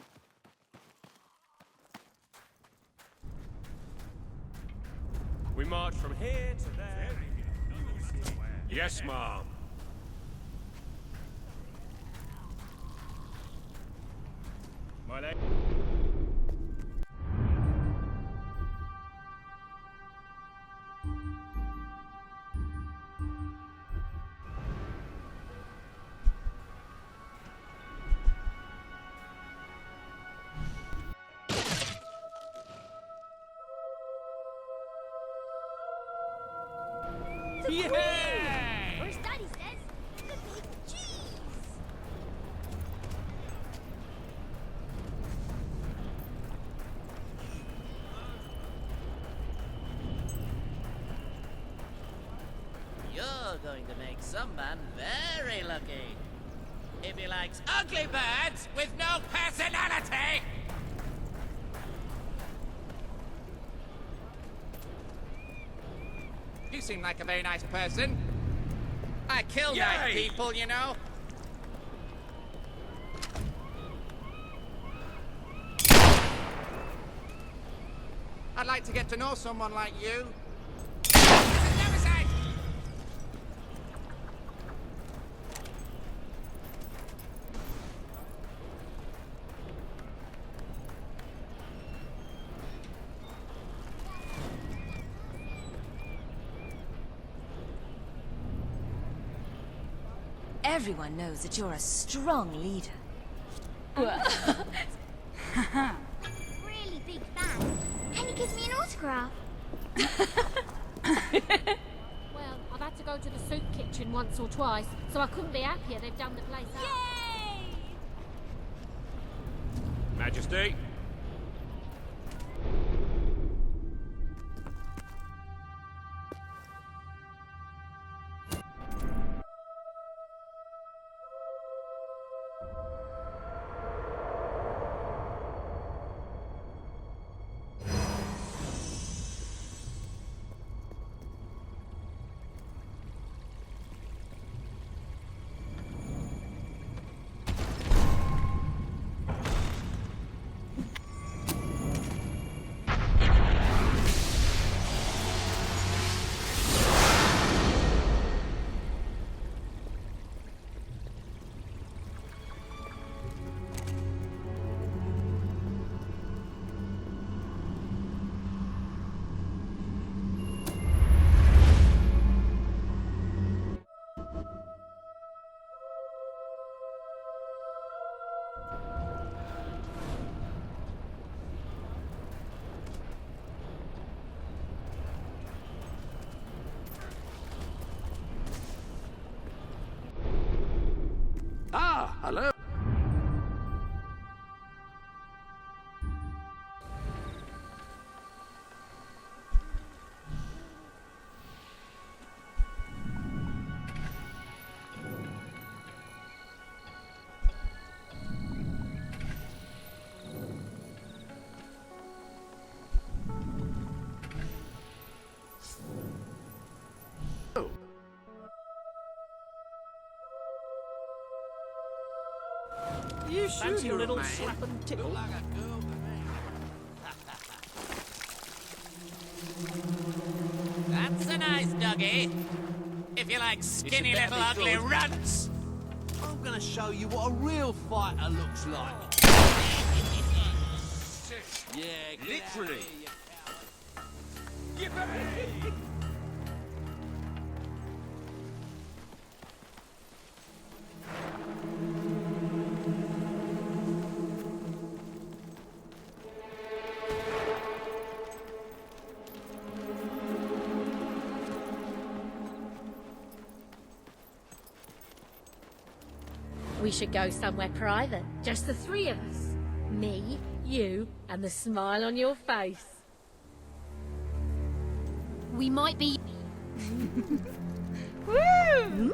We march from here to there. Yes, Mom. My leg. Or as Daddy says, the big cheese. You're going to make some man very lucky. If he likes ugly birds with no personality! You seem like a very nice person. I kill nice people, you know. I'd like to get to know someone like you. Everyone knows that you're a strong leader. Really big fan. Can you give me an autograph? Well, I've had to go go to the soup kitchen once or twice, so I couldn't be happier they've done the place up. Yay! Majesty. Ah, hello. You sure Fancy your a little man? slap and tickle? Look like a girl to me. That's a nice doggy. If you like skinny better little be ugly good. runts. I'm gonna show you what a real fighter looks like. Yeah, literally. Yippee! We should go somewhere private. Just the three of us. Me, you, and the smile on your face. We might be... Woo!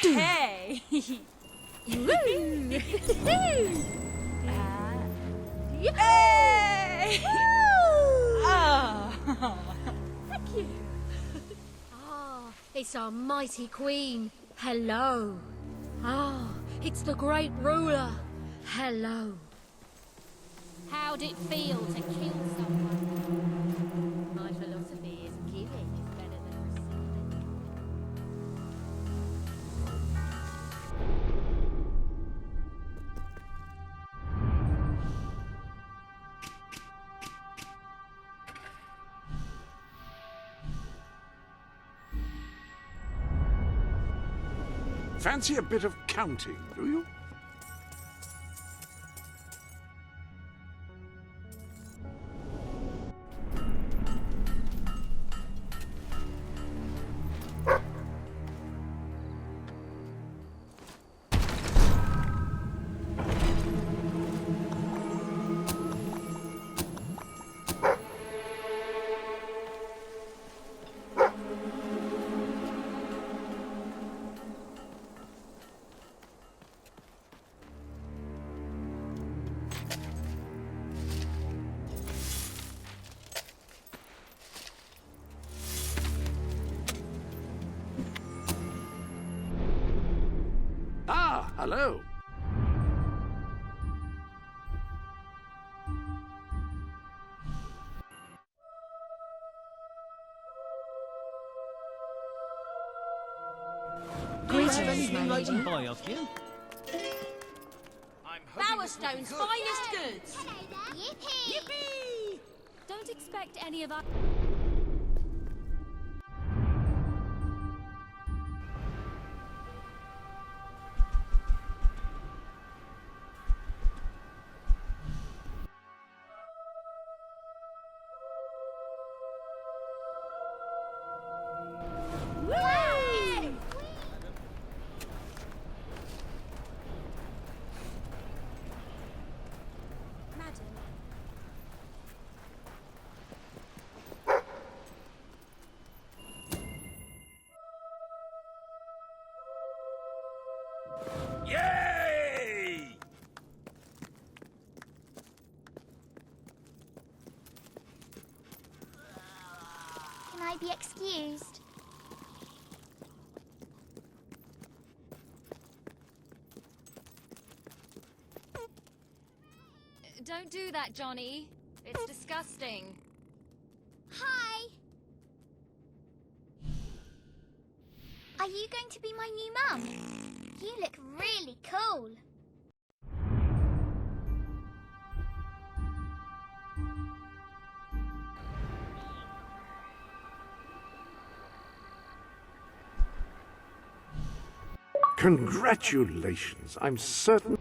Hey! Yay! Oh. Thank you. Ah, it's our mighty queen. Hello. Ah, it's the great ruler. Hello. How'd it feel to kill someone? My philosophy is giving is better than receiving. Fancy a bit of counting, do you? Ah, hello. Greetings, anything I can buy off you? Bowerstone's finest goods. Hello there. Yippee! Yippee! Don't expect any of our... Whee! Yay! Can I be excused? Don't do that, Johnny. It's disgusting. Hi! Are you going to be my new mum? You look really cool. Congratulations. I'm certain...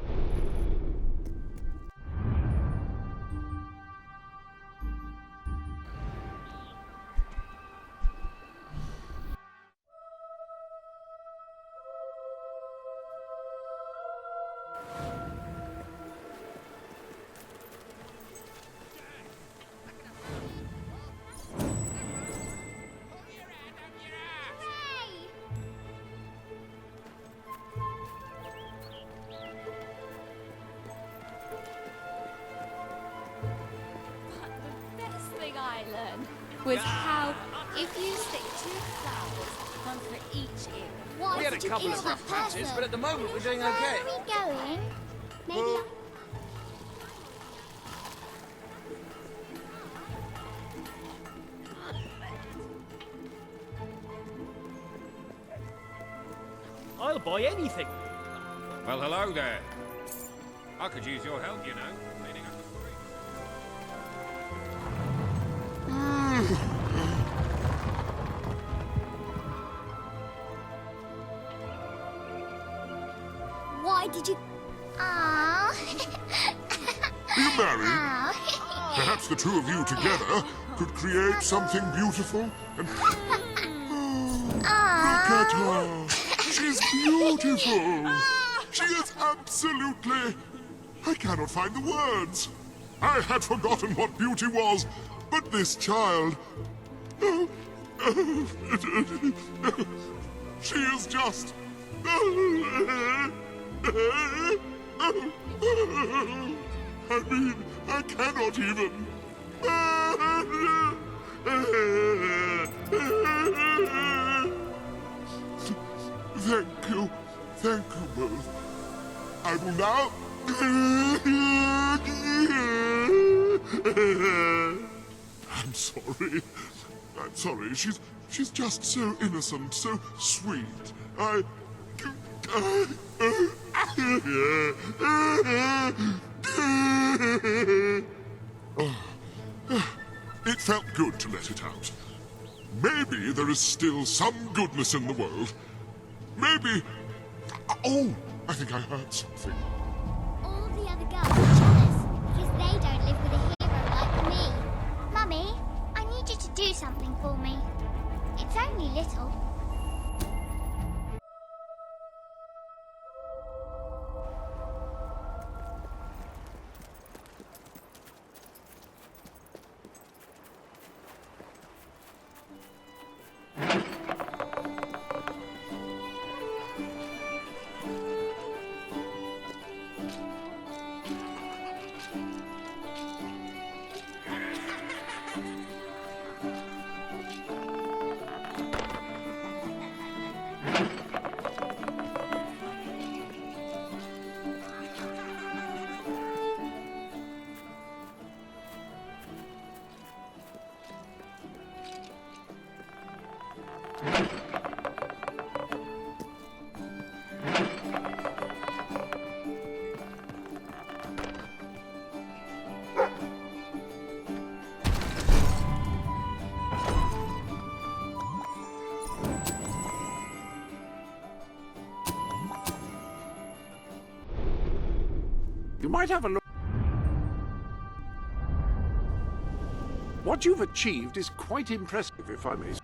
I learned was how if you stick 2 flowers, one for each ear. Why We had a did you couple eat of that rough patches, person? but at the moment we're doing Where okay. are we going? Maybe I'll buy anything. Well, hello there. I could use your help, you know, cleaning up the street. Why did you... Ah. Are you married? Ah. Perhaps the two of you together could create something beautiful and... Look at her! She's beautiful! She is absolutely... I cannot find the words. I had forgotten what beauty was, but this child... She is just... I mean, I cannot even... Thank you both. I will now... I'm sorry. She's just so innocent, so sweet. It felt good to let it out. Maybe there is still some goodness in the world. Maybe... Oh, I think I heard something. All the other girls are jealous because they don't live with a hero like me. Mummy, I need you to do something for me. It's only little. You might have a look. What you've achieved is quite impressive, if I may say.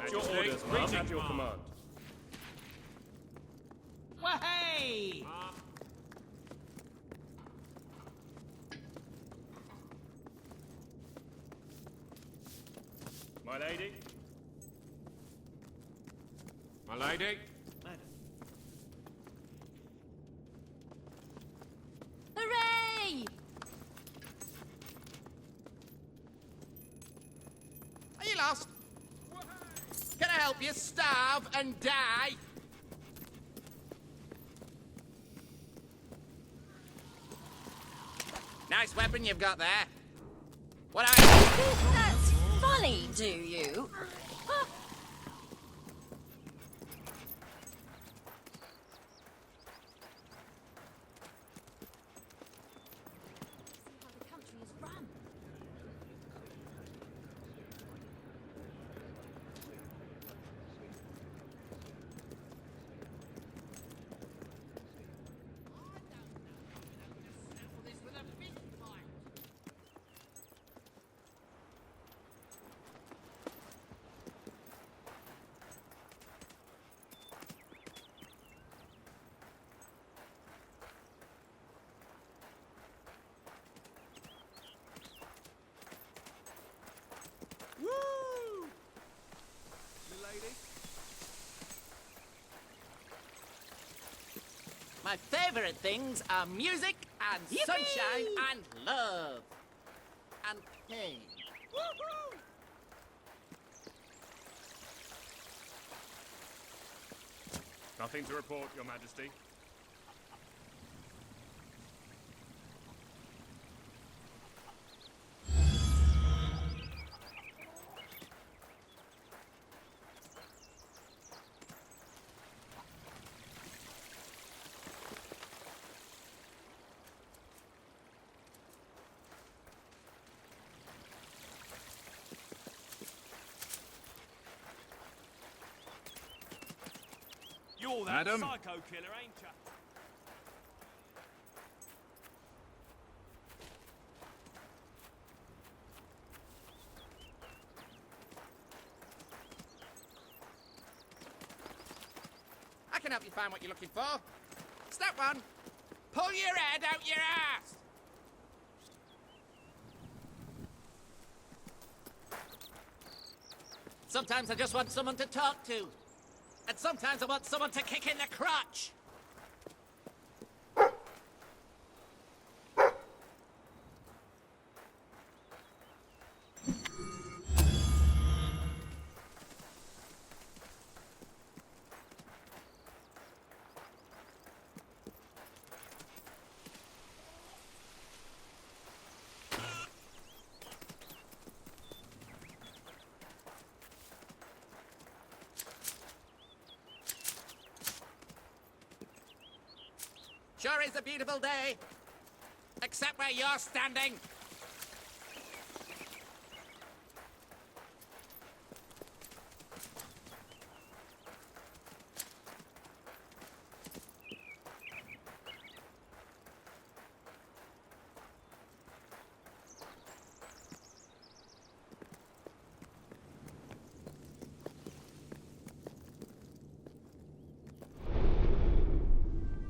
At your orders, Mum. At your command. Wahey! My lady. My lady. Hooray! Are you lost? Can I help you starve and die? Nice weapon you've got there. What are you? You think that's funny, do you? Huh. See how the country is run. Woo! My favorite things are music and sunshine and love. And pain. Woohoo! Nothing to report, Your Majesty. You're that Madam? psycho killer, ain't ya? I can help you find what you're looking for. Step one. Pull your head out your ass. Sometimes I just want someone to talk to. And sometimes I want someone to kick in the crotch. Sure is a beautiful day. Except where you're standing.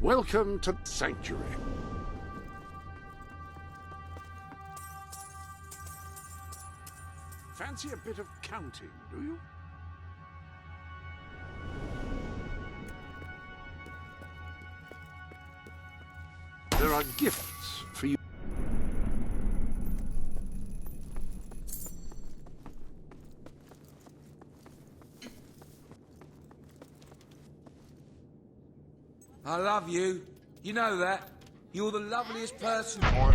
Welcome to Sanctuary. Fancy a bit of counting, do you? There are gifts for you. I love you. You know that. You're the loveliest person. I'm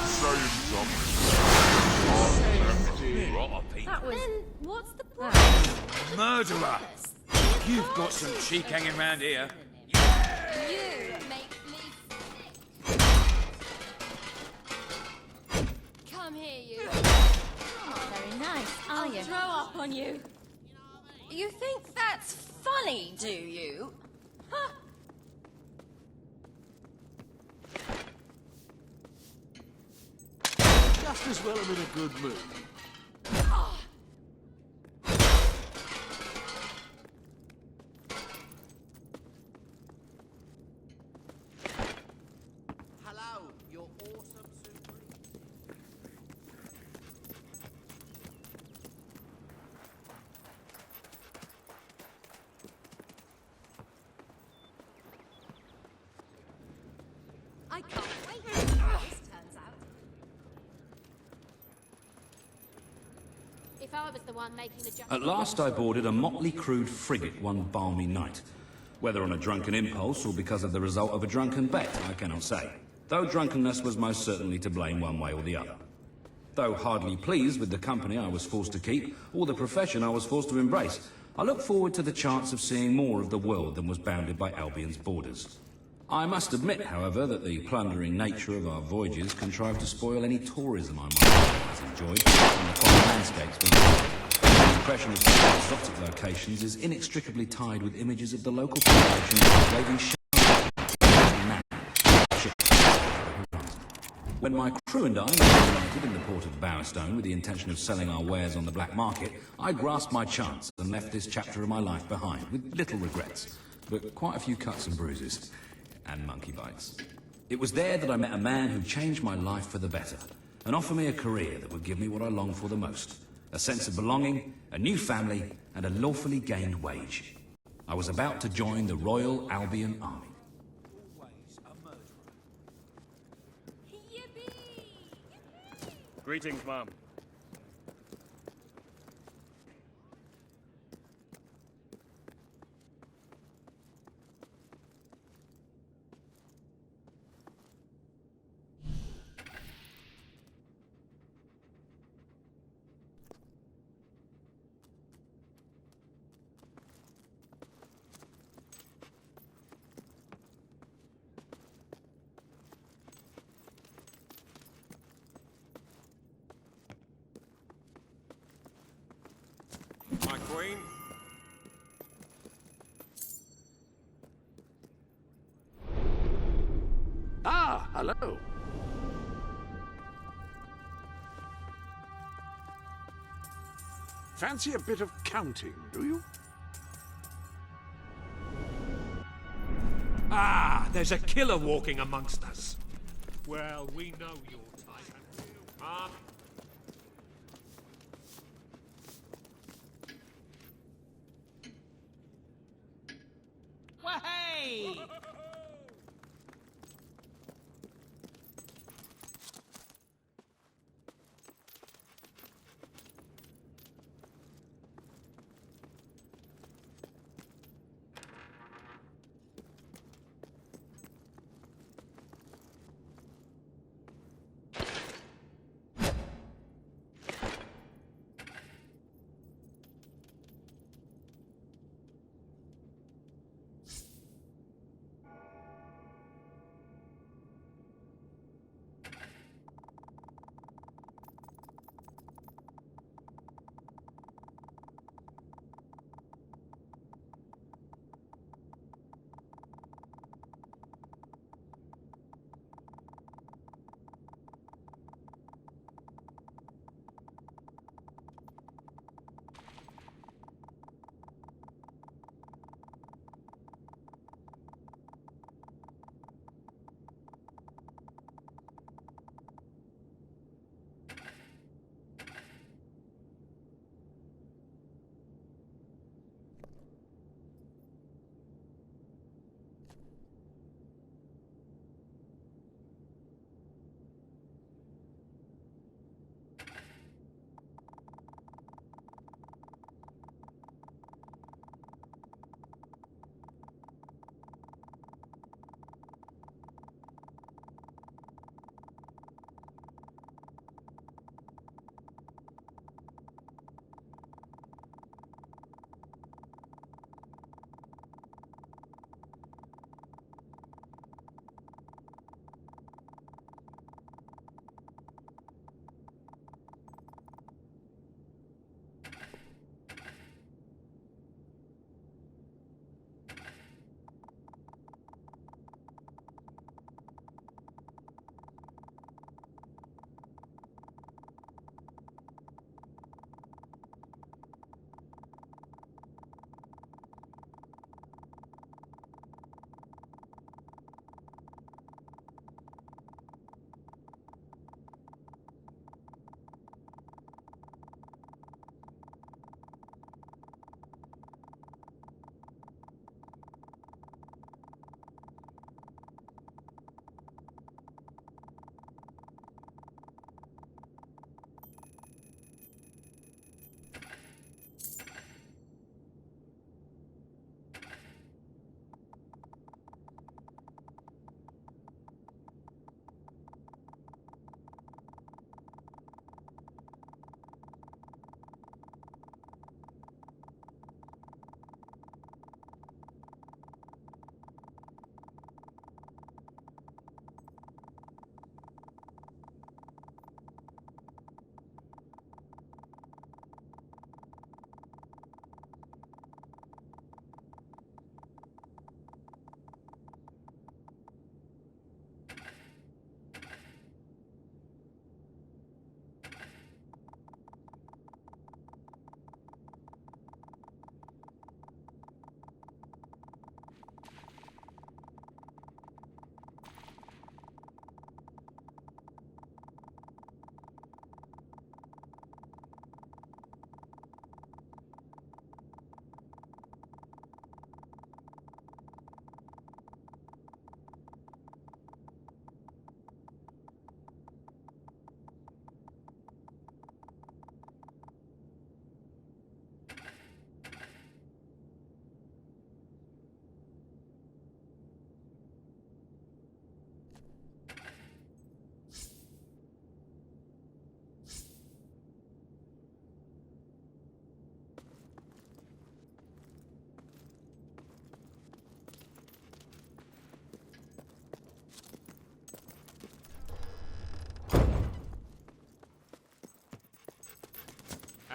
saying something. That was... Then what's the point? Murderer! You've got some cheek hanging around here. You make me sick. Come here, you. Not very nice, are you? I'll throw up on you. You think that's funny, do you? Huh? Just as well I'm in a good mood. I can't wait to see how this turns out. If I was the one making the jump... At last I boarded a motley crewed frigate one balmy night. Whether on a drunken impulse or because of the result of a drunken bet, I cannot say. Though drunkenness was most certainly to blame one way or the other. Though hardly pleased with the company I was forced to keep, or the profession I was forced to embrace, I look forward to the chance of seeing more of the world than was bounded by Albion's borders. I must admit, however, that the plundering nature of our voyages contrived to spoil any tourism I might otherwise enjoyed in the foreign landscapes. The impression of such exotic locations is inextricably tied with images of the local population waving When my crew and I landed in the port of Bowerstone with the intention of selling our wares on the black market, I grasped my chance and left this chapter of my life behind, with little regrets, but quite a few cuts and bruises, and monkey bites. It was there that I met a man who changed my life for the better, and offered me a career that would give me what I long for the most, a sense of belonging, a new family, and a lawfully gained wage. I was about to join the Royal Albion Army. Greetings, Mom. My queen? Ah, hello. Fancy a bit of counting, do you? Ah, there's a killer walking amongst us. Well, we know your type. Mom? Hey!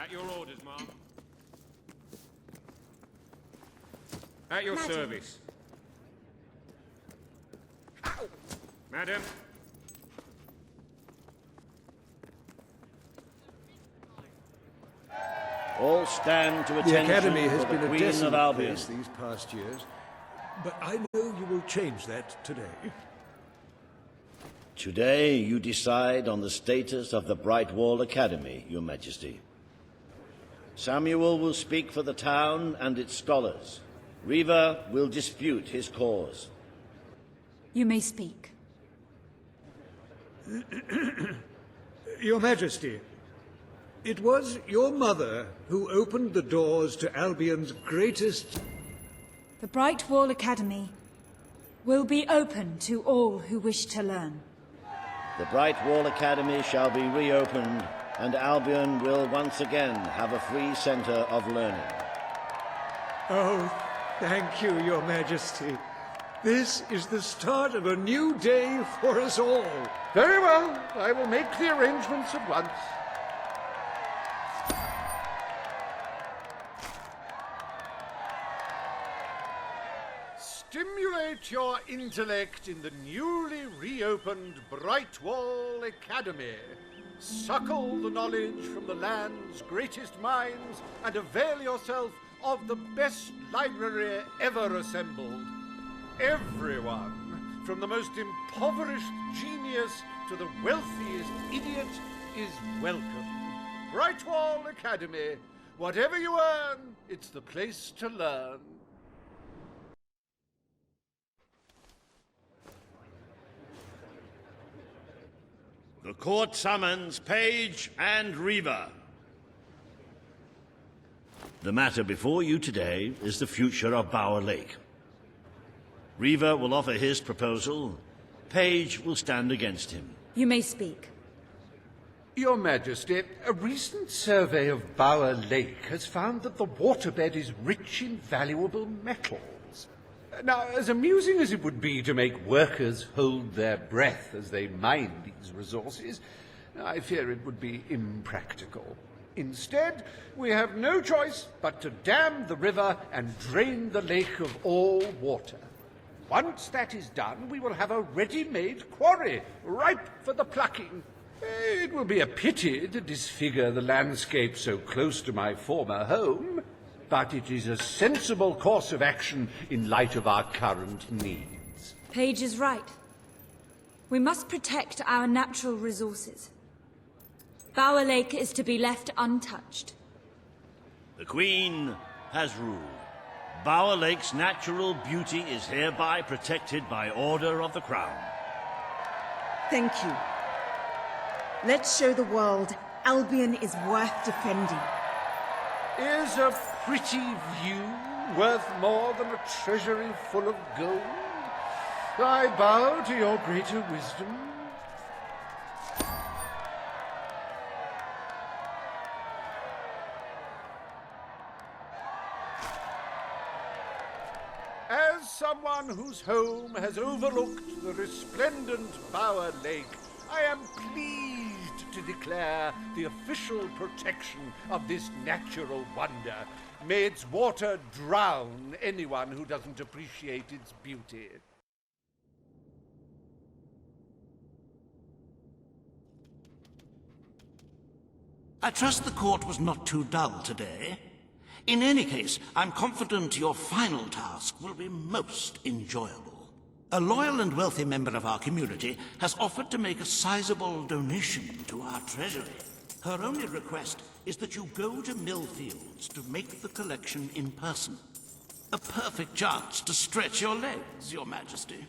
At your orders, ma'am. At your Madam. service. Madam. All stand to The attention Academy has for the been a Queen of desolate Albion. place these past years, but I know you will change that today. Today you decide on the status of the Brightwall Academy, Your Majesty. Samuel will speak for the town and its scholars. Reva will dispute his cause. You may speak. Your Majesty, it was your mother who opened the doors to Albion's greatest... The Brightwall Academy will be open to all who wish to learn. The Brightwall Academy shall be reopened, and Albion will once again have a free centre of learning. Oh, thank you, Your Majesty. This is the start of a new day for us all. Very well. I will make the arrangements at once. Stimulate your intellect in the newly reopened Brightwall Academy. Suckle the knowledge from the land's greatest minds and avail yourself of the best library ever assembled. Everyone, from the most impoverished genius to the wealthiest idiot, is welcome. Brightwall Academy. Whatever you earn, it's the place to learn. The court summons Page and Reva. The matter before you today is the future of Bower Lake. Reva will offer his proposal. Page will stand against him. You may speak. Your Majesty, a recent survey of Bower Lake has found that the waterbed is rich in valuable metals. Now, as amusing as it would be to make workers hold their breath as they mine these resources, I fear it would be impractical. Instead, we have no choice but to dam the river and drain the lake of all water. Once that is done, we will have a ready-made quarry, ripe for the plucking. It will be a pity to disfigure the landscape so close to my former home, but it is a sensible course of action in light of our current needs. Page is right. We must protect our natural resources. Bower Lake is to be left untouched. The Queen has ruled. Bower Lake's natural beauty is hereby protected by order of the Crown. Thank you. Let's show the world Albion is worth defending. Is a pretty view worth more than a treasury full of gold? I bow to your greater wisdom. As someone whose home has overlooked the resplendent Bower Lake, I am pleased to declare the official protection of this natural wonder. May its water drown anyone who doesn't appreciate its beauty. I trust the court was not too dull today. In any case, I'm confident your final task will be most enjoyable. A loyal and wealthy member of our community has offered to make a sizable donation to our treasury. Her only request is that you go to Millfields to make the collection in person. A perfect chance to stretch your legs, Your Majesty.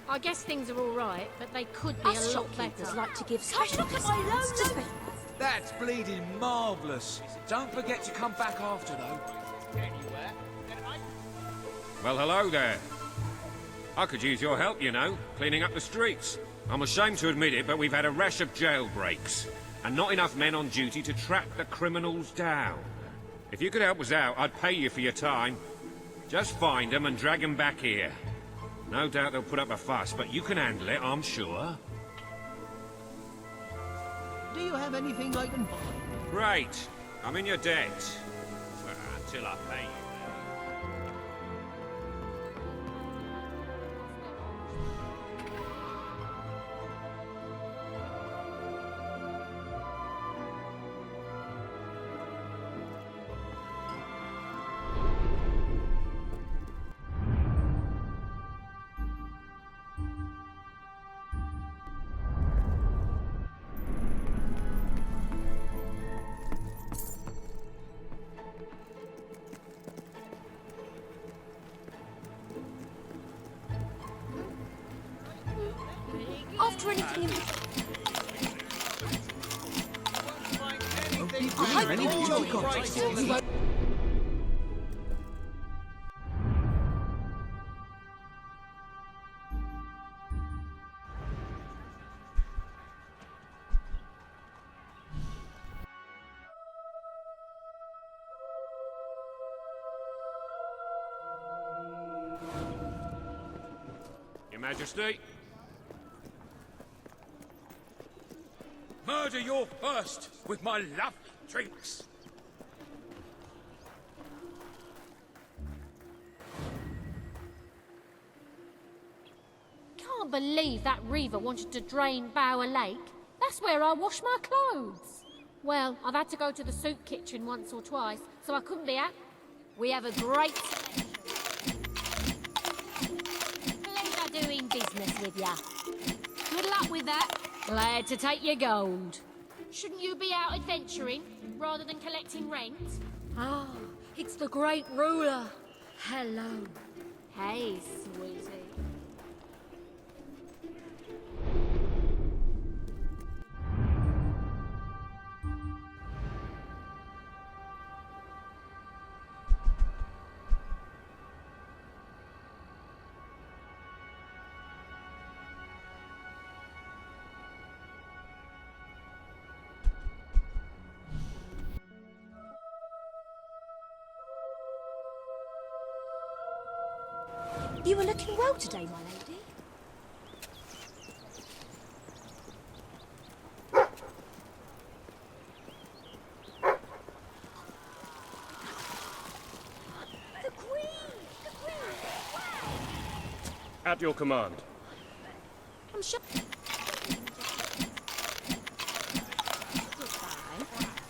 I guess things are all right, but they could be a lot better. like to give Gosh, look at my low. That's bleeding marvellous. Don't forget to come back after, though. Well, hello there. I could use your help, you know, cleaning up the streets. I'm ashamed to admit it, but we've had a rash of jailbreaks, and not enough men on duty to track the criminals down. If you could help us out, I'd pay you for your time. Just find them and drag them back here. No doubt they'll put up a fuss, but you can handle it, I'm sure. Do you have anything I can buy? Great. I'm in your debt. Well, until I pay you. After anything Your Majesty? Murder your first with my lovely drinks. Can't believe that Reaver wanted to drain Bower Lake. That's where I wash my clothes. Well, I've had to go to the soup kitchen once or twice, so I couldn't be at. We have a great pleasure doing business with ya. Good luck with that. Glad to take your gold. Shouldn't you be out adventuring rather than collecting rent? Ah, it's the great ruler. Hello. Hey, sweetie. You were looking well today, my lady. The Queen! The Queen! At your command. I'm sure.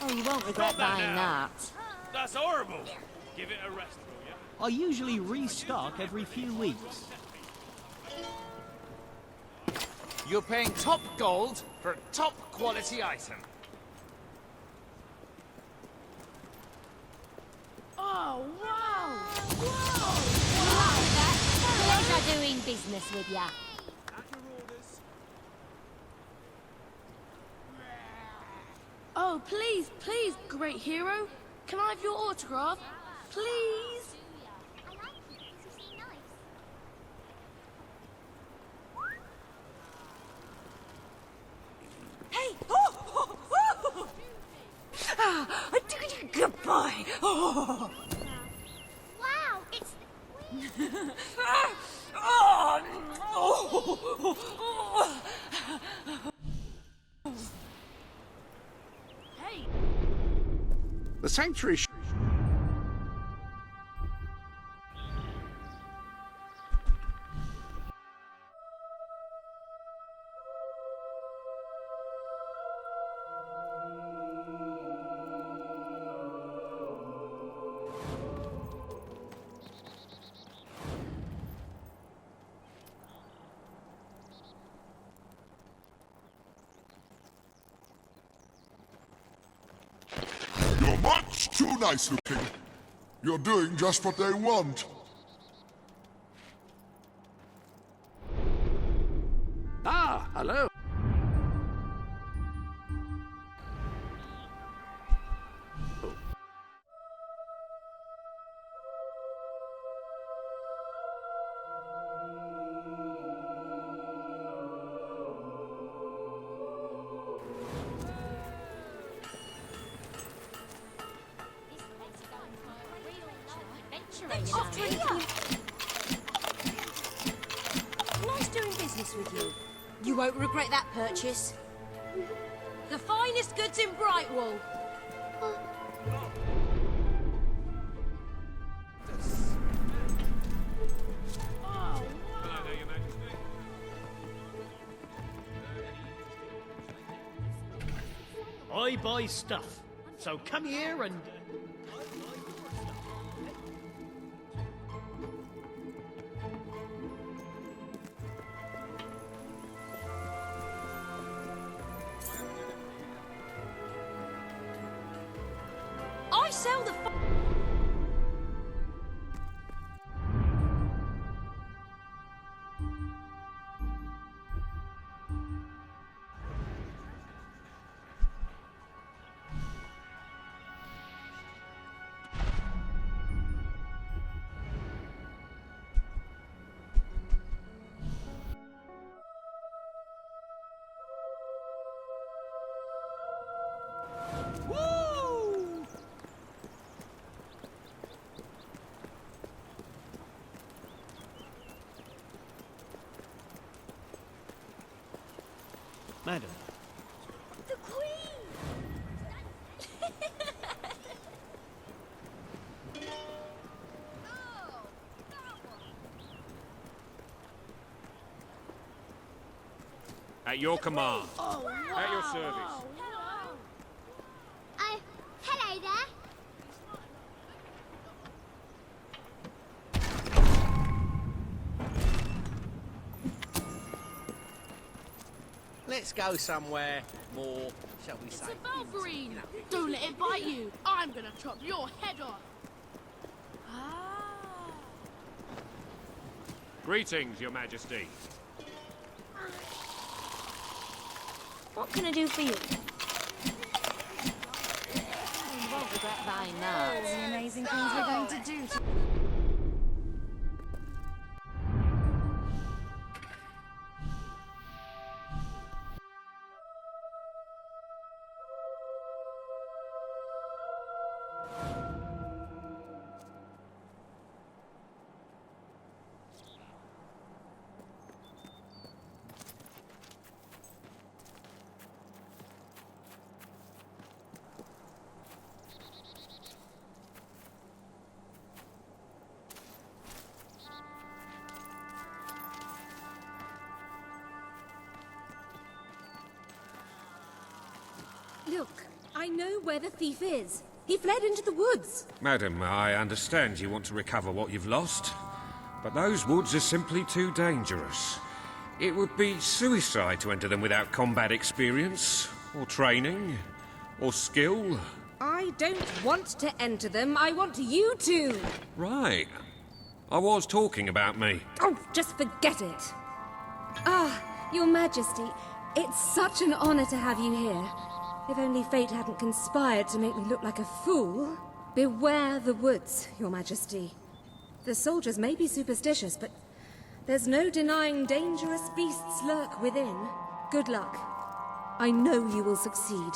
Oh, you won't regret buying that. That's horrible. Give it a rest, will you? I usually restock every few weeks. You're paying top gold for a top quality item. Oh, wow! Wow! Pleasure doing business with ya. Oh, please, please, great hero. Can I have your autograph? Please? Hey! Oh! Ah, goodbye! Oh. Wow, it's the Queen. Hey! The sanctuary. too nice looking. You're doing just what they want. Ah, hello. Nice doing business with you. You won't regret that purchase. The finest goods in Brightwall. Hello there, Your Majesty. I buy stuff. So come here and... I sell the... Woo! Madam. The Queen! At your command. At your service. Oh, hello there. Let's go somewhere more, shall we say? It's a Valkyrie! Don't let it bite you! I'm gonna chop your head off! Ah. Greetings, Your Majesty. What can I do for you? You won't regret buying that. The amazing things we're going to do. Look, I know where the thief is. He fled into the woods. Madam, I understand you want to recover what you've lost, but those woods are simply too dangerous. It would be suicide to enter them without combat experience, or training, or skill. I don't want to enter them. I want you to. Right. I was talking about me. Oh, just forget it. Ah, Your Majesty, it's such an honor to have you here. If only fate hadn't conspired to make me look like a fool. Beware the woods, Your Majesty. The soldiers may be superstitious, but there's no denying dangerous beasts lurk within. Good luck. I know you will succeed.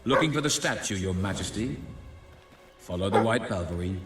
Looking for the statue, Your Majesty? Follow the white Balverine.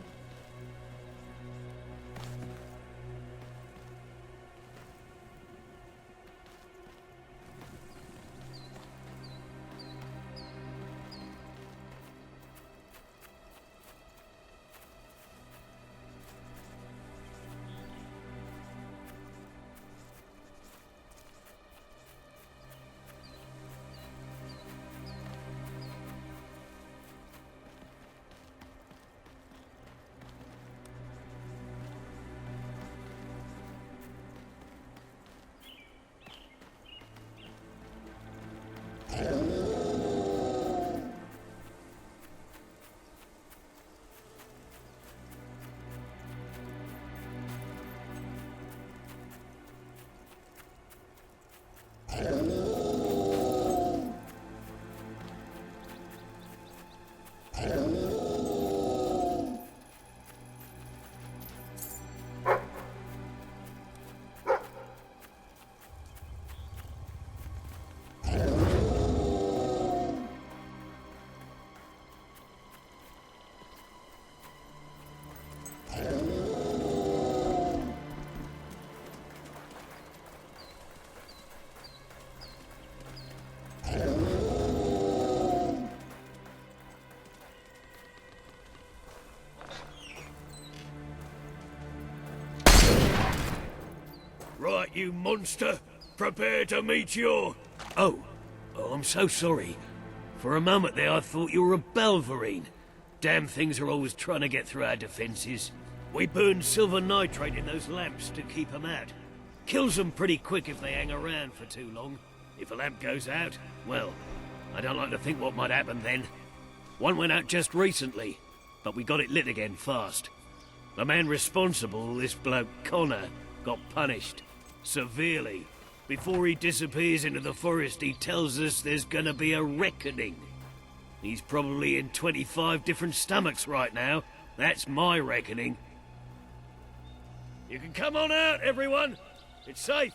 Right, you monster. Prepare to meet your... Oh, I'm so sorry. For a moment there, I thought you were a Balverine. Damn things are always trying to get through our defenses. We burn silver nitrate in those lamps to keep them out. Kills them pretty quick if they hang around for too long. If a lamp goes out, well, I don't like to think what might happen then. One went out just recently, but we got it lit again fast. The man responsible, this bloke Connor, got punished. Severely. Before he disappears into the forest, he tells us there's gonna be a reckoning. He's probably in 25 different stomachs right now. That's my reckoning. You can come on out, everyone. It's safe.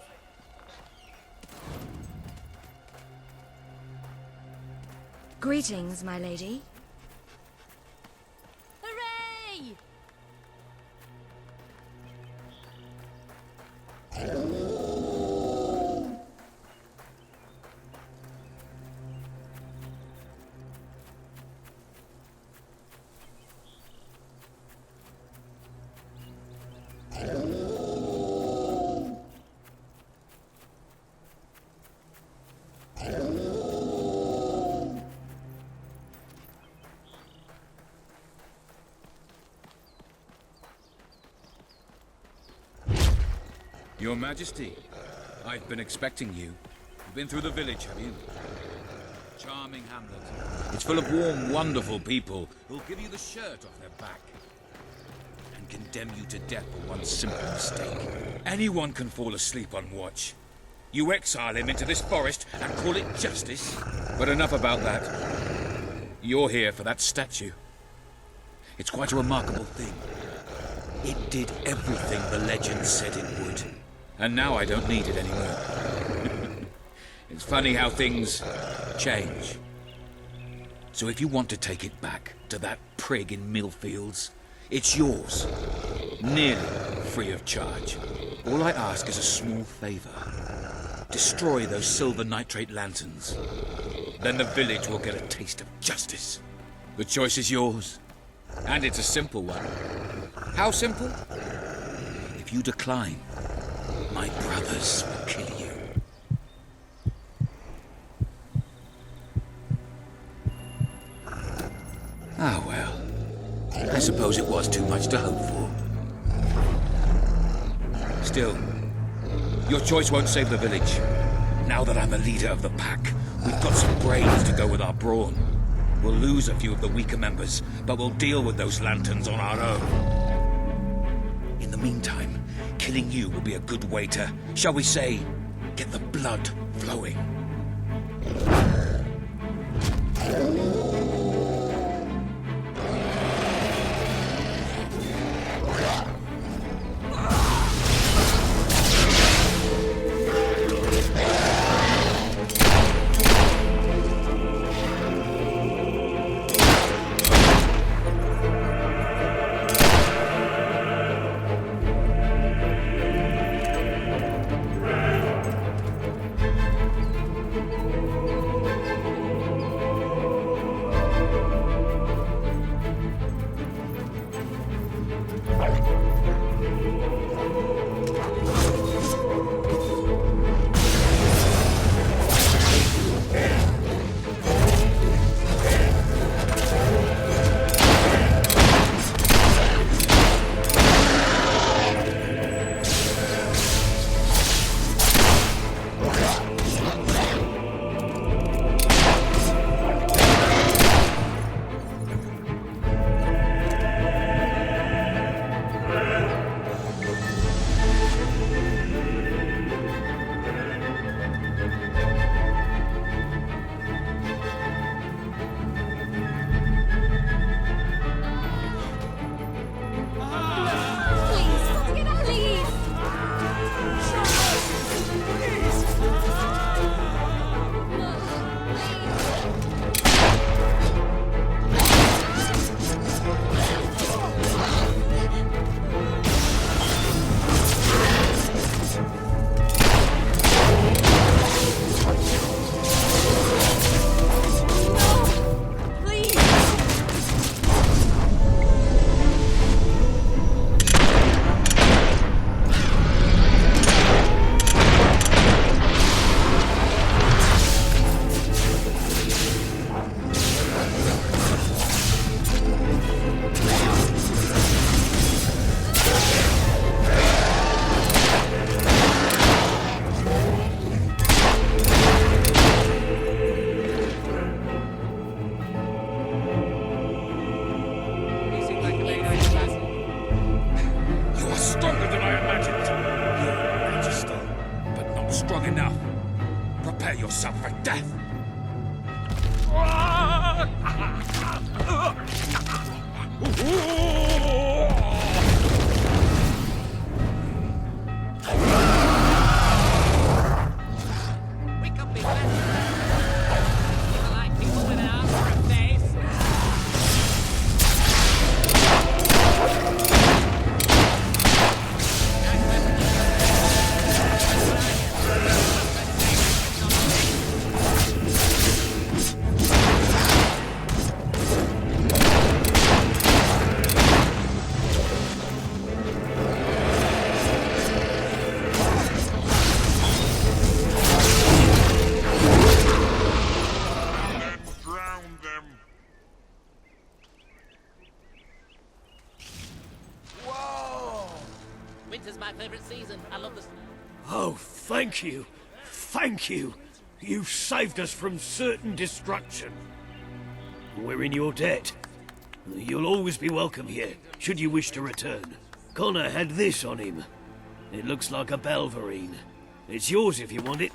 Greetings, my lady. Hooray! Your Majesty, I've been expecting you. You've been through the village, have you? Charming hamlet. It's full of warm, wonderful people who'll give you the shirt off their back and condemn you to death for one simple mistake. Anyone can fall asleep on watch. You exile him into this forest and call it justice? But enough about that. You're here for that statue. It's quite a remarkable thing. It did everything the legend said it would. And now I don't need it anymore. It's funny how things change. So if you want to take it back to that prig in Millfields, it's yours. Nearly free of charge. All I ask is a small favor. Destroy those silver nitrate lanterns. Then the village will get a taste of justice. The choice is yours. And it's a simple one. How simple? If you decline, my brothers will kill you. Ah, well. I suppose it was too much to hope for. Still, your choice won't save the village. Now that I'm the leader of the pack, we've got some brains to go with our brawn. We'll lose a few of the weaker members, but we'll deal with those lanterns on our own. In the meantime, killing you will be a good way to, shall we say, get the blood flowing. my favourite season. I love this. Oh, thank you. Thank you. You've saved us from certain destruction. We're in your debt. You'll always be welcome here, should you wish to return. Connor had this on him. It looks like a Belverine. It's yours if you want it.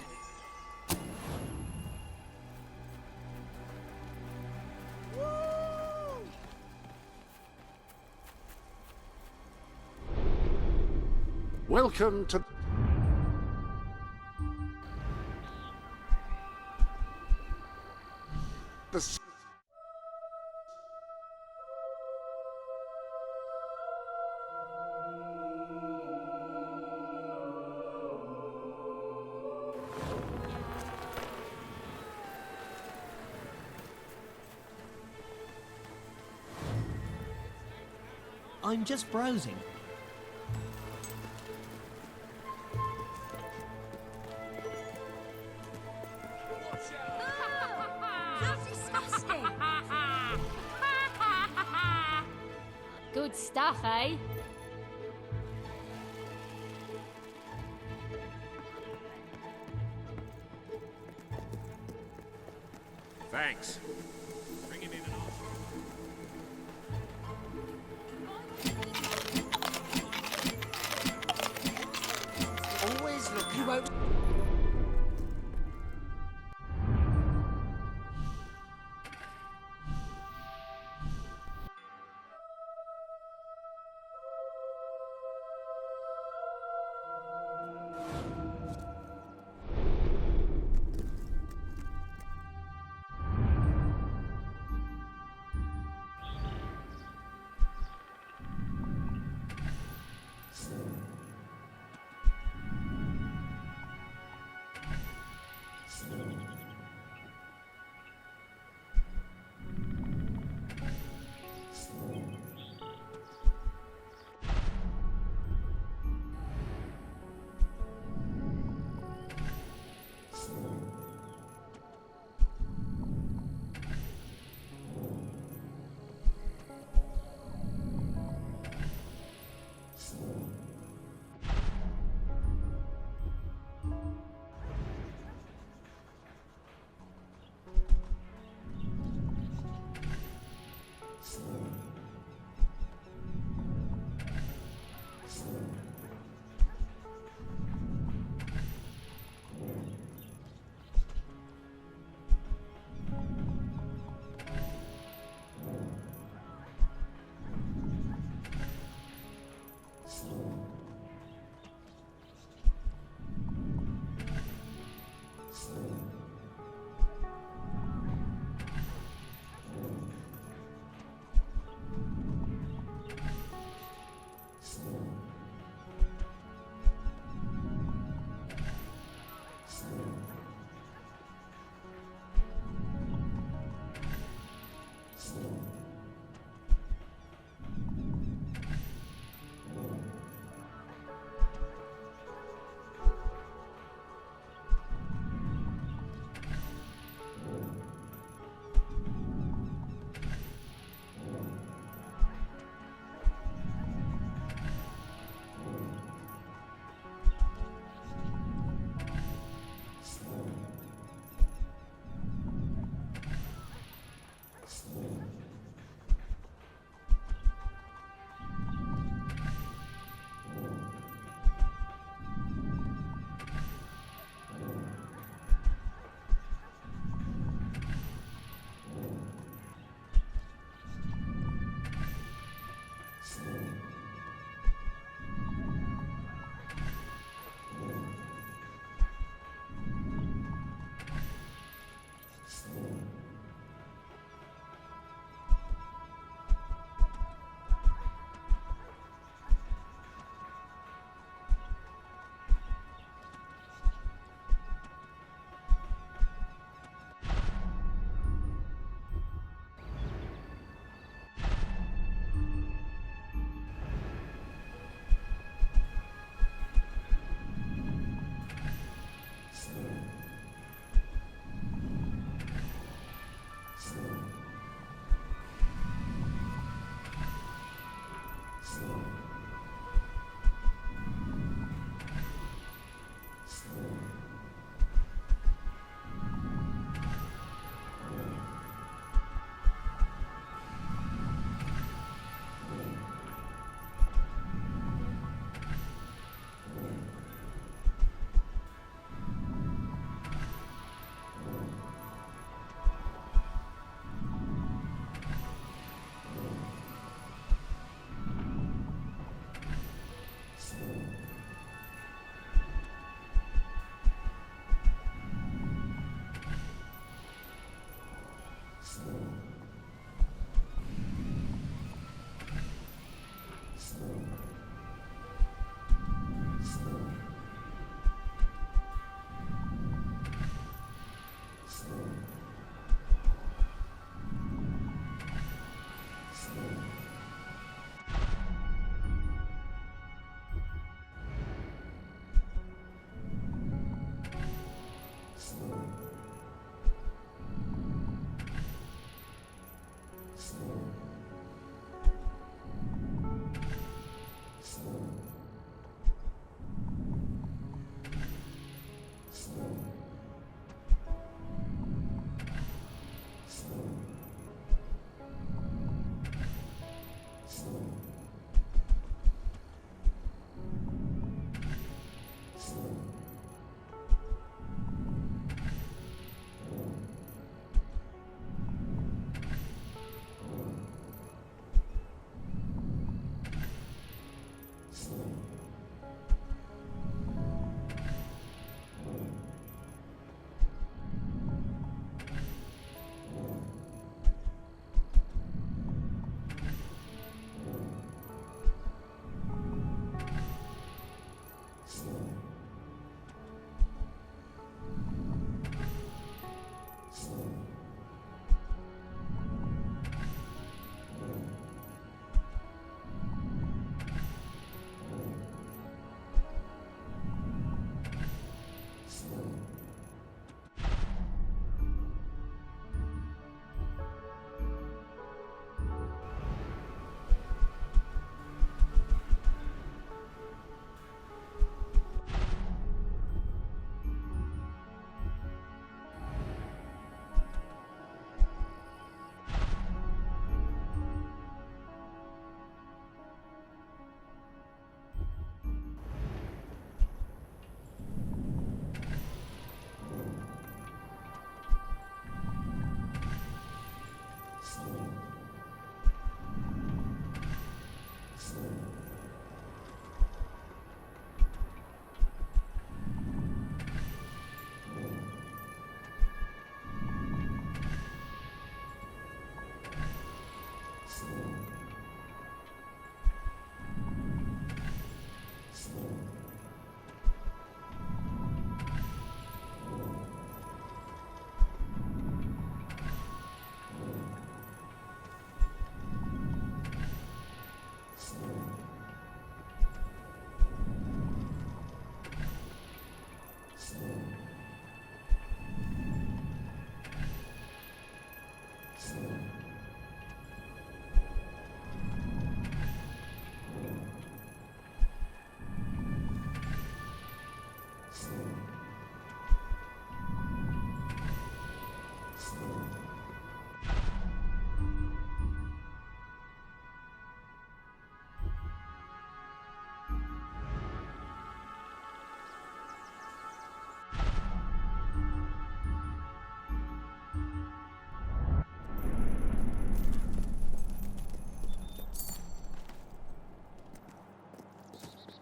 Welcome to... the... I'm just browsing. Good stuff, eh? Thanks. Bring him in and off. Always look. You won't.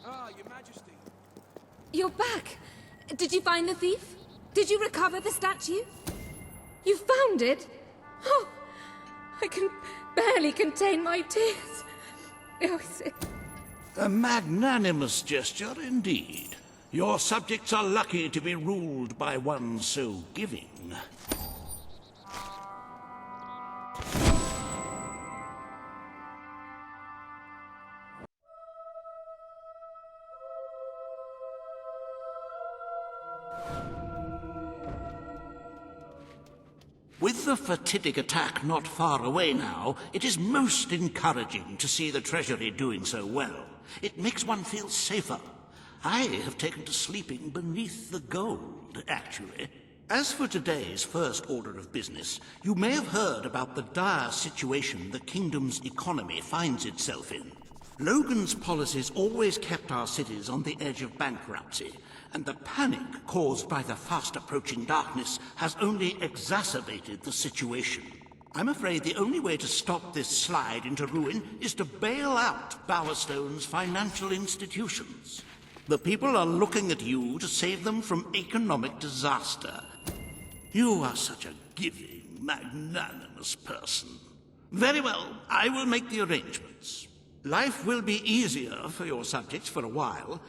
Ah, Your Majesty. You're back! Did you find the thief? Did you recover the statue? You found it? Oh, I can barely contain my tears. Oh, A magnanimous gesture indeed. Your subjects are lucky to be ruled by one so giving. With the fatidic attack not far away now, it is most encouraging to see the Treasury doing so well. It makes one feel safer. I have taken to sleeping beneath the gold, actually. As for today's first order of business, you may have heard about the dire situation the kingdom's economy finds itself in. Logan's policies always kept our cities on the edge of bankruptcy, and the panic caused by the fast-approaching darkness has only exacerbated the situation. I'm afraid the only way to stop this slide into ruin is to bail out Bowerstone's financial institutions. The people are looking at you to save them from economic disaster. You are such a giving, magnanimous person. Very well, I will make the arrangements. Life will be easier for your subjects for a while,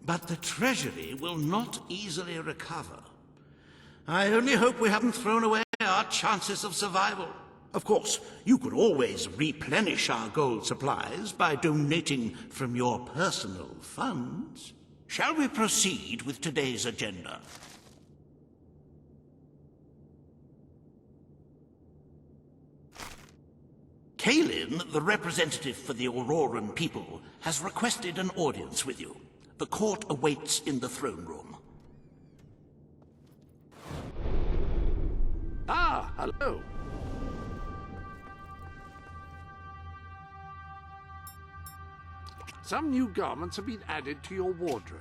but the Treasury will not easily recover. I only hope we haven't thrown away our chances of survival. Of course, you could always replenish our gold supplies by donating from your personal funds. Shall we proceed with today's agenda? Kalin, the representative for the Auroran people, has requested an audience with you. The court awaits in the throne room. Ah, hello. Some new garments have been added to your wardrobe.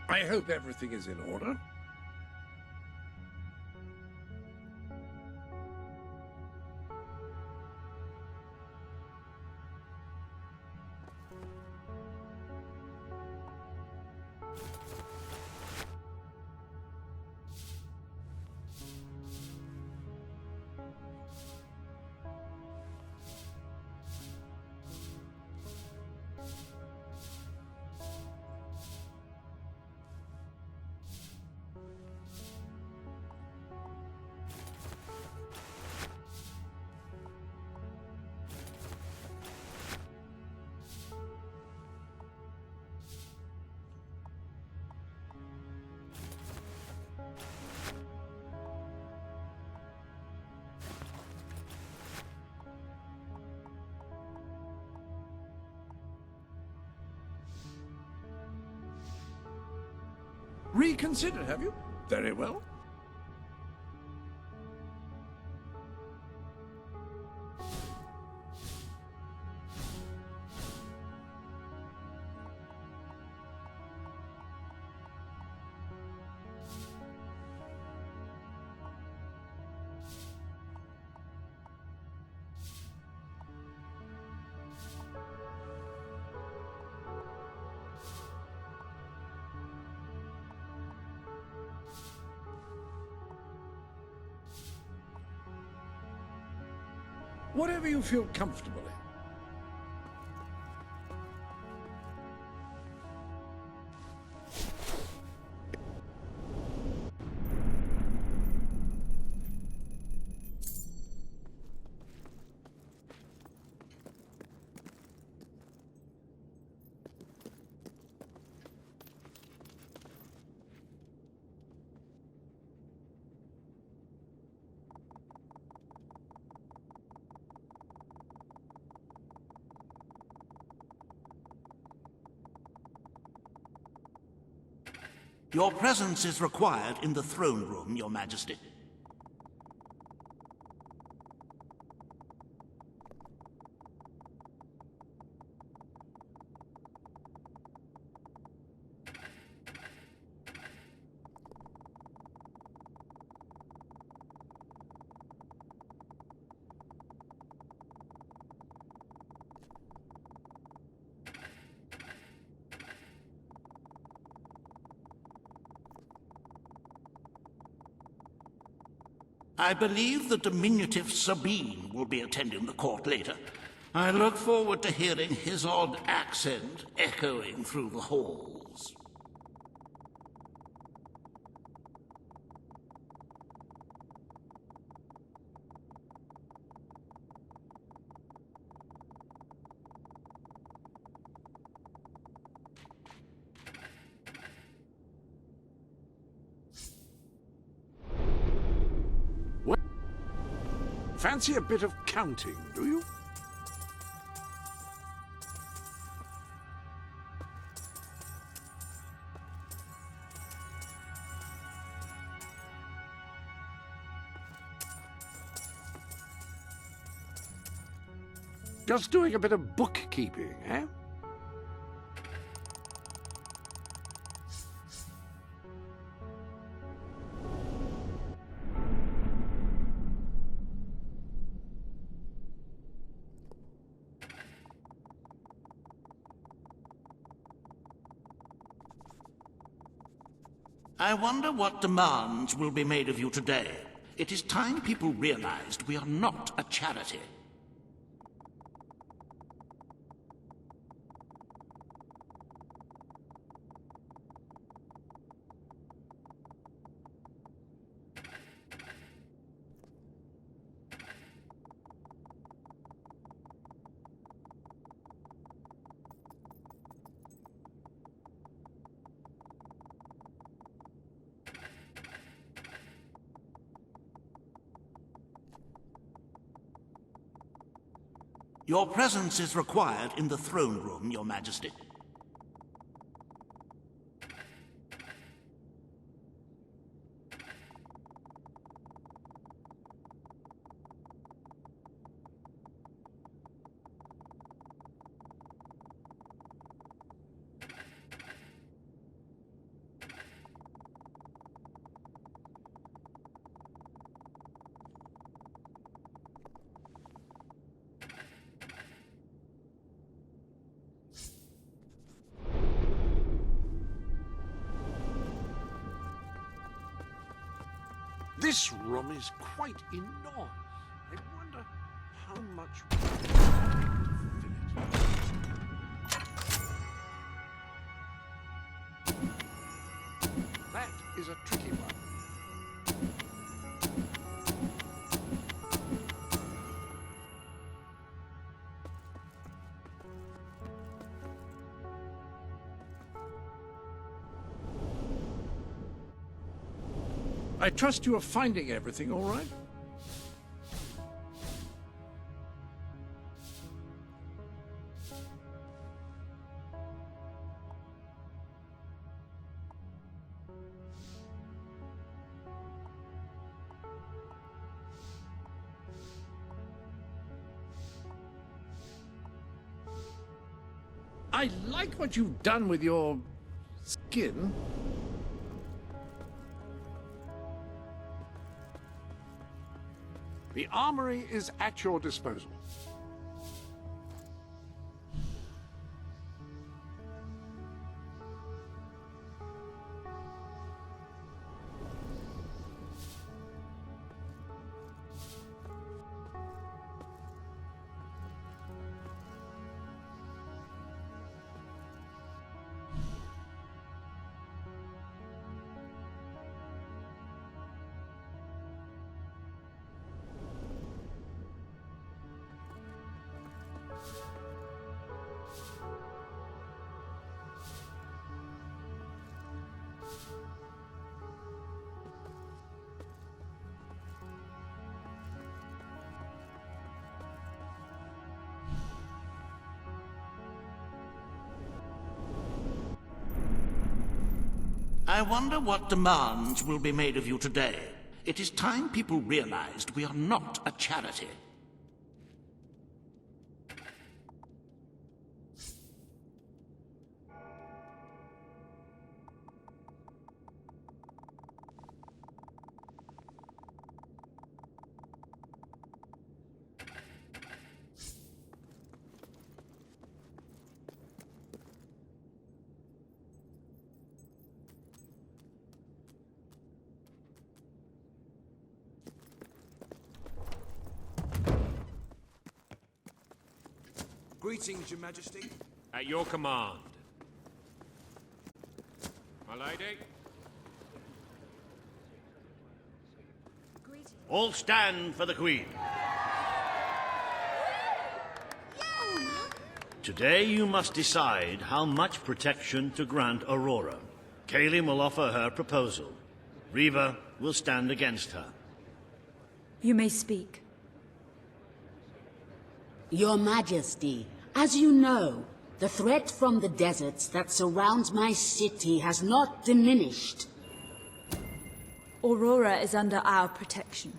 I hope everything is in order. Reconsidered, have you? Very well. Whatever you feel comfortable in. Your presence is required in the throne room, Your Majesty. I believe the diminutive Sabine will be attending the court later. I look forward to hearing his odd accent echoing through the halls. Fancy a bit of counting, do you? Just doing a bit of bookkeeping, eh? I wonder what demands will be made of you today. It is time people realized we are not a charity. Your presence is required in the throne room, Your Majesty. This room is quite enormous. I wonder how much... That is a tricky one. I trust you are finding everything all right? I like what you've done with your skin. The armory is at your disposal. I wonder what demands will be made of you today. It is time people realized we are not a charity. Greetings, Your Majesty. At your command. My lady? All stand for the Queen. Today you must decide how much protection to grant Aurora. Kaelin will offer her proposal. Riva will stand against her. You may speak. Your Majesty, as you know, the threat from the deserts that surrounds my city has not diminished. Aurora is under our protection.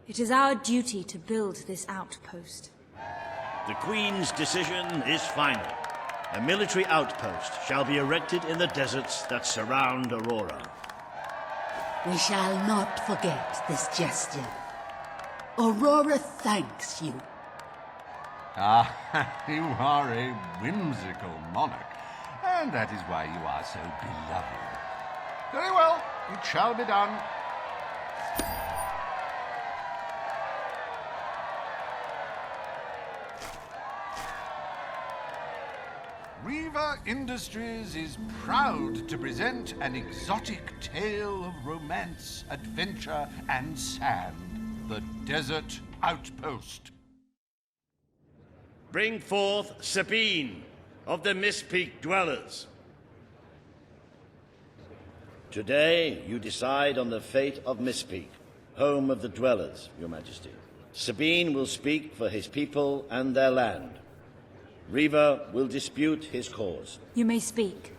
It is our duty to build this outpost. The Queen's decision is final. A military outpost shall be erected in the deserts that surround Aurora. We shall not forget this gesture. Aurora thanks you. Ah, you are a whimsical monarch, and that is why you are so beloved. Very well, it shall be done. Riva Industries is proud to present an exotic tale of romance, adventure, and sand. The Desert Outpost. Bring forth Sabine of the Mist Peak Dwellers. Today you decide on the fate of Mist Peak, home of the Dwellers, Your Majesty. Sabine will speak for his people and their land. Riva will dispute his cause. You may speak.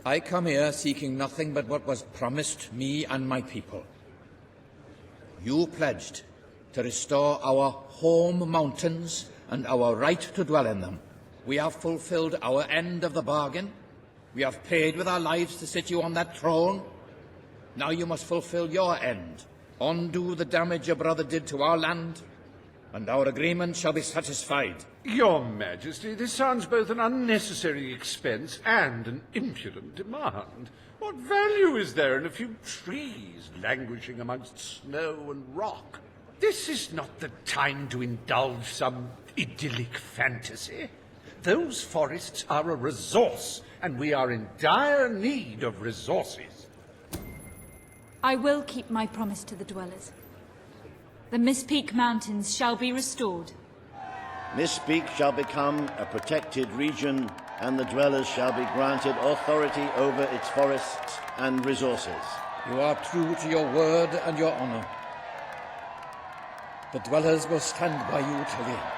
I come here seeking nothing but what was promised me and my people. You pledged to restore our home mountains and our right to dwell in them. We have fulfilled our end of the bargain. We have paid with our lives to sit you on that throne. Now you must fulfill your end. Undo the damage your brother did to our land, and our agreement shall be satisfied. Your Majesty, this sounds both an unnecessary expense and an impudent demand. What value is there in a few trees languishing amongst snow and rock? This is not the time to indulge some idyllic fantasy. Those forests are a resource, and we are in dire need of resources. I will keep my promise to the dwellers. The Mistpeak Mountains shall be restored. Mistpeak shall become a protected region, and the dwellers shall be granted authority over its forests and resources. You are true to your word and your honor. The dwellers will stand by you till the end.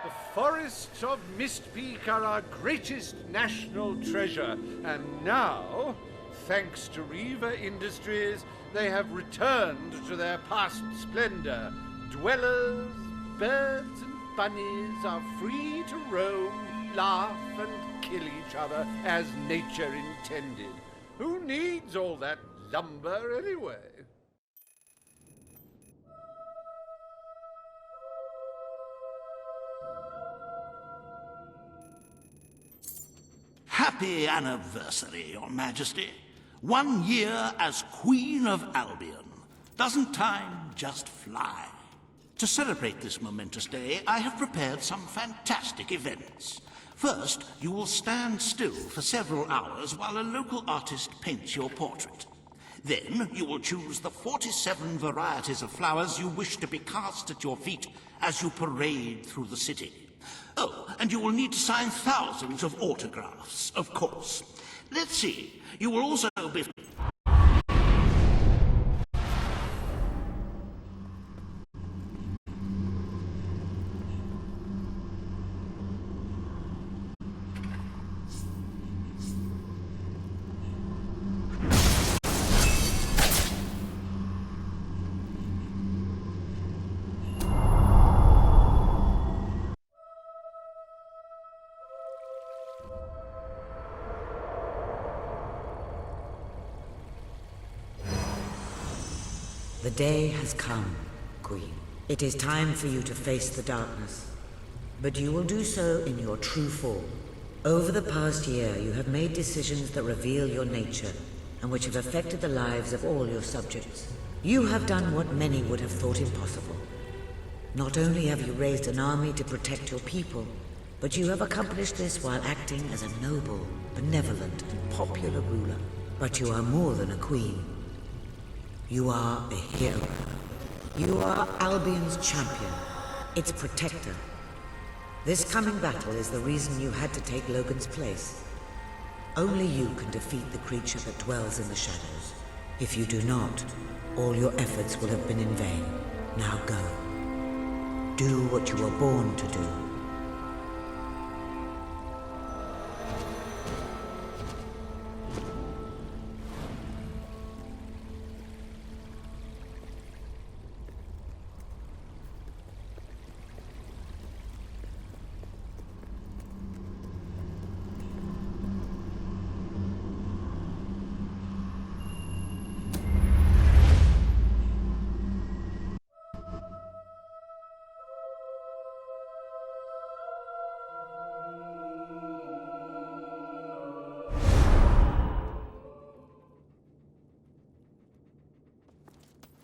The forests of Mistpeak are our greatest national treasure, and now, thanks to Riva Industries, they have returned to their past splendor. Dwellers, birds, and bunnies are free to roam, laugh, and kill each other as nature intended. Who needs all that lumber anyway? Happy anniversary, Your Majesty. 1 year as Queen of Albion. Doesn't time just fly? To celebrate this momentous day, I have prepared some fantastic events. First, you will stand still for several hours while a local artist paints your portrait. Then, you will choose the 47 varieties of flowers you wish to be cast at your feet as you parade through the city. Oh, and you will need to sign thousands of autographs, of course. Let's see. You will also be... The day has come, Queen. It is time for you to face the darkness. But you will do so in your true form. Over the past year, you have made decisions that reveal your nature, and which have affected the lives of all your subjects. You have done what many would have thought impossible. Not only have you raised an army to protect your people, but you have accomplished this while acting as a noble, benevolent, and popular ruler. But you are more than a queen. You are a hero. You are Albion's champion, its protector. This coming battle is the reason you had to take Logan's place. Only you can defeat the creature that dwells in the shadows. If you do not, all your efforts will have been in vain. Now go. Do what you were born to do.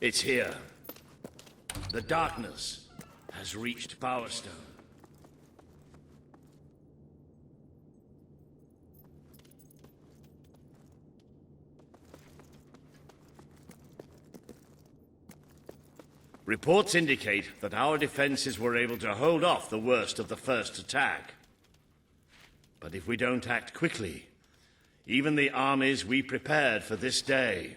It's here. The darkness has reached Bowerstone. Reports indicate that our defenses were able to hold off the worst of the first attack. But if we don't act quickly, Even the armies we prepared for this day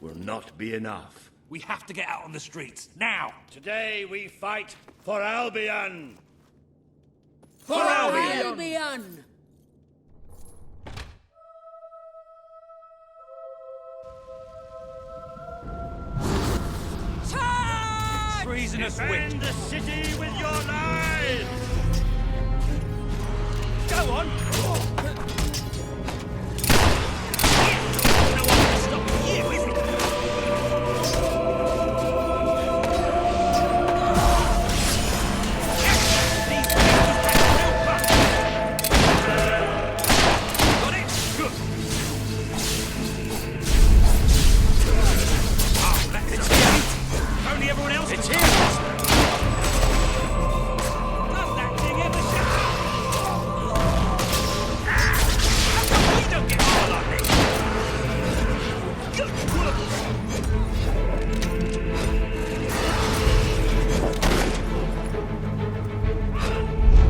will not be enough. We have to get out on the streets, now! Today we fight for Albion! For Albion! Treasonous witch! Defend the city with your lives! Go on! No one can stop you, is it? Everyone else, it's here! Does that thing ever shut How come we don't get more like this? Good work!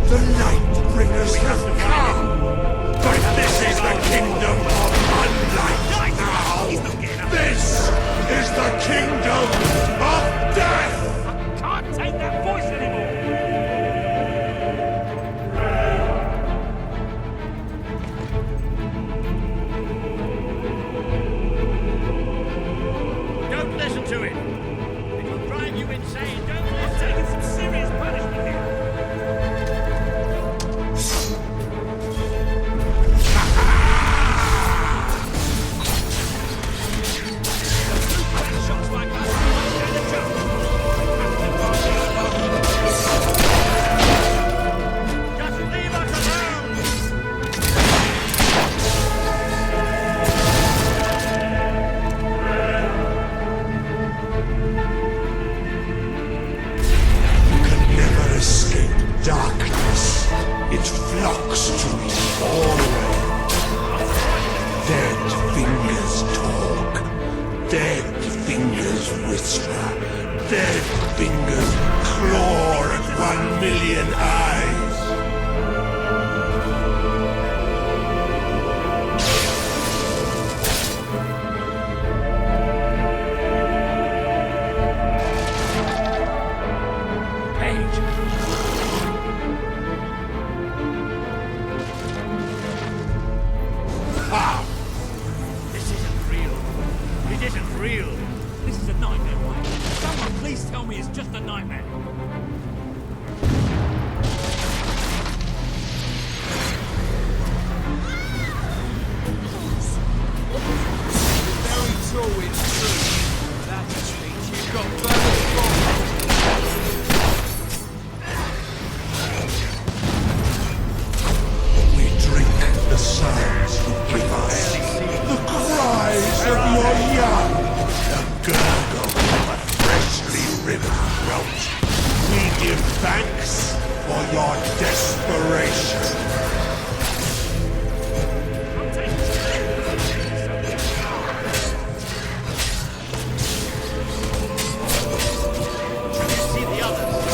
The Lightbringers have come! But this is the kingdom of Unlight now! This is the kingdom of death! I can't take that voice anymore! Don't listen to it! It will drive you insane! Don't listen! I'm taking some serious punishment here! Shots like us, stand a chance! Just leave us alone! Can never escape darkness. It flocks to me always. Dead fingers talk. Dead fingers whisper. Dead fingers claw at 1,000,000 eyes. Ah! This isn't real. It isn't real. This is a nightmare, right? Someone please tell me it's just a nightmare. Very true, it's true. That just means you've got further We drink the sounds you give us. The cries of your young. The gurgle of a freshly riven throat. We give thanks for your desperation. See the others.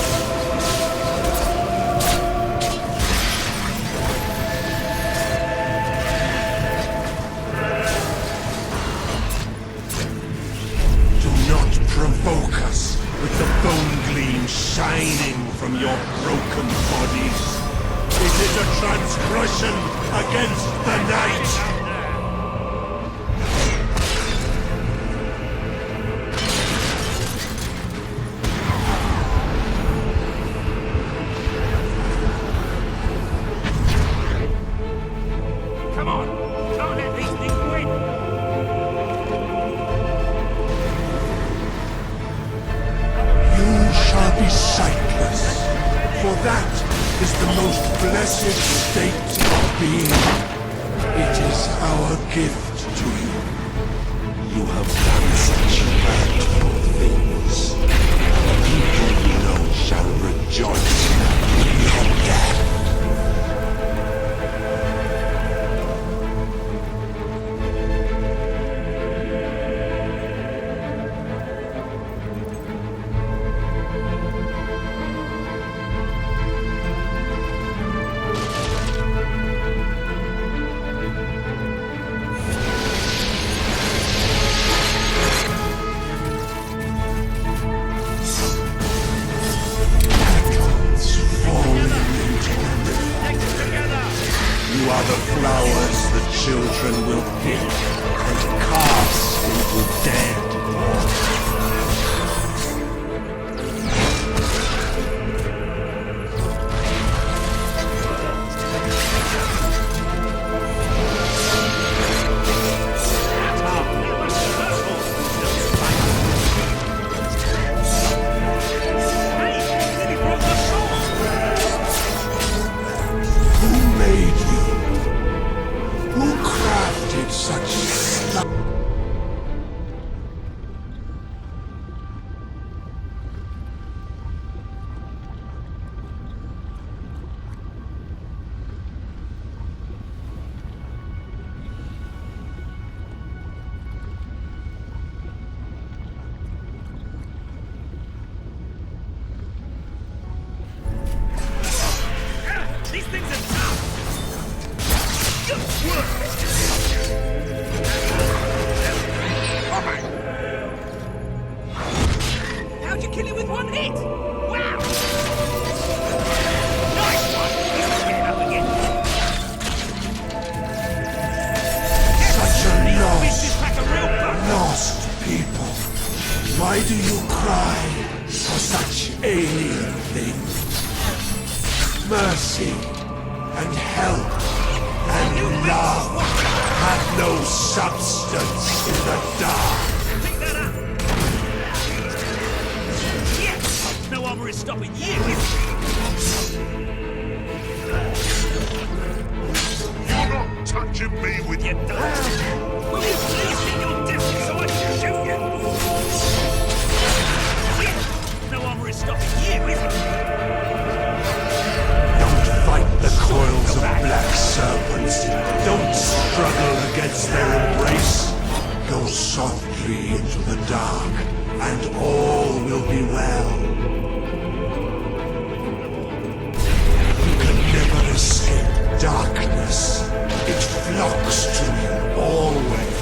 Do not provoke us with the bone gleam shining from your broken bodies. It is a transgression against the night. Come on! Can't let these things win! You shall be sightless, for that is the most blessed state of being. It is our gift to you. You have done such dreadful things. The people you know shall rejoice in your death. You are the flowers the children will pick and cast into dead. These things are tough! Good work! How'd you kill it with one hit? Wow! Nice one! Get it up again. Such a lost people. Why do you cry for such alien things? Mercy and help and love have no substance in the dark. Pick that up! Yes! No armor is stopping you, is it? You're not touching me with your dog! Will you please get your distance so I can shoot you? Yes! No armor is stopping you, is it? The coils of black serpents. Don't struggle against their embrace. Go softly into the dark, and all will be well. You can never escape darkness. It flocks to you always.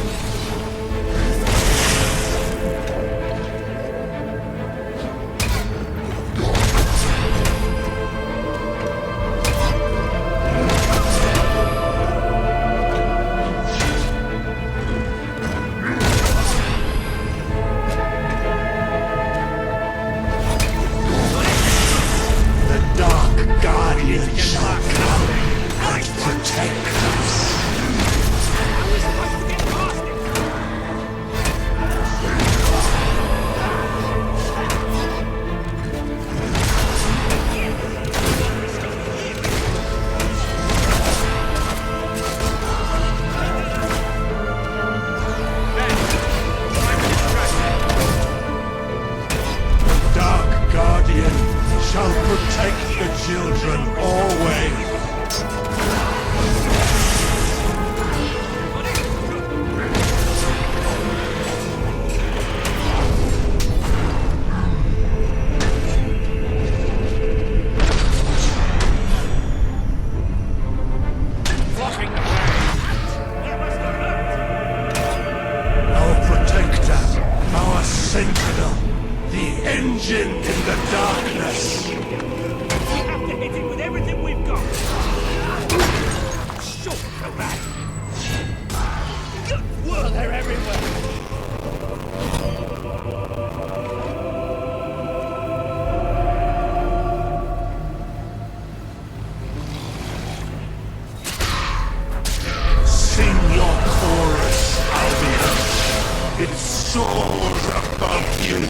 It soars above you.